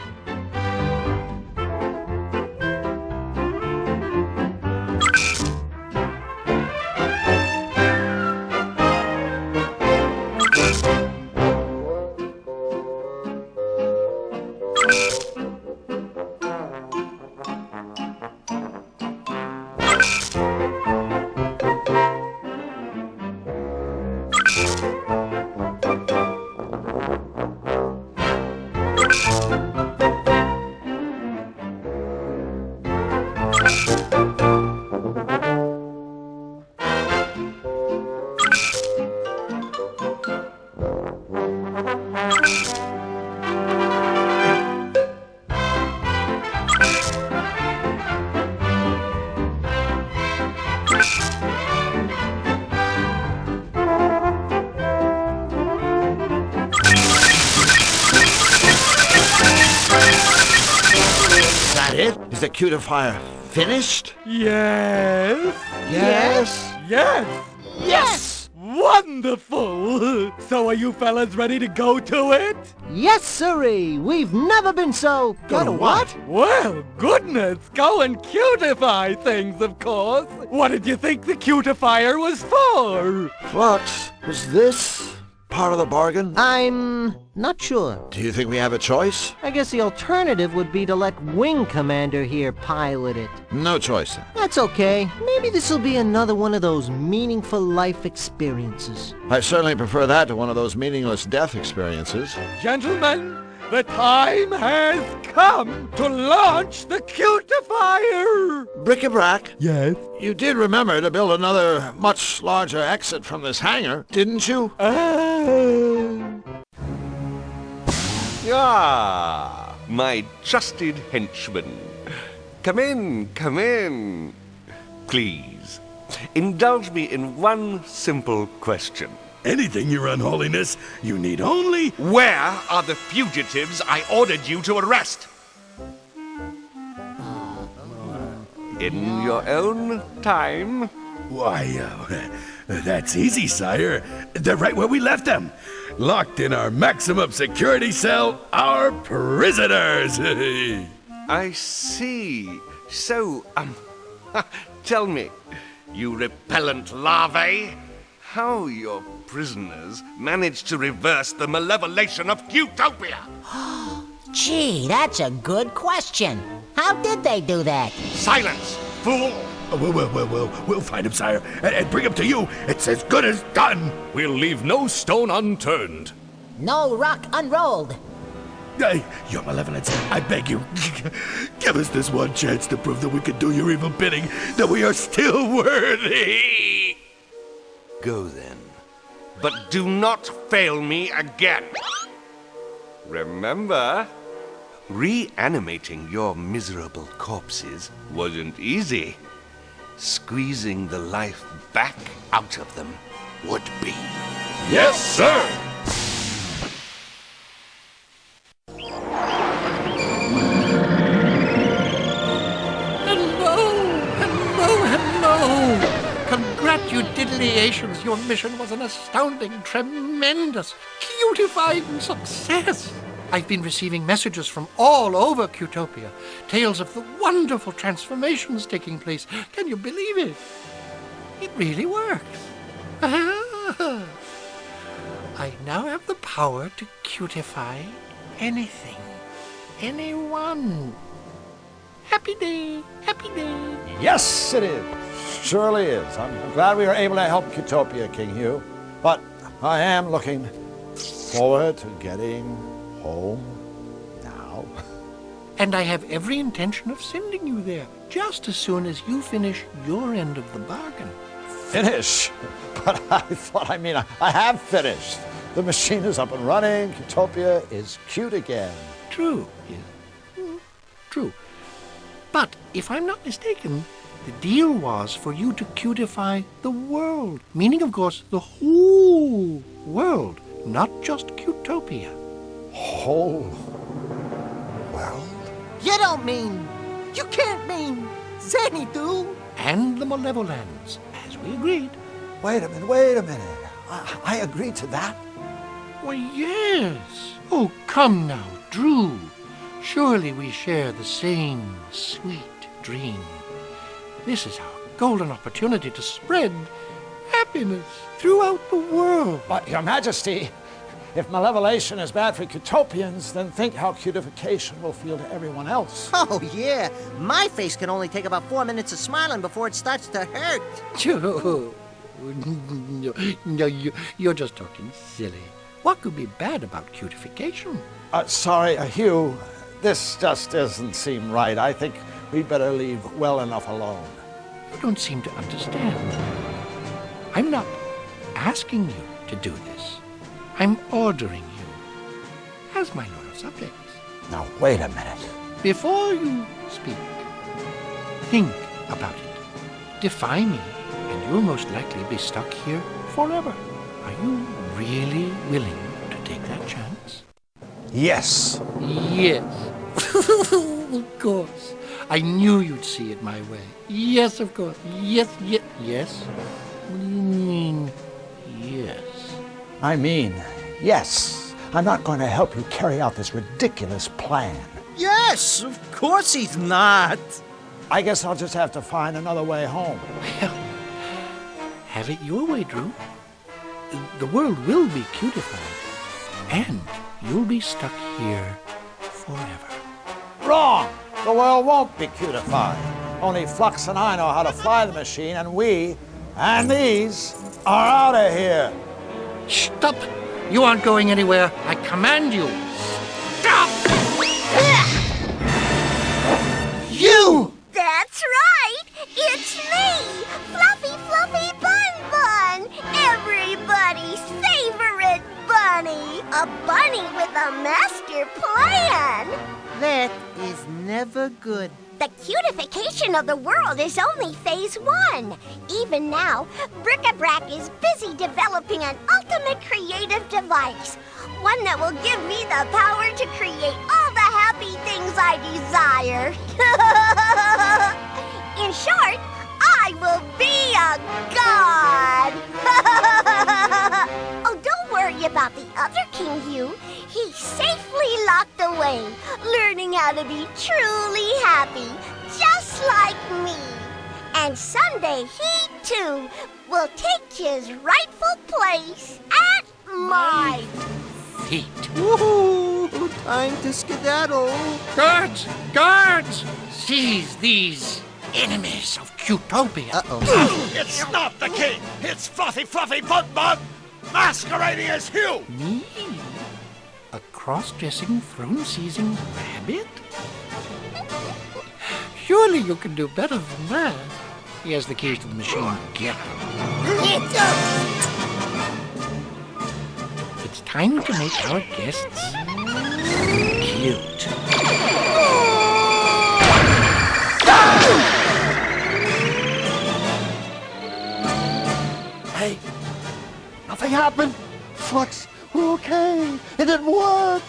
Is the cutifier finished? Yes. Yes? Yes. Yes! Wonderful! So are you fellas ready to go to it? Yes, sirree! We've never been so... Go to what? Well, goodness, go and cutify things, of course. What did you think the cutifier was for? Flux, was this part of the bargain? I'm not sure. Do you think we have a choice? I guess the alternative would be to let Wing Commander here pilot it. No choice then. That's okay. Maybe this'll be another one of those meaningful life experiences. I certainly prefer that to one of those meaningless death experiences. Gentlemen, the time has come to launch the cutifier! Bric-a-brac. Yes? You did remember to build another much larger exit from this hangar, didn't you? Ah, my trusted henchman. Come in, come in. Please, indulge me in one simple question. Anything, Your Unholiness. You need only... Where are the fugitives I ordered you to arrest? In your own time? Why, that's easy, sire. They're right where we left them. Locked in our maximum security cell, our prisoners. I see. So, tell me, you repellent larvae, how your prisoners managed to reverse the malevolation of Cutopia? Gee, that's a good question. How did they do that? Silence, fool! We'll find him, sire, and bring him to you. It's as good as done. We'll leave no stone unturned. No rock unrolled. Your Malevolence, I beg you, give us this one chance to prove that we can do your evil bidding, that we are still worthy. Go then, but do not fail me again. Remember, reanimating your miserable corpses wasn't easy. Squeezing the life back out of them would be. Yes, sir! Hello! Congratulations, your mission was an astounding, tremendous, cutifying success. I've been receiving messages from all over Cutopia, tales of the wonderful transformations taking place. Can you believe it? It really works. I now have the power to cutify anything, anyone. Happy day, happy day. Yes, it is. Surely is. I'm glad we were able to help Cutopia, King Hugh. But I am looking forward to getting home now. And I have every intention of sending you there, just as soon as you finish your end of the bargain. Finish? But I have finished. The machine is up and running. Cutopia is cute again. True. True. But if I'm not mistaken, the deal was for you to cutify the world. Meaning, of course, the whole world, not just Cutopia. Whole world? You don't mean... You can't mean... Zany, do? And the Malevolents, as we agreed. Wait a minute. I agreed to that? Why, yes. Oh, come now, Drew. Surely we share the same sweet dream. This is our golden opportunity to spread happiness throughout the world. But, Your Majesty, if malevolation is bad for Cutopians, then think how cutification will feel to everyone else. Oh, yeah. My face can only take about 4 minutes of smiling before it starts to hurt. No, you're just talking silly. What could be bad about cutification? Sorry, Hugh. This just doesn't seem right. I think we'd better leave well enough alone. You don't seem to understand. I'm not asking you to do this. I'm ordering you as my loyal subjects. Now, wait a minute. Before you speak, think about it. Defy me, and you'll most likely be stuck here forever. Are you really willing to take that chance? Yes. Yes. Of course. I knew you'd see it my way. Yes, of course. Yes. What do you mean, yes? I mean, yes. I'm not going to help you carry out this ridiculous plan. Yes, of course he's not. I guess I'll just have to find another way home. Well, have it your way, Drew. the world will be cutified, and you'll be stuck here forever. Wrong! The world won't be cutified. Only Flux and I know how to fly the machine, and we, and these, are out of here. Stop! You aren't going anywhere. I command you. Stop! You! That's right! It's me! Fluffy Fluffy Bun Bun! Everybody's favorite bunny! A bunny with a master plan! That is never good. The cutification of the world is only phase 1. Even now, Bric-a-Brac is busy developing an ultimate creative device. One that will give me the power to create all the happy things I desire. In short, I will be a god! Oh, don't worry about the other King Hugh. He's safely locked away, learning how to be truly happy, just like me. And someday he, too, will take his rightful place at my feet. Woohoo! Time to skedaddle. Guards! Guards! Seize these enemies of Cutopia. Uh-oh. It's not the king! It's Fluffy Fluffy Bun Bun, masquerading as Hugh! Me? A cross-dressing, throne-seizing rabbit? Surely you can do better than that. He has the keys to the machine. Get him. It's time to make our guests cute. Hey, nothing happened. Flux, we're okay. It didn't work.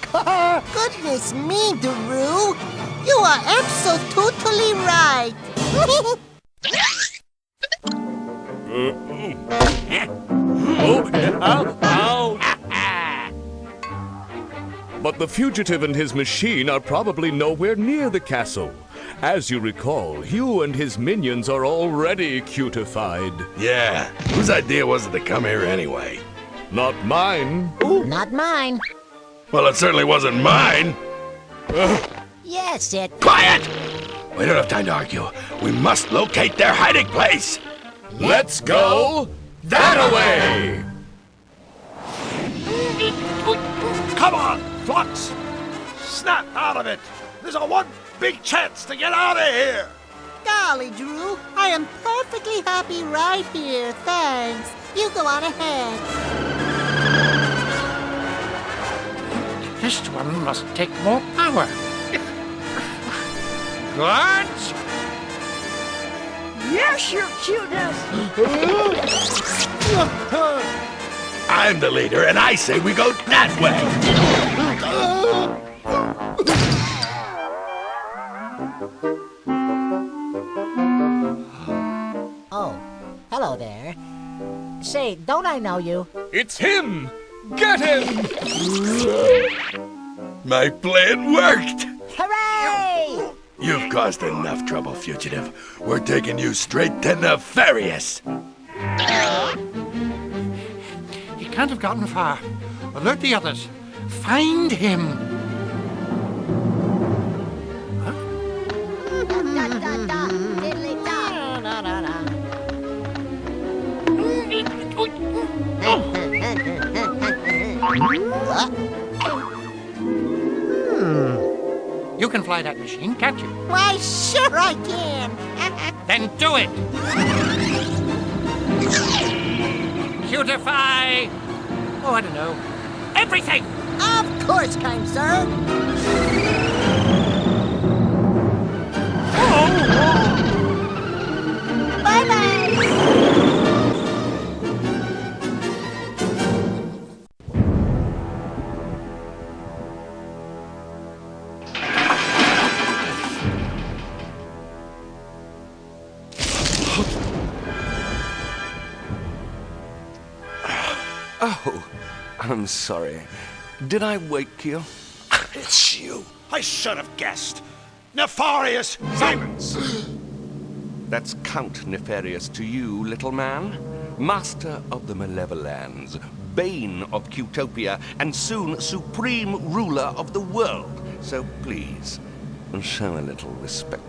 Goodness me, Daru. You are absolutely right. But the fugitive and his machine are probably nowhere near the castle. As you recall, Hugh and his minions are already cutified. Yeah, whose idea was it to come here anyway? Not mine. Not mine. Well, it certainly wasn't mine. Yes, it... Quiet! We don't have time to argue. We must locate their hiding place. Let's go that-a-way! Come on, Flux! Snap out of it! There's a one big chance to get out of here! Golly, Drew, I am perfectly happy right here, thanks. You go on ahead. This one must take more power. Guards! Yes, your cuteness! I'm the leader, and I say we go that way. Oh, hello there. Say, don't I know you? It's him! Get him! My plan worked! Hooray! You've caused enough trouble, fugitive. We're taking you straight to Nefarious. He can't have gotten far. Alert the others. Find him. You can fly that machine, can't you? Why, sure I can. Then do it! Cutify! Oh, I don't know. Everything! Of course, kind sir. Bye-bye! Oh, I'm sorry. Did I wake you? It's you. I should have guessed. Nefarious Simons. That's Count Nefarious to you, little man. master of the Malevolence, bane of Cutopia, and soon supreme ruler of the world. So please, show a little respect.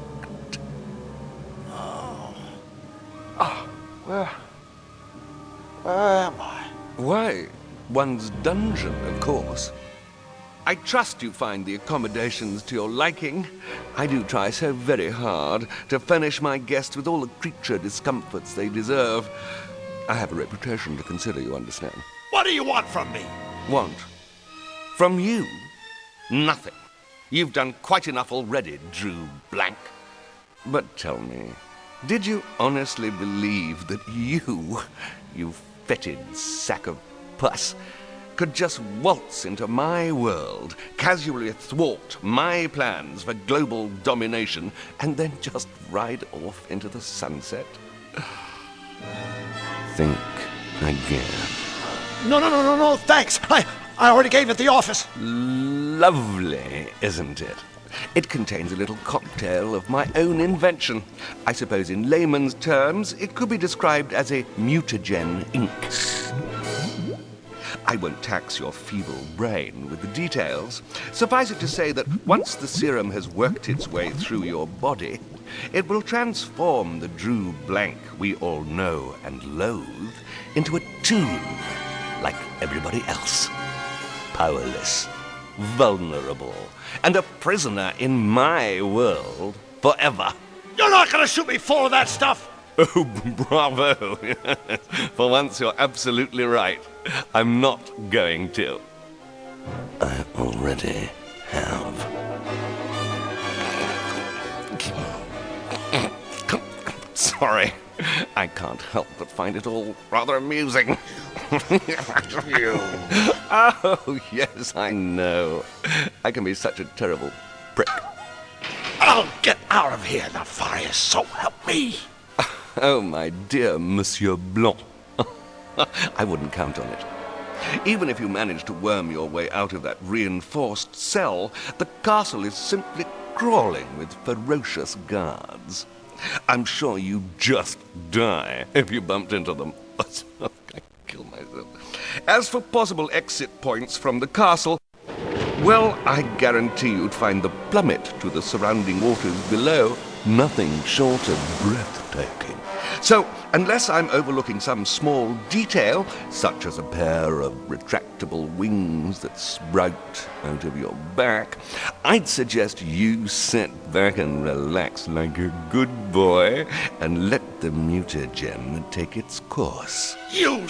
Where am I? Why, one's dungeon, of course. I trust you find the accommodations to your liking. I do try so very hard to furnish my guests with all the creature discomforts they deserve. I have a reputation to consider, you understand. What do you want from me? Want? From you? Nothing. You've done quite enough already, Drew Blanc. But tell me, did you honestly believe that you fetid sack of pus, could just waltz into my world, casually thwart my plans for global domination, and then just ride off into the sunset? Think again. No, thanks. I already gave it the office. Lovely, isn't it? It contains a little cocktail of my own invention. I suppose in layman's terms, it could be described as a mutagen ink. I won't tax your feeble brain with the details. Suffice it to say that once the serum has worked its way through your body, it will transform the Drew Blanc we all know and loathe into a toon, like everybody else. Powerless, vulnerable, and a prisoner in my world forever. You're not going to shoot me full of that stuff! Oh, bravo! For once you're absolutely right. I'm not going to. I already have. Sorry, I can't help but find it all rather amusing. Oh, yes, I know. I can be such a terrible prick. I'll get out of here, Nefarious, so help me! Oh, my dear Monsieur Blanc. I wouldn't count on it. Even if you manage to worm your way out of that reinforced cell, the castle is simply crawling with ferocious guards. I'm sure you'd just die if you bumped into them. I'd kill myself. As for possible exit points from the castle, well, I guarantee you'd find the plummet to the surrounding waters below nothing short of breathtaking. So, unless I'm overlooking some small detail, such as a pair of retractable wings that sprout out of your back, I'd suggest you sit back and relax like a good boy and let the mutagen take its course. You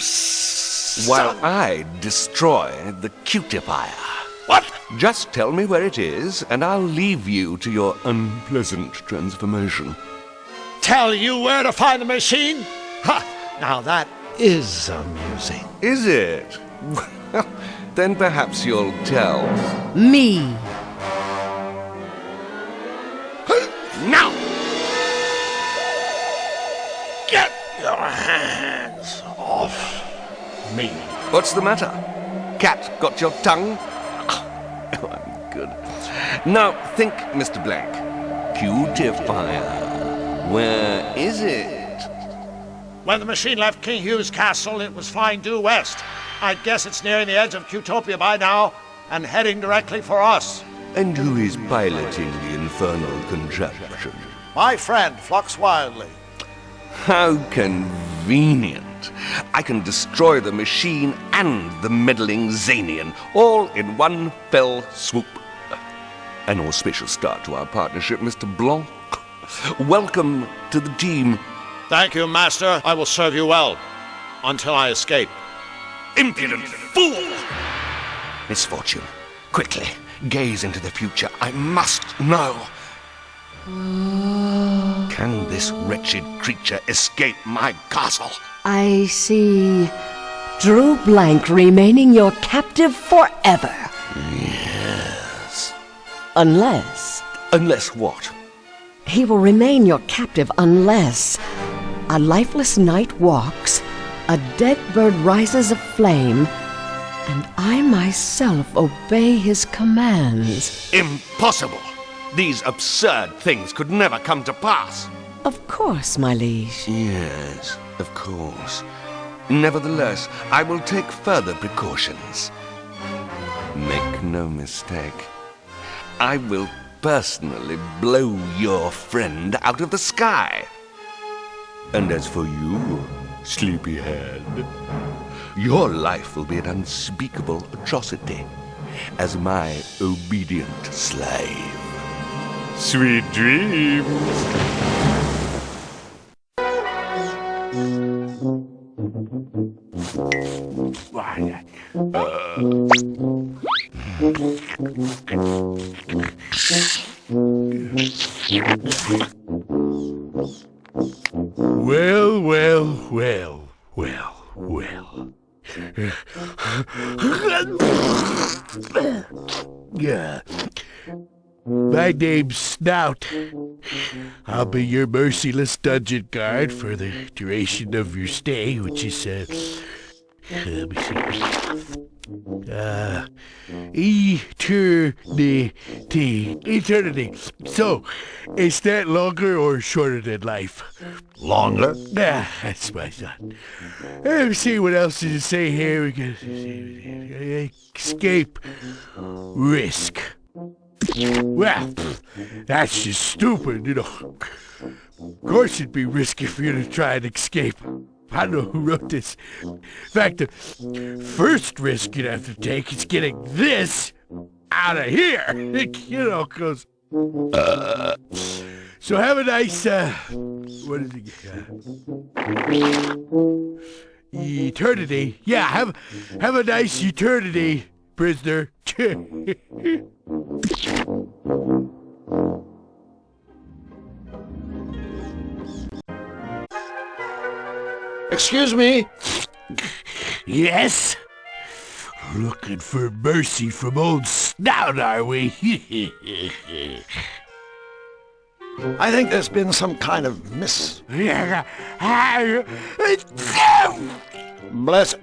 While I destroy the cutifier. What? Just tell me where it is, and I'll leave you to your unpleasant transformation. Tell you where to find the machine? Ha! Now that is amusing. Is it? Well, then perhaps you'll tell me. Now! Get your hands off me. What's the matter? Cat got your tongue? Oh, I'm good. Now, think, Mr. Blanc. Cutifier. Where is it? When the machine left King Hugh's castle, it was flying due west. I guess it's nearing the edge of Cutopia by now, and heading directly for us. And who is piloting the infernal contraption? My friend, Flux Wildly. How convenient. I can destroy the machine and the meddling Zanian, all in one fell swoop. An auspicious start to our partnership, Mr. Blanc. Welcome to the team. Thank you, Master. I will serve you well. Until I escape. Impudent fool! Misfortune. Quickly, gaze into the future. I must know. Can this wretched creature escape my castle? I see Drew Blanc remaining your captive forever. Yes. Unless what? He will remain your captive unless a lifeless knight walks, a dead bird rises aflame, and I myself obey his commands. Impossible! These absurd things could never come to pass. Of course, my liege. Yes, of course. Nevertheless, I will take further precautions. Make no mistake, I will personally blow your friend out of the sky. And as for you, sleepyhead, your life will be an unspeakable atrocity as my obedient slave. Sweet dreams! Well, well, well, well, well. Yeah. My name's Snout. I'll be your merciless dungeon guard for the duration of your stay, which is, let me see. Eternity. So, is that longer or shorter than life? Longer? Yeah, that's what I thought. Let me see what else does it say here. We can escape risk. Well, that's just stupid, you know. Of course it'd be risky for you to try and escape. I don't know who wrote this. In fact, the first risk you'd have to take is getting this out of here. You know, because... So have a nice, what is it? Eternity. Yeah, have a nice eternity, prisoner. Excuse me? Yes? Looking for mercy from old Snout, are we? I think there's been some kind of Bless...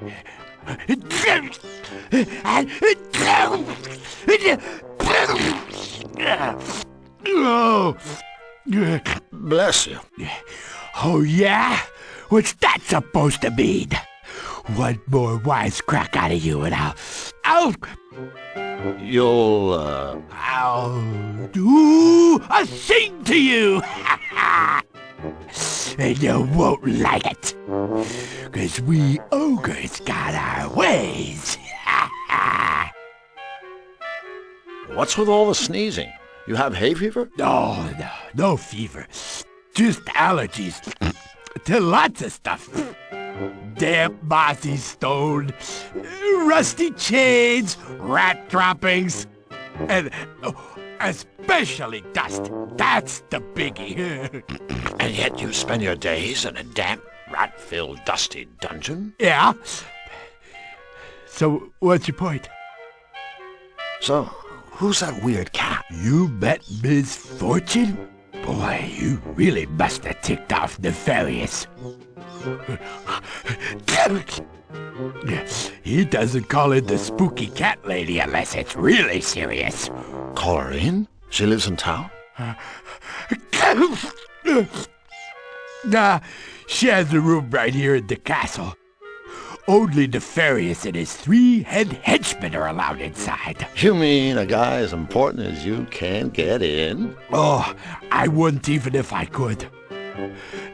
Oh. Bless you. Oh, yeah? What's that supposed to mean? One more wisecrack out of you and I'll do a thing to you! And you won't like it. 'Cause we ogres got our ways. What's with all the sneezing? You have hay fever? No fever. Just allergies. To lots of stuff. Damp, mossy stone, rusty chains, rat droppings, and especially dust. That's the biggie. And yet you spend your days in a damp, rat-filled, dusty dungeon? Yeah. So, what's your point? So, who's that weird cat? You met Ms. Fortune? Boy, you really must have ticked off Nefarious. He doesn't call in the spooky cat lady unless it's really serious. Call her in? She lives in town? Nah, she has a room right here in the castle. Only Nefarious and his 3 head henchmen are allowed inside. You mean a guy as important as you can't get in? Oh, I wouldn't even if I could.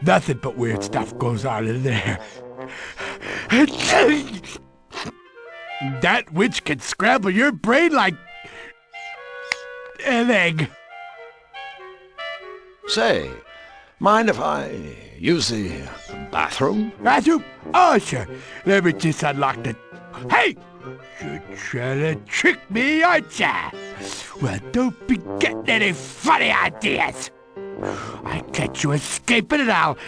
Nothing but weird stuff goes on in there. That witch can scramble your brain like an egg. Say, mind if I use the bathroom? Bathroom? Oh, sure. Let me just unlock the... Hey! You're trying to trick me, aren't ya? Well, don't be getting any funny ideas. I catch you escaping and I'll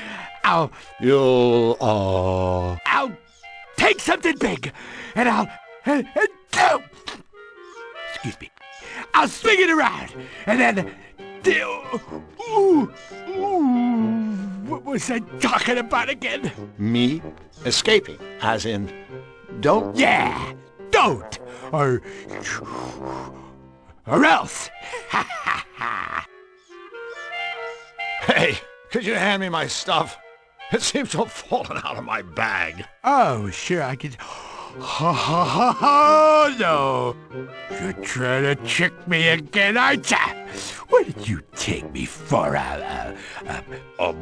take something big and excuse me. I'll swing it around and then... What was I talking about again? Me escaping, as in, don't? Yeah, don't, or else. Hey, could you hand me my stuff? It seems to have fallen out of my bag. Oh, sure, I could... Oh, no. You're trying to trick me again, aren't ya? What did you take me for, A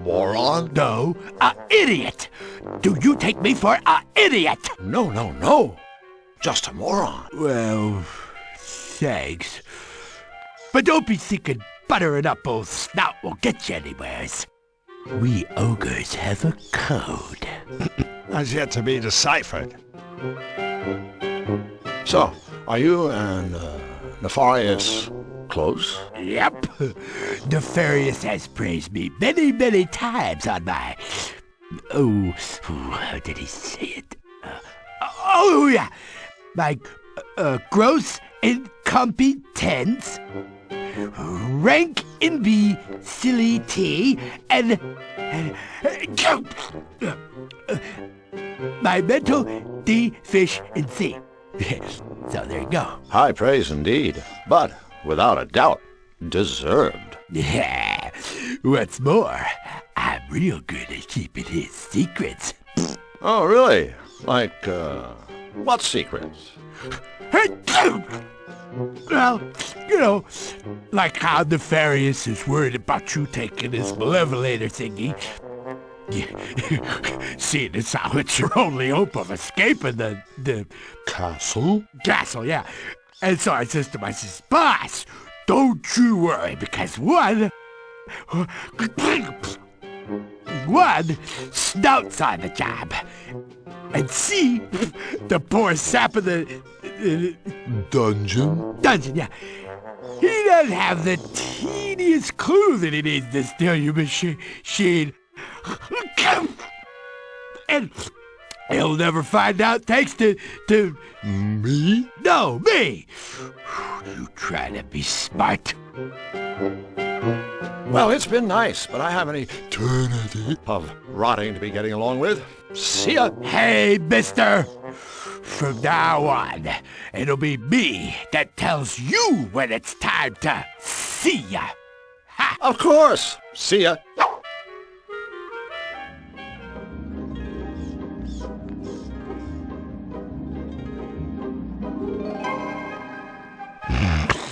moron? No, a idiot. Do you take me for a idiot? No. Just a moron. Well, thanks. But don't be thinking buttering up old snout will get you anywheres. We ogres have a code. Has yet to be deciphered. So, are you and Nefarious close? Yep. Nefarious has praised me many, many times on my... how did he say it? Yeah. My gross incompetence, rank imbecility, and my mental deficiency. So there you go. High praise indeed, but without a doubt, deserved. Yeah. What's more, I'm real good at keeping his secrets. Oh, really? Like, what secrets? Well, you know, like how Nefarious is worried about you taking his malevolator thingy. Seeing as how it's your only hope of escaping the castle? Castle, yeah. And so I says to myself, boss, don't you worry, because one snouts on the job, and C, the poor sap of the dungeon, yeah. He doesn't have the teeniest clue that he needs to steal your machine. And he'll never find out thanks to me? No, me! You try to be smart. Well, it's been nice, but I have an eternity of rotting to be getting along with. See ya! Hey, mister! From now on, it'll be me that tells you when it's time to see ya! Ha! Of course! See ya!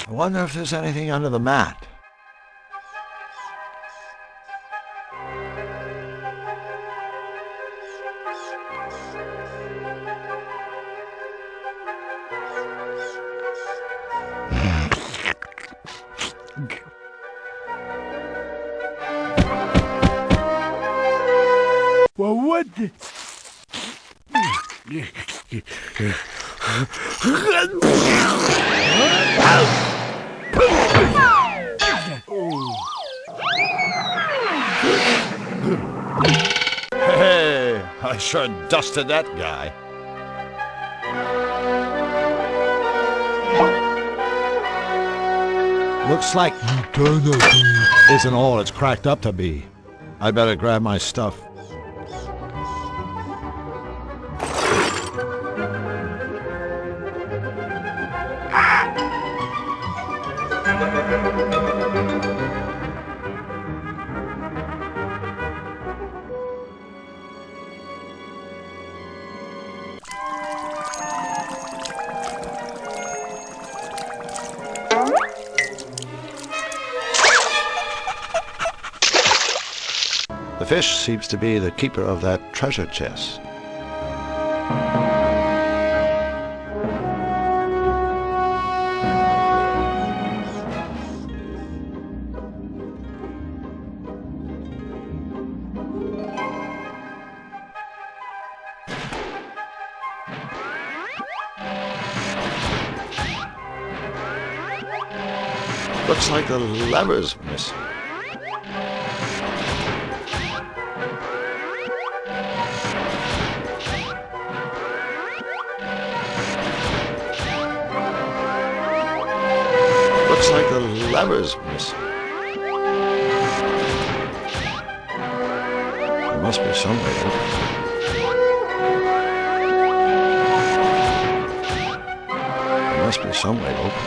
I wonder if there's anything under the mat. Well, what the... Hey, I sure dusted that guy. Looks like eternity isn't all it's cracked up to be. I better grab my stuff. The fish seems to be the keeper of that treasure chest. Looks like the lever's missing. Looks like the lever's missing. There must be some way to open it. There must be some way to open it.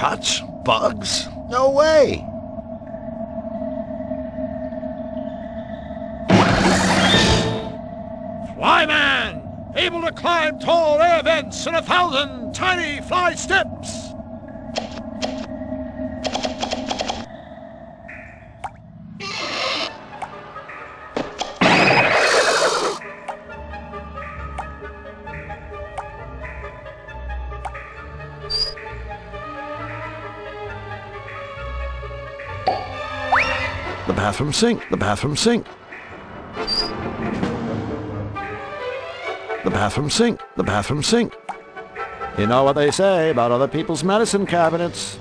touch bugs? No way! Flyman! Able to climb tall air vents in 1,000 tiny fly steps! The bathroom sink, the bathroom sink. The bathroom sink, the bathroom sink. You know what they say about other people's medicine cabinets.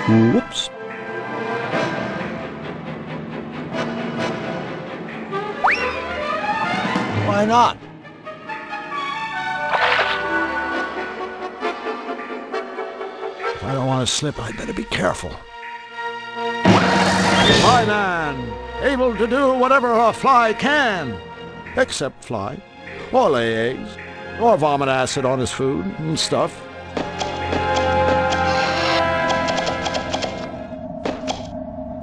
Whoops. Why not? If I don't want to slip, I'd better be careful. Flyman, able to do whatever a fly can, except fly, or lay eggs, or vomit acid on his food and stuff.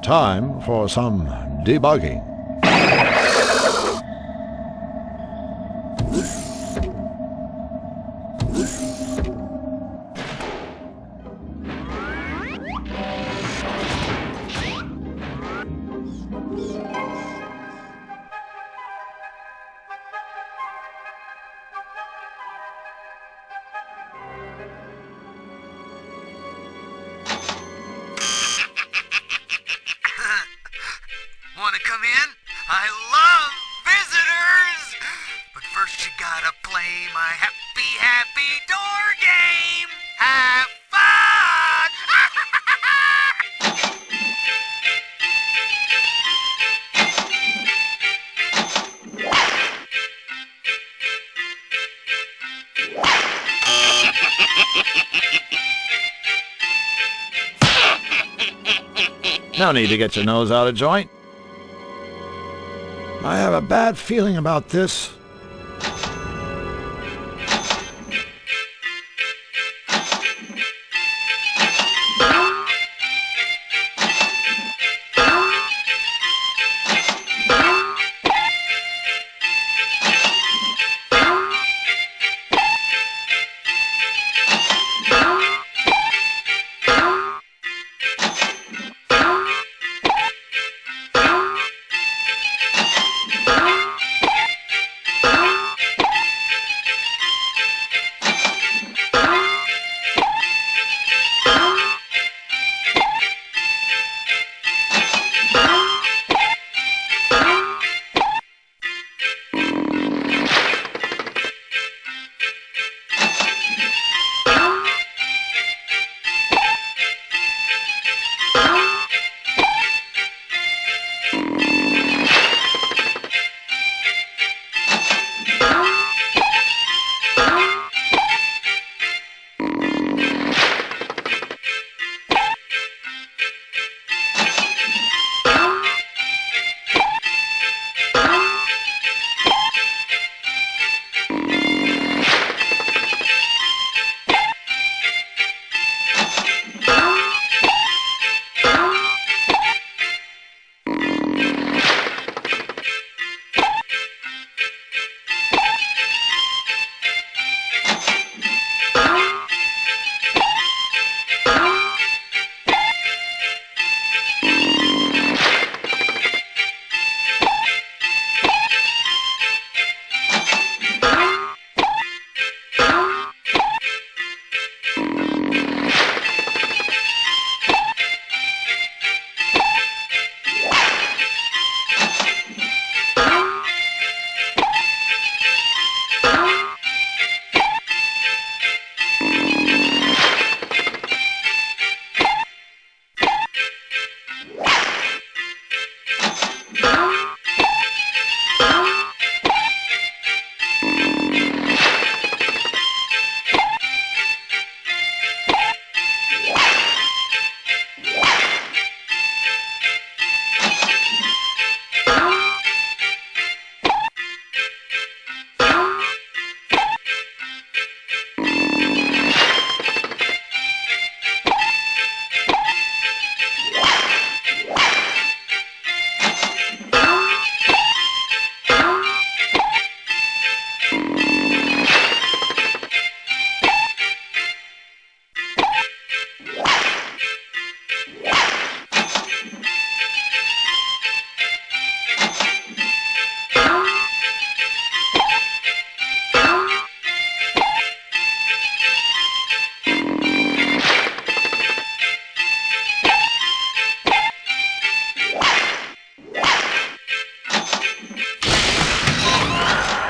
Time for some debugging. Want to come in? I love visitors! But first you gotta play my happy, happy door game! Have fun! No need to get your nose out of joint. I have a bad feeling about this.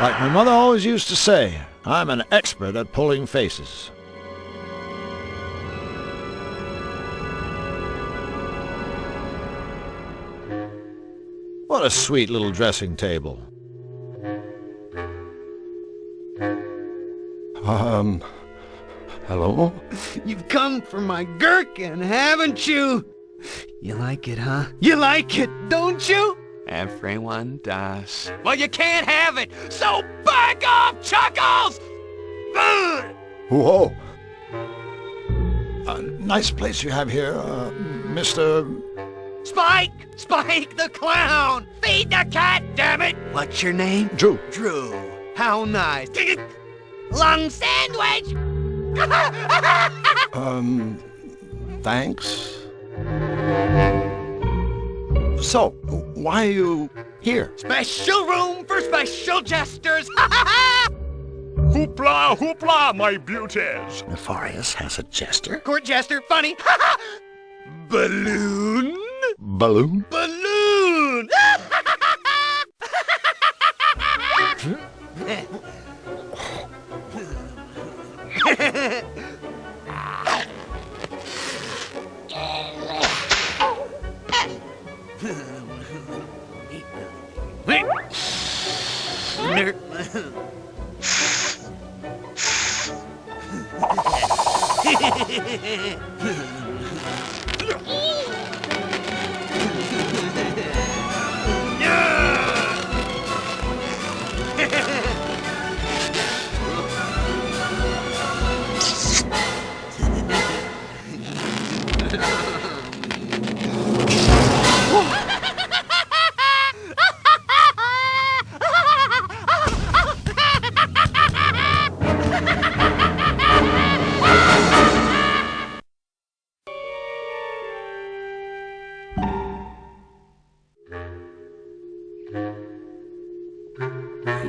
Like my mother always used to say, I'm an expert at pulling faces. What a sweet little dressing table. Hello? You've come for my gherkin, haven't you? You like it, huh? You like it, don't you? Everyone does. Well, you can't have it, so back off, Chuckles! Whoa. Nice place you have here, Mr. Spike! Spike the clown! Feed the cat, damn it! What's your name? Drew. Drew. How nice. Lung sandwich! Thanks. So, why are you here? Special room for special jesters! Hoopla, hoopla, my beauties! Nefarious has a jester? Court jester, funny! Balloon? Balloon? Balloon!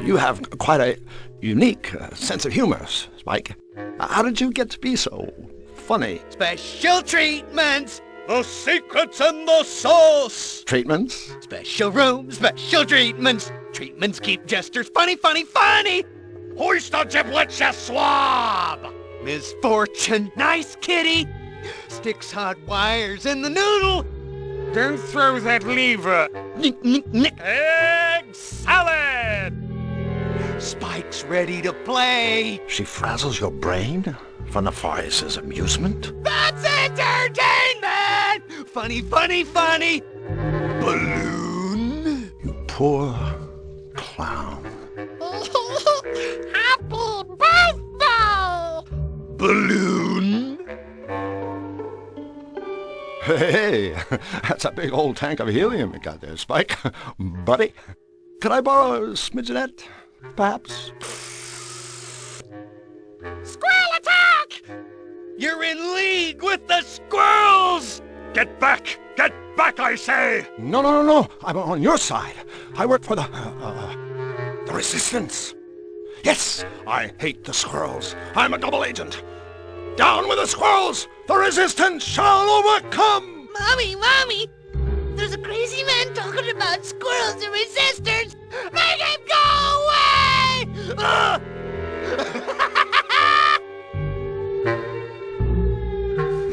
You have quite a unique sense of humor, Spike. How did you get to be so funny? Special treatments! The secret's in the sauce! Treatments? Special rooms, special treatments! Treatments keep jesters funny, funny, funny! Hoist the giblets, you swab! Misfortune, nice kitty! Sticks hot wires in the noodle! Don't throw that lever! Egg salad! Spike's ready to play! She frazzles your brain for Nefarious's amusement? That's entertainment! Funny, funny, funny! Balloon! You poor clown. Happy birthday! Balloon! Hey, that's a big old tank of helium you got there, Spike. Buddy, could I borrow a smidgenette, perhaps? Squirrel attack! You're in league with the squirrels! Get back! Get back, I say! No. I'm on your side. I work for the Resistance. Yes, I hate the squirrels. I'm a double agent. Down with the squirrels! The Resistance shall overcome! Mommy! There's a crazy man talking about squirrels and resistors! Make him go away!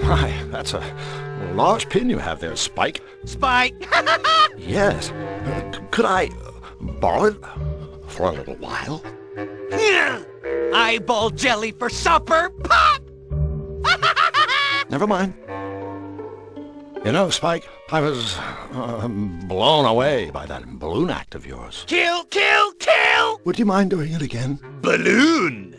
My, that's a large pin you have there, Spike. Spike! Yes. Could I borrow it for a little while? Eyeball jelly for supper! Pop! Never mind. You know, Spike, I was blown away by that balloon act of yours. Kill! Would you mind doing it again? Balloon!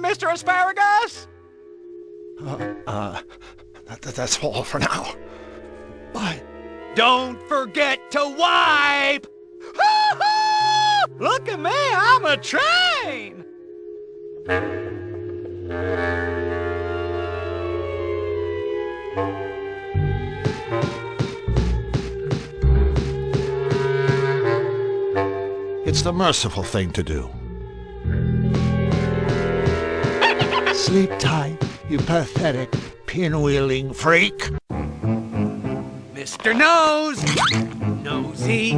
Mr. Asparagus? That's all for now. Bye. Don't forget to wipe! Look at me, I'm a train! It's the merciful thing to do. Sleep tight, you pathetic, pinwheeling freak. Mr. Nose! Nosy!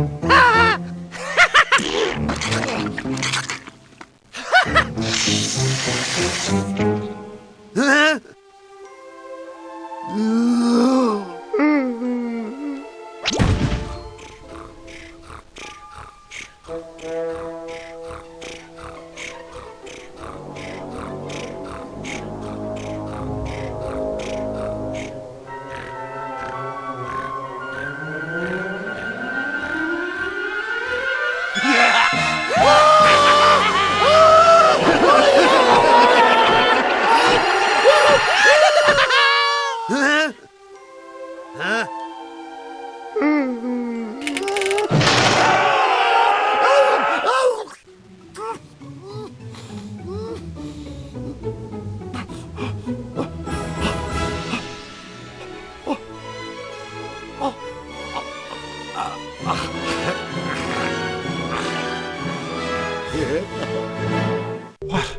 What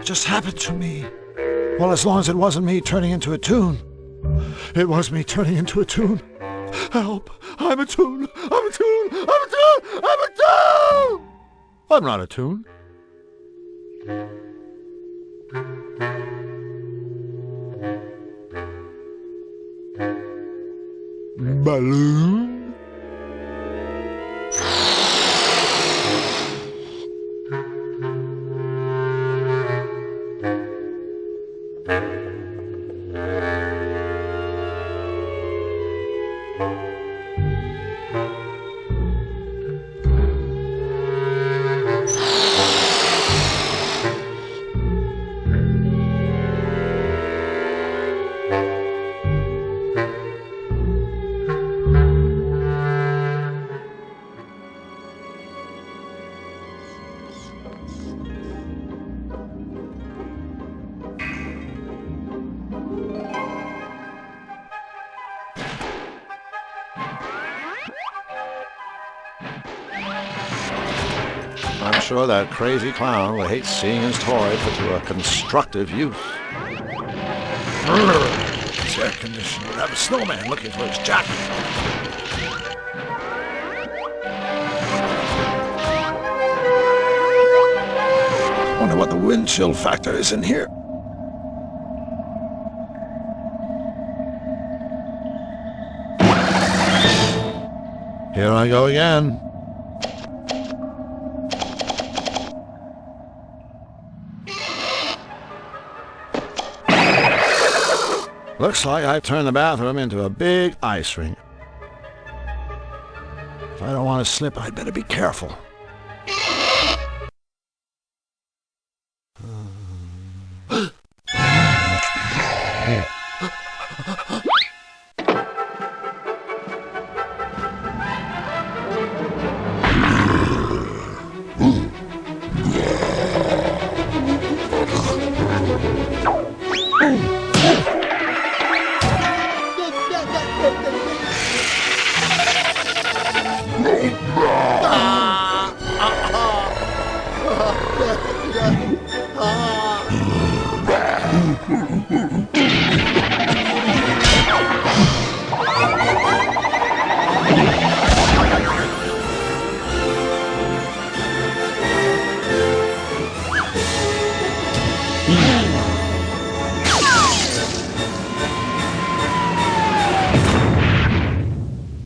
just happened to me? Well, as long as it wasn't me turning into a toon. It was me turning into a toon. Help! I'm a toon! I'm a toon! I'm a toon! I'm a toon! I'm not a toon. Balloon? I'm sure that crazy clown will hate seeing his toy put to a constructive use. This air conditioner would have a snowman looking for his jacket. Wonder what the wind chill factor is in here. Here I go again. Looks like I've turned the bathroom into a big ice rink. If I don't want to slip, I'd better be careful.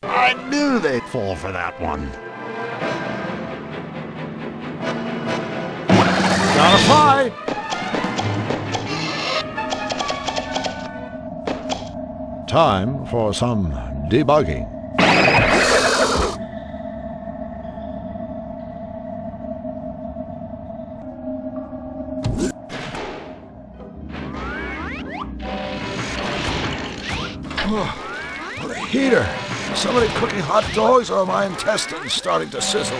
I knew they'd fall for that one. Gotta fly! Time for some debugging. What a heater. Somebody cooking hot dogs, or are my intestines starting to sizzle?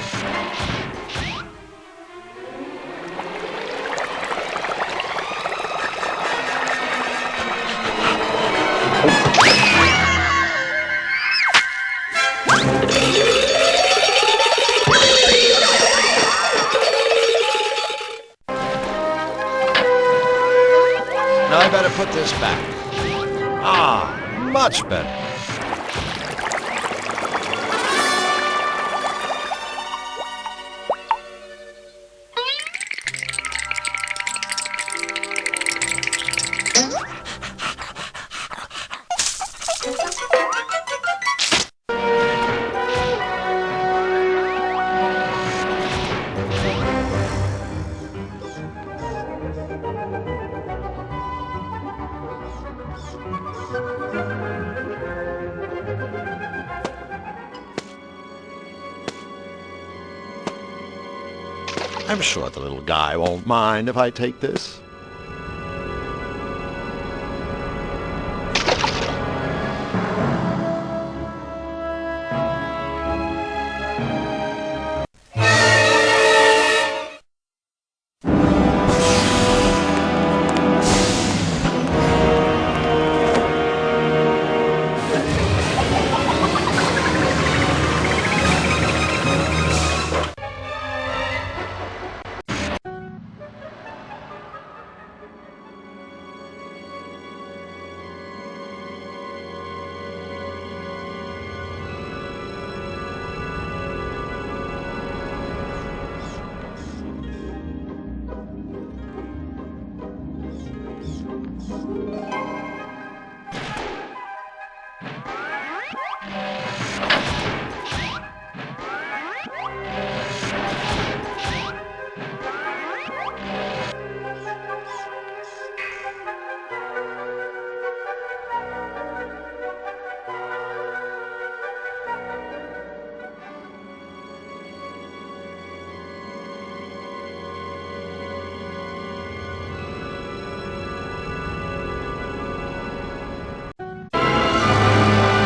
Now I better put this back. Ah, much better. I'm sure the little guy won't mind if I take this.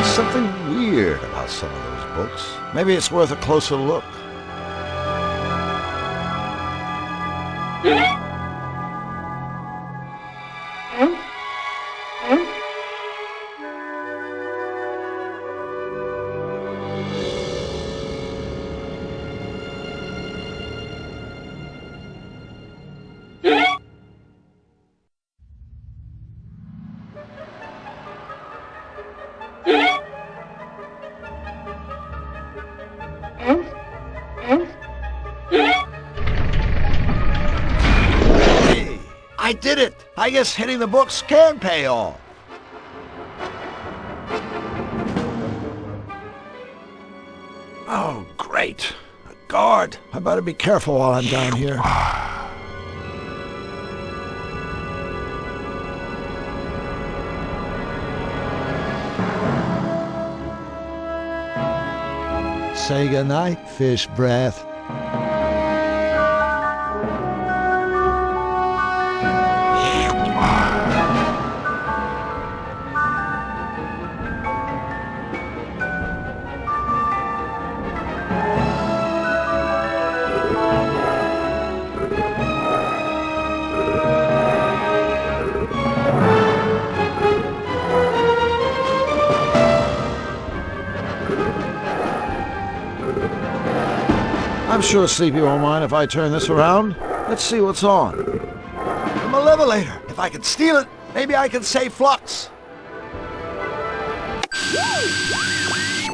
Something weird about some of those books. Maybe it's worth a closer look. I did it! I guess hitting the books can pay off. Oh, great. A guard. I better be careful while I'm down here. Say goodnight, fish breath. I'm sure Sleepy won't mind if I turn this around. Let's see what's on. A malevolator. If I can steal it, maybe I can save Flux.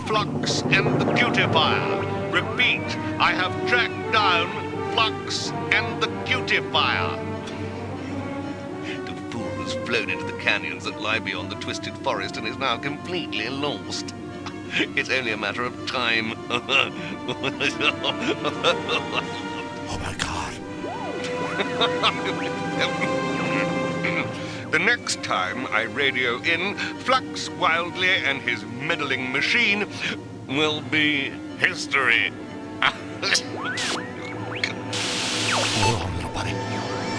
Flux and the Cutifier. Repeat, I have tracked down Flux and the Cutifier. The fool has flown into the canyons that lie beyond the twisted forest and is now completely lost. It's only a matter of time. Oh my God. The next time I radio in, Flux Wildly and his meddling machine will be history. Hold on, little buddy.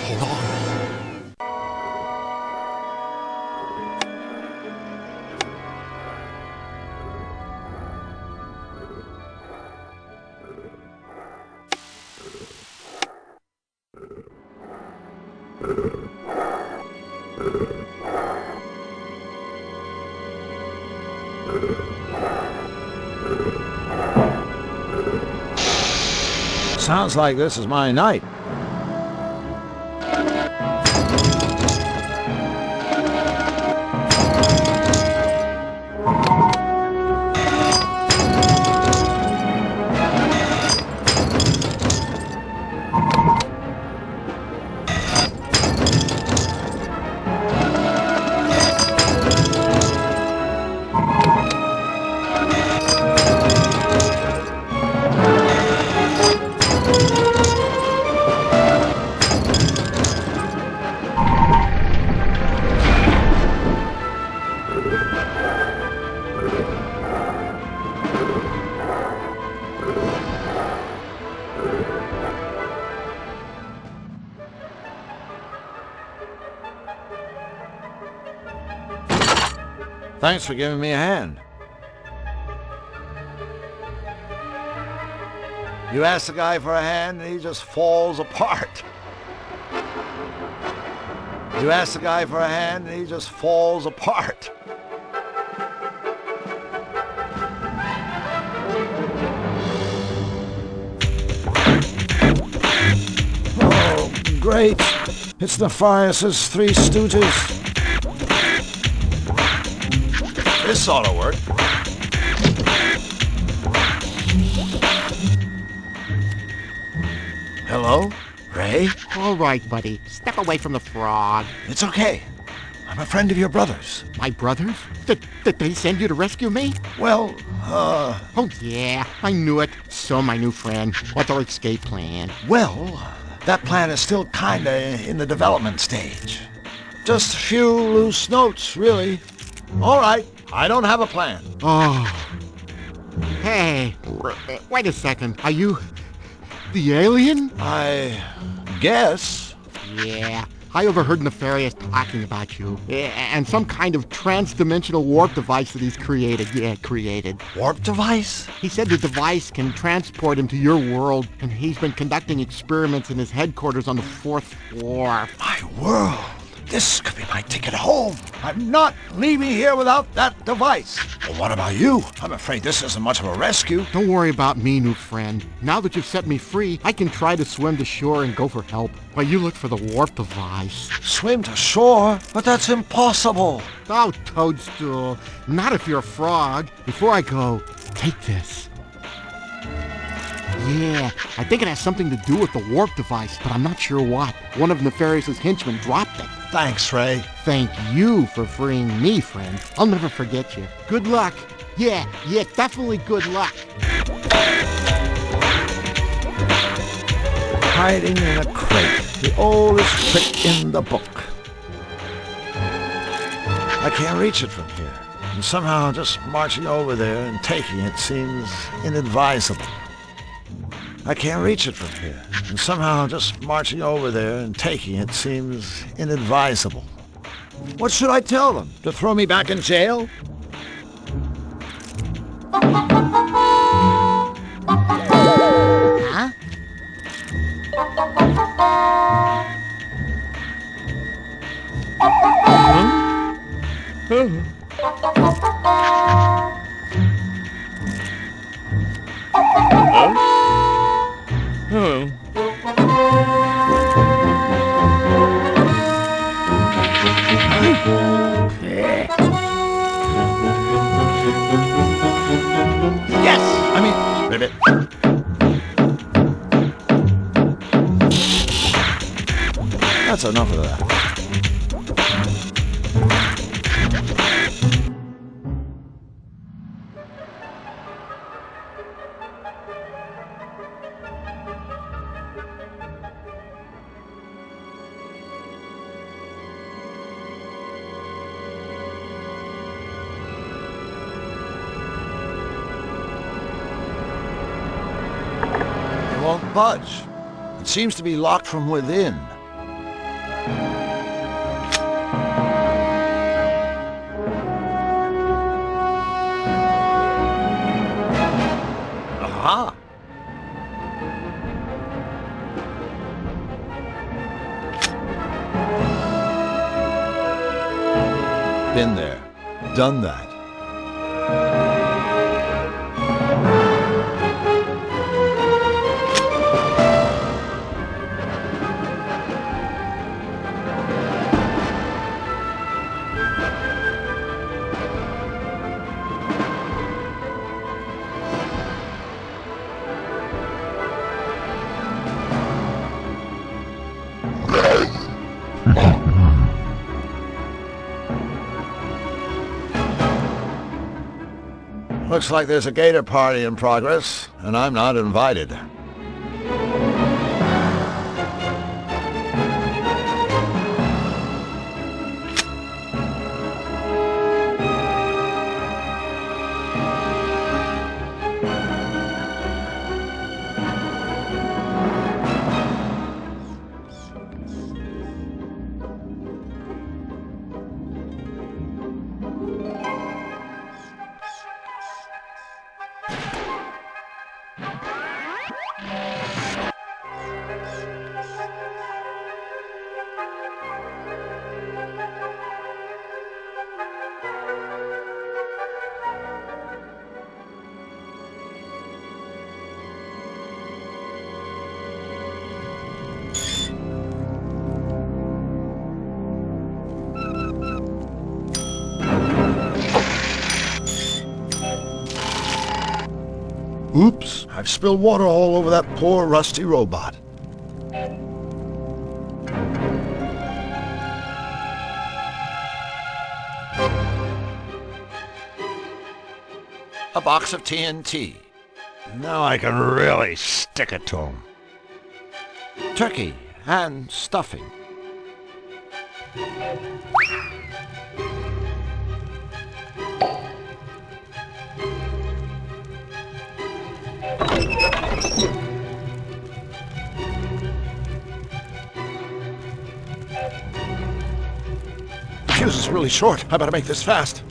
Hold on. Sounds like this is my night. Thanks for giving me a hand. You ask the guy for a hand and he just falls apart. You ask the guy for a hand and he just falls apart. Oh, great. It's Nefarious' Three Stooges. This ought to work. Hello? Ray? All right, buddy. Step away from the frog. It's okay. I'm a friend of your brother's. My brothers? Did they send you to rescue me? Well, Oh, yeah. I knew it. So, my new friend, what's our escape plan? Well, that plan is still kinda in the development stage. Just a few loose notes, really. All right. I don't have a plan. Oh. Hey, wait a second. Are you the alien? I guess. Yeah. I overheard Nefarious talking about you. And some kind of trans-dimensional warp device that he's created. Yeah, created. Warp device? He said the device can transport him to your world, and he's been conducting experiments in his headquarters on the 4th floor. My world. This could be my ticket home. I'm not leaving here without that device. Well, what about you? I'm afraid this isn't much of a rescue. Don't worry about me, new friend. Now that you've set me free, I can try to swim to shore and go for help, while you look for the warp device. Swim to shore? But that's impossible. Oh, Toadstool. Not if you're a frog. Before I go, take this. Yeah, I think it has something to do with the warp device, but I'm not sure what. One of Nefarious' henchmen dropped it. Thanks, Ray. Thank you for freeing me, friend. I'll never forget you. Good luck. Yeah, definitely good luck. Hiding in a crate. The oldest trick in the book. I can't reach it from here. And somehow just marching over there and taking it seems inadvisable. I can't reach it from here. And somehow just marching over there and taking it seems inadvisable. What should I tell them? To throw me back in jail? Huh? Yes! I mean, ribbit. That's enough of that. Won't budge. It seems to be locked from within. Aha! Been there. Done that. Looks like there's a gator party in progress, and I'm not invited. Oops, I've spilled water all over that poor rusty robot. A box of TNT. Now I can really stick it to him. Turkey and stuffing. The fuse is really short. I better make this fast.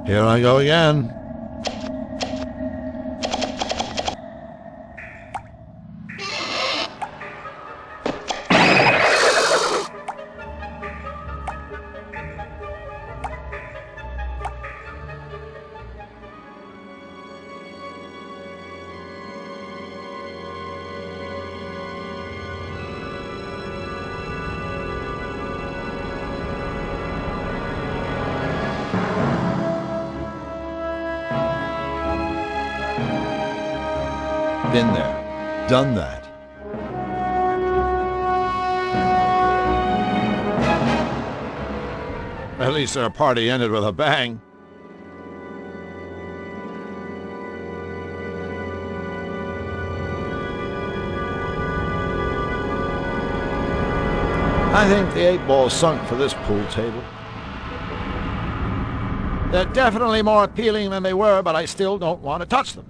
Here I go again. Been there. Done that. At least our party ended with a bang. I think the 8-ball's sunk for this pool table. They're definitely more appealing than they were, but I still don't want to touch them.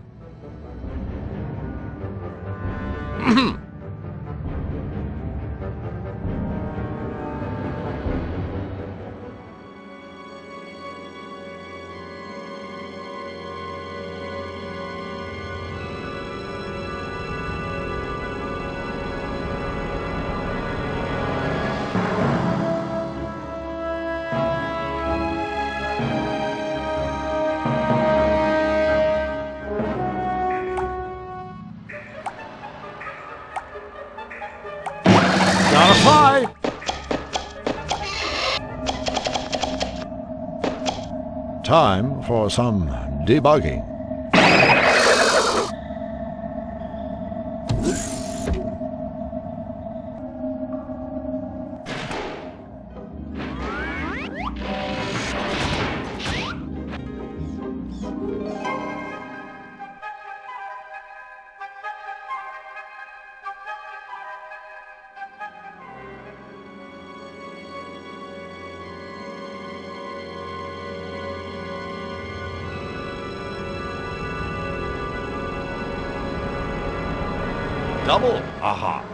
Gotta fly! Time for some debugging. Double aha.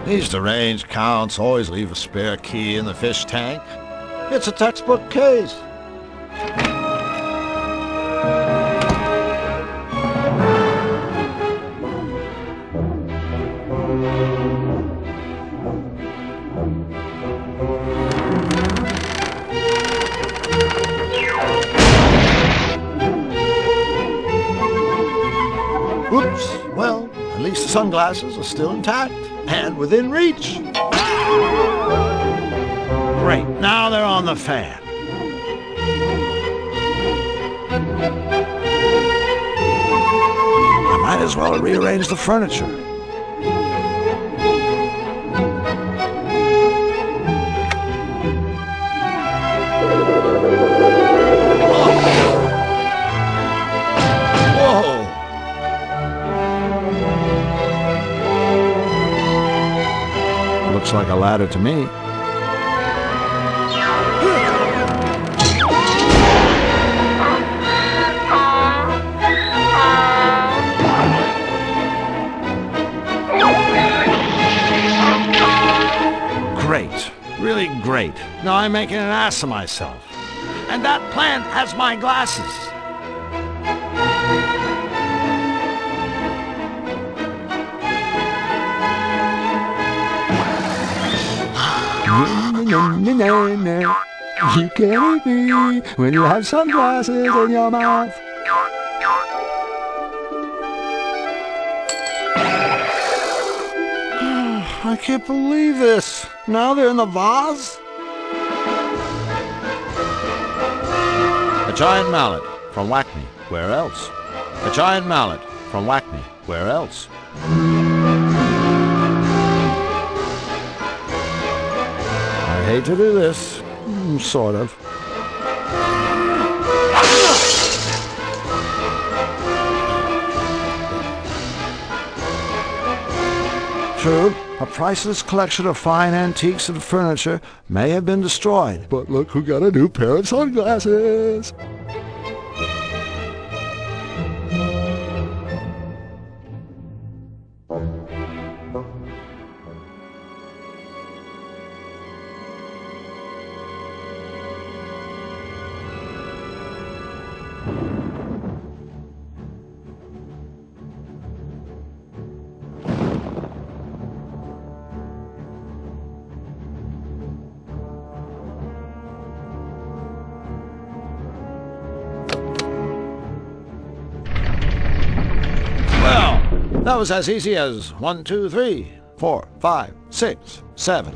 These deranged counts always leave a spare key in the fish tank. It's a textbook case. Oops, well, at least the sunglasses are still intact and within reach. Great, now they're on the fan. I might as well rearrange the furniture. Looks like a ladder to me. Great. Really great. Now I'm making an ass of myself. And that plant has my glasses. You can't eat me when you have sunglasses in your mouth. I can't believe this. Now they're in the vase? A giant mallet from Whack-Me. Where else? A giant mallet from Whack-Me. Where else? I hate to do this. Sort of. True, a priceless collection of fine antiques and furniture may have been destroyed. But look who got a new pair of sunglasses! That was as easy as 1, 2, 3, 4, 5, 6, 7.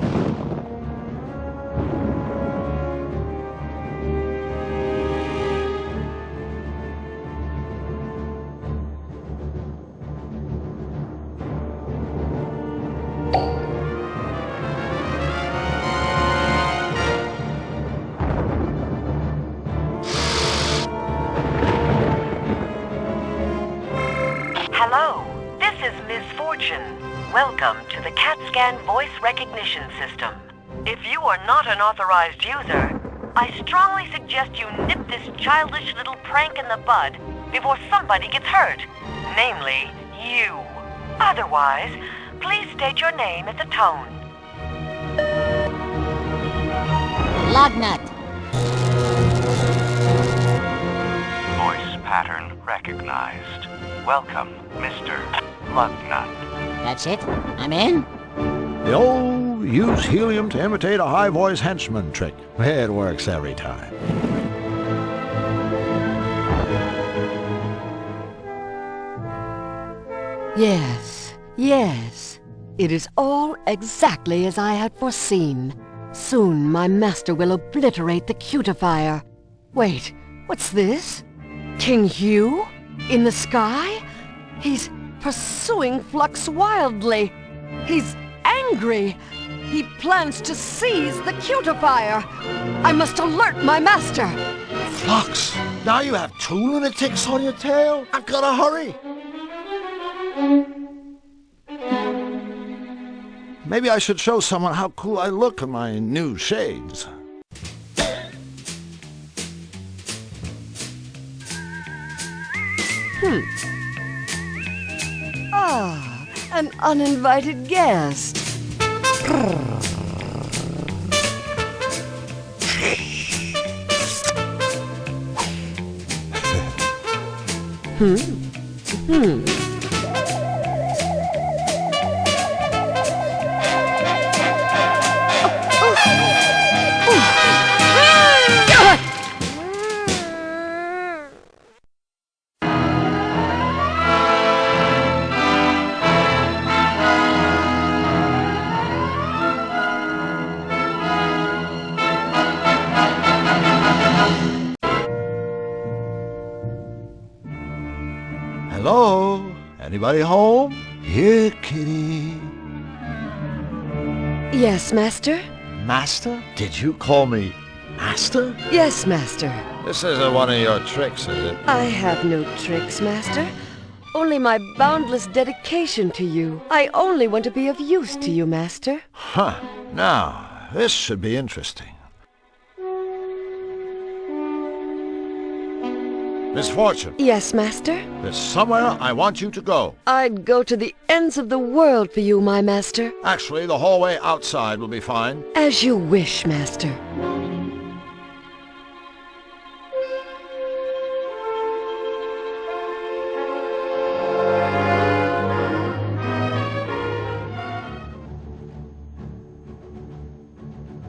Hello, this is Misfortune. Welcome to the CAT scan voice recognition system. If you are not an authorized user, I strongly suggest you nip this childish little prank in the bud before somebody gets hurt. Namely, you. Otherwise, please state your name at the tone. Lognut. Voice pattern recognized. Welcome, Mr. Lognut. That's it? I'm in? The old use helium to imitate a high-voice henchman trick. It works every time. Yes, yes. It is all exactly as I had foreseen. Soon my master will obliterate the cutifier. Wait, what's this? King Hugh? In the sky? He's pursuing Flux Wildly. He's angry. He plans to seize the cutifier. I must alert my master. Flux, now you have 2 lunatics on your tail? I've got to hurry. Maybe I should show someone how cool I look in my new shades. Ah, an uninvited guest. Hello? Anybody home? Here, kitty. Yes, master? Master? Did you call me master? Yes, master. This isn't one of your tricks, is it? I have no tricks, master. Only my boundless dedication to you. I only want to be of use to you, master. Huh. Now, this should be interesting. Misfortune. Yes, master? There's somewhere I want you to go. I'd go to the ends of the world for you, my master. Actually, the hallway outside will be fine. As you wish, master.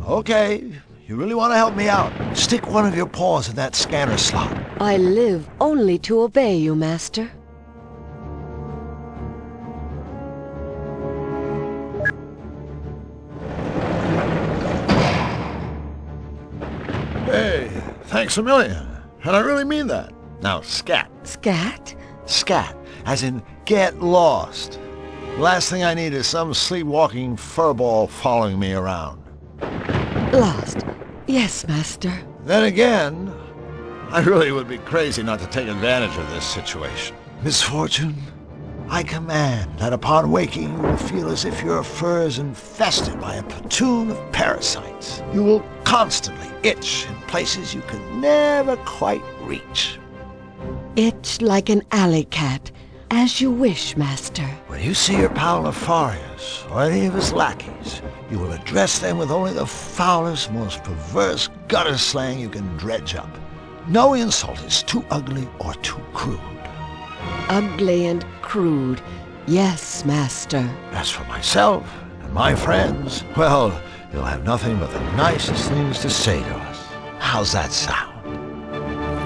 Okay, you really want to help me out? Stick one of your paws in that scanner slot. I live only to obey you, master. Hey, thanks a million. And I really mean that. Now, scat. Scat? Scat, as in get lost. Last thing I need is some sleepwalking furball following me around. Lost. Yes, master. Then again, I really would be crazy not to take advantage of this situation. Misfortune, I command that upon waking you will feel as if your fur is infested by a platoon of parasites. You will constantly itch in places you could never quite reach. Itch like an alley cat, as you wish, master. When you see your pal Nefarious or any of his lackeys, you will address them with only the foulest, most perverse gutter slang you can dredge up. No insult is too ugly or too crude. Ugly and crude. Yes, master. As for myself and my friends, well, you'll have nothing but the nicest things to say to us. How's that sound?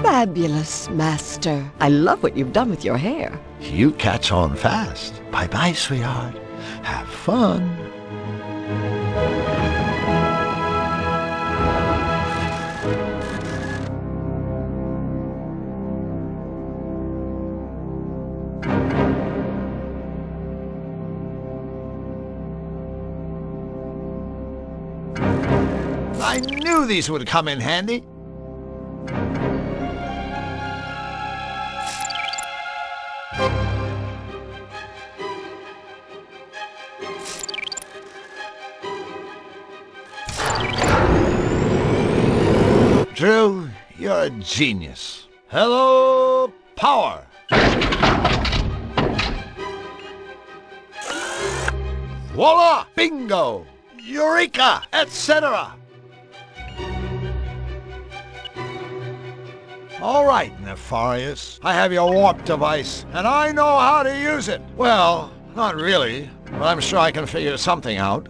Fabulous, master. I love what you've done with your hair. You catch on fast. Bye-bye, sweetheart. Have fun. I knew these would come in handy. Drew, you're a genius. Hello, power. Voila! Bingo! Eureka! Etc. All right, Nefarious. I have your warp device, and I know how to use it. Well, not really, but I'm sure I can figure something out.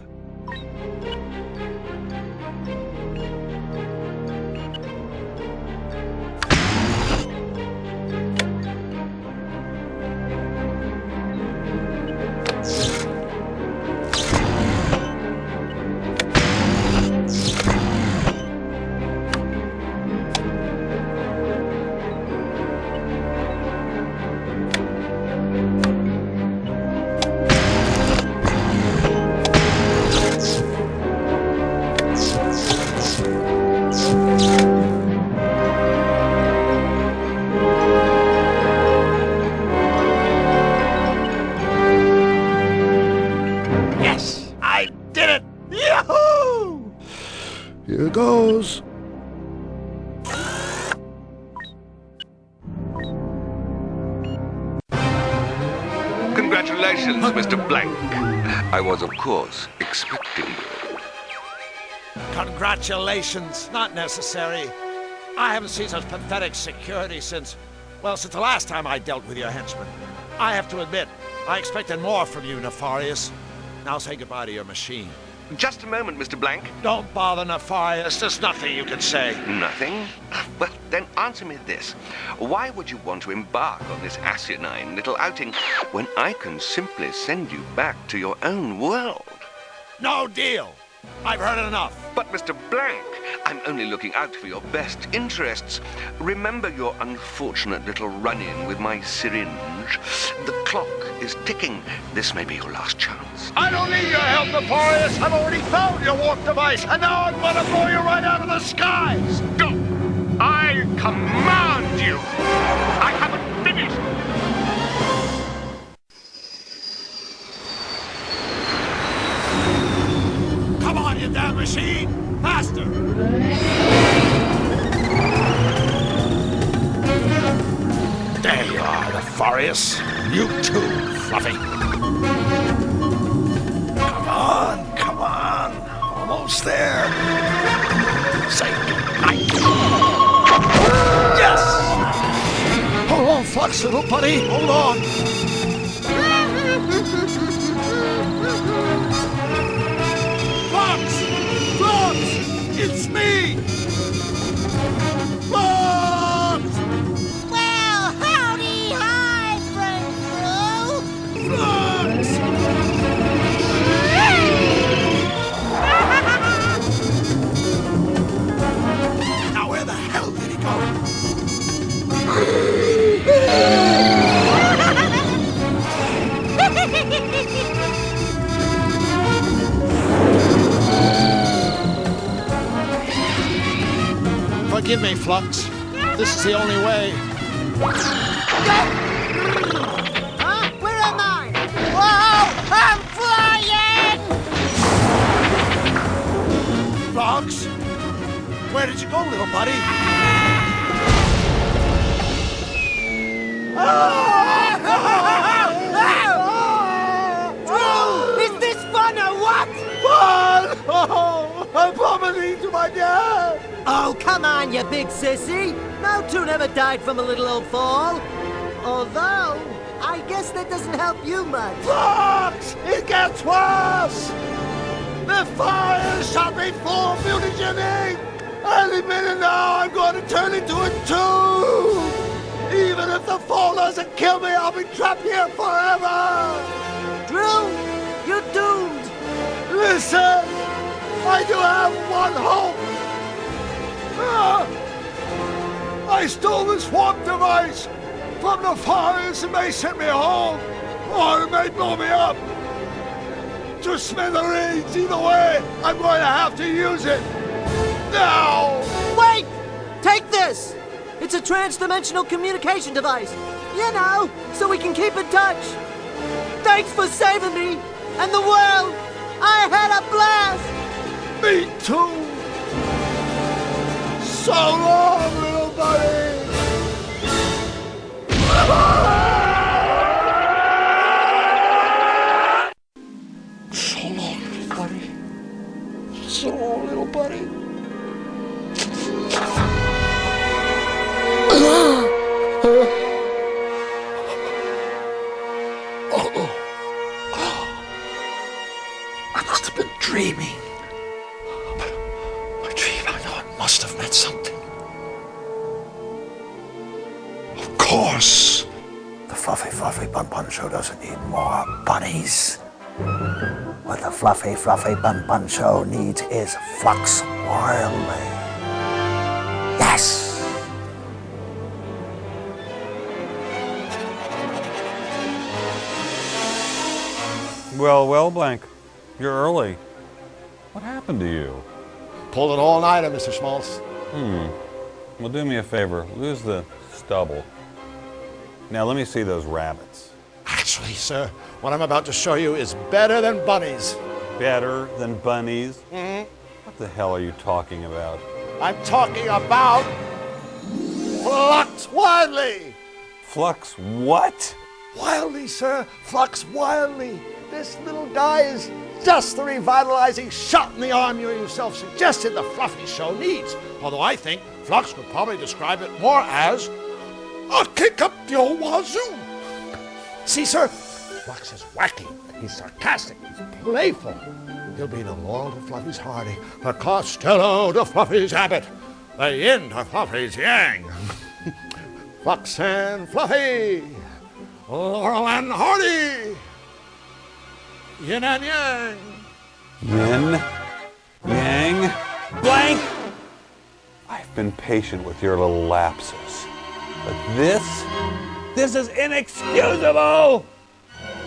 Here goes. Congratulations, Mr. Blanc. I was, of course, expecting you. Congratulations. Not necessary. I haven't seen such pathetic security since the last time I dealt with your henchmen. I have to admit, I expected more from you, Nefarious. Now say goodbye to your machine. Just a moment, Mr. Blanc. Don't bother, Nefarious. There's nothing you can say. Nothing? Well, then answer me this. Why would you want to embark on this asinine little outing when I can simply send you back to your own world? No deal. I've heard enough. But, Mr. Blanc, I'm only looking out for your best interests. Remember your unfortunate little run-in with my syringe? The clock is ticking. This may be your last chance. I don't need your help, Nefarious. I've already found your warp device, and now I'm gonna blow you right out of the skies. Go! I command you! I haven't finished! Come on, you damn machine! Faster! There you are, Nefarious. You too, Fluffy. Come on. Almost there. Say goodnight. Yes! Hold on, Flux, little buddy. Hold on. Flux! It's me! Flux! Well, howdy, hi, friend Drew! Flux! Now where the hell did he go? Forgive me, Flux. This is the only way. Huh? Where am I? Whoa! I'm flying! Flux? Where did you go, little buddy? Drew! Is this fun or what? Fun! Oh, I'm vomiting to my dad! Oh, come on, you big sissy. No tune ever died from a little old fall. Although, I guess that doesn't help you much. Flux! It gets worse! The fire shot me full of mutagenic! Any minute now, I'm going to turn into a tube! Even if the fall doesn't kill me, I'll be trapped here forever! Drew, you're doomed! Listen! I do have one hope! I stole this warp device from Nefarious. It may send me home, or it may blow me up. To smithereens, either way, I'm going to have to use it. Now! Wait! Take this! It's a trans-dimensional communication device. You know, so we can keep in touch. Thanks for saving me and the world. I had a blast! Me too! So long, little buddy! So long, little buddy. So long, little buddy. I must have been dreaming. My dream, I know it must have meant something. Of course. The fluffy bun show doesn't need more bunnies. What the fluffy bun show needs is Flux Wildly. Yes! Well, Blanc. You're early. What happened to you? Pulled an all-nighter, Mr. Schmaltz. Well, do me a favor. Lose the stubble. Now, let me see those rabbits. Actually, sir, what I'm about to show you is better than bunnies. Better than bunnies? Mm-hmm. What the hell are you talking about? I'm talking about Flux Wildly. Flux what? Wildly, sir. Flux Wildly. This little guy is just the revitalizing shot in the arm you yourself suggested the Fluffy show needs. Although I think Flux would probably describe it more as a kick up the old wazoo. See, sir, Flux is wacky, he's sarcastic, he's playful. He'll be the laurel to Fluffy's Hardy, the Costello to Fluffy's Habit, the yin to Fluffy's Yang. Flux and Fluffy, Laurel and Hardy, yin and yang. Yin? Yang? Blanc! I've been patient with your little lapses. But this is inexcusable!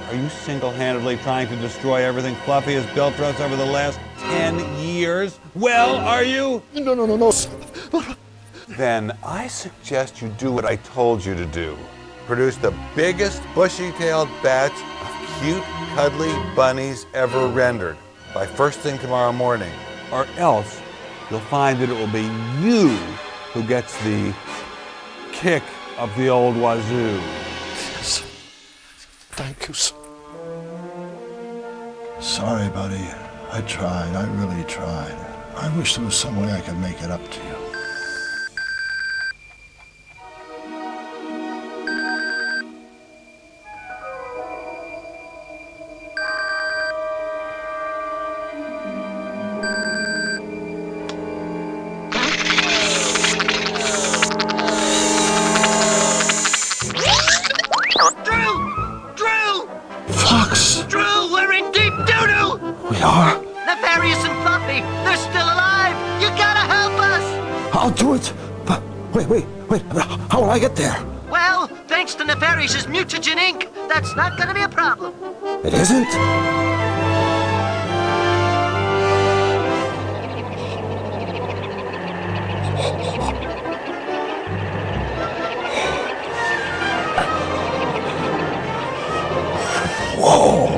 Are you single-handedly trying to destroy everything Fluffy has built for us over the last 10 years? Well, are you? No. Then I suggest you do what I told you to do. Produce the biggest bushy-tailed batch of cute, cuddly bunnies ever rendered by first thing tomorrow morning. Or else you'll find that it will be you who gets the kick up the old wazoo. Yes. Thank you, sir. Sorry, buddy. I tried. I really tried. I wish there was some way I could make it up to you. We are? Nefarious and Fluffy, they're still alive! You gotta help us! I'll do it. But wait. How will I get there? Well, thanks to Nefarious' mutagen ink, that's not gonna be a problem. It isn't? Whoa!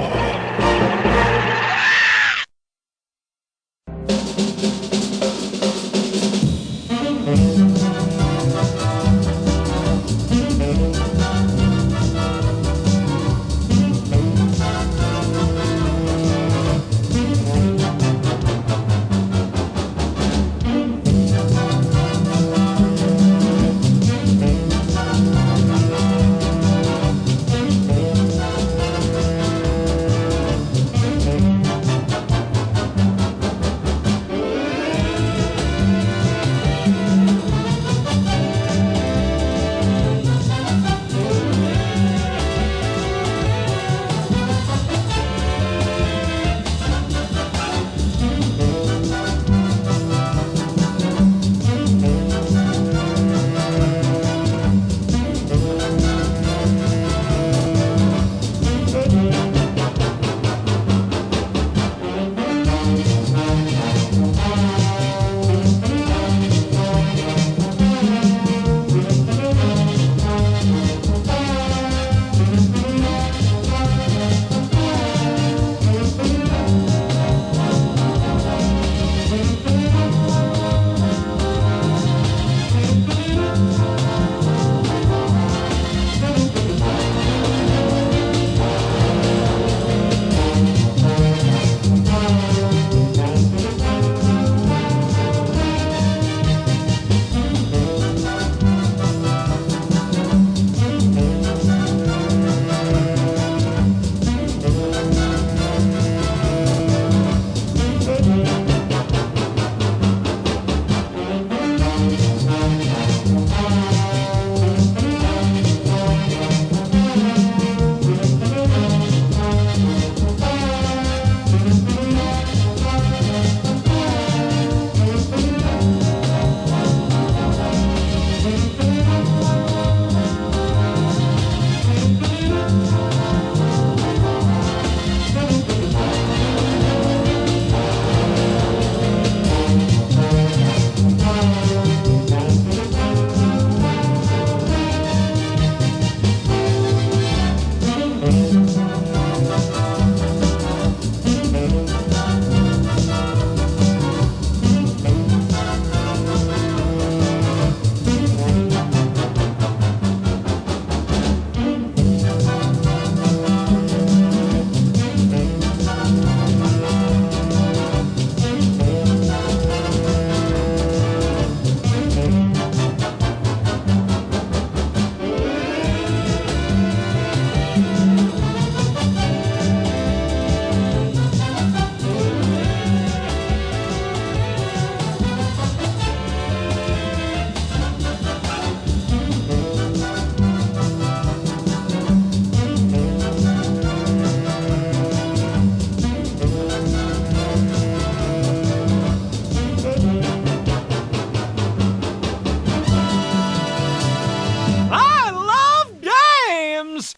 I love games!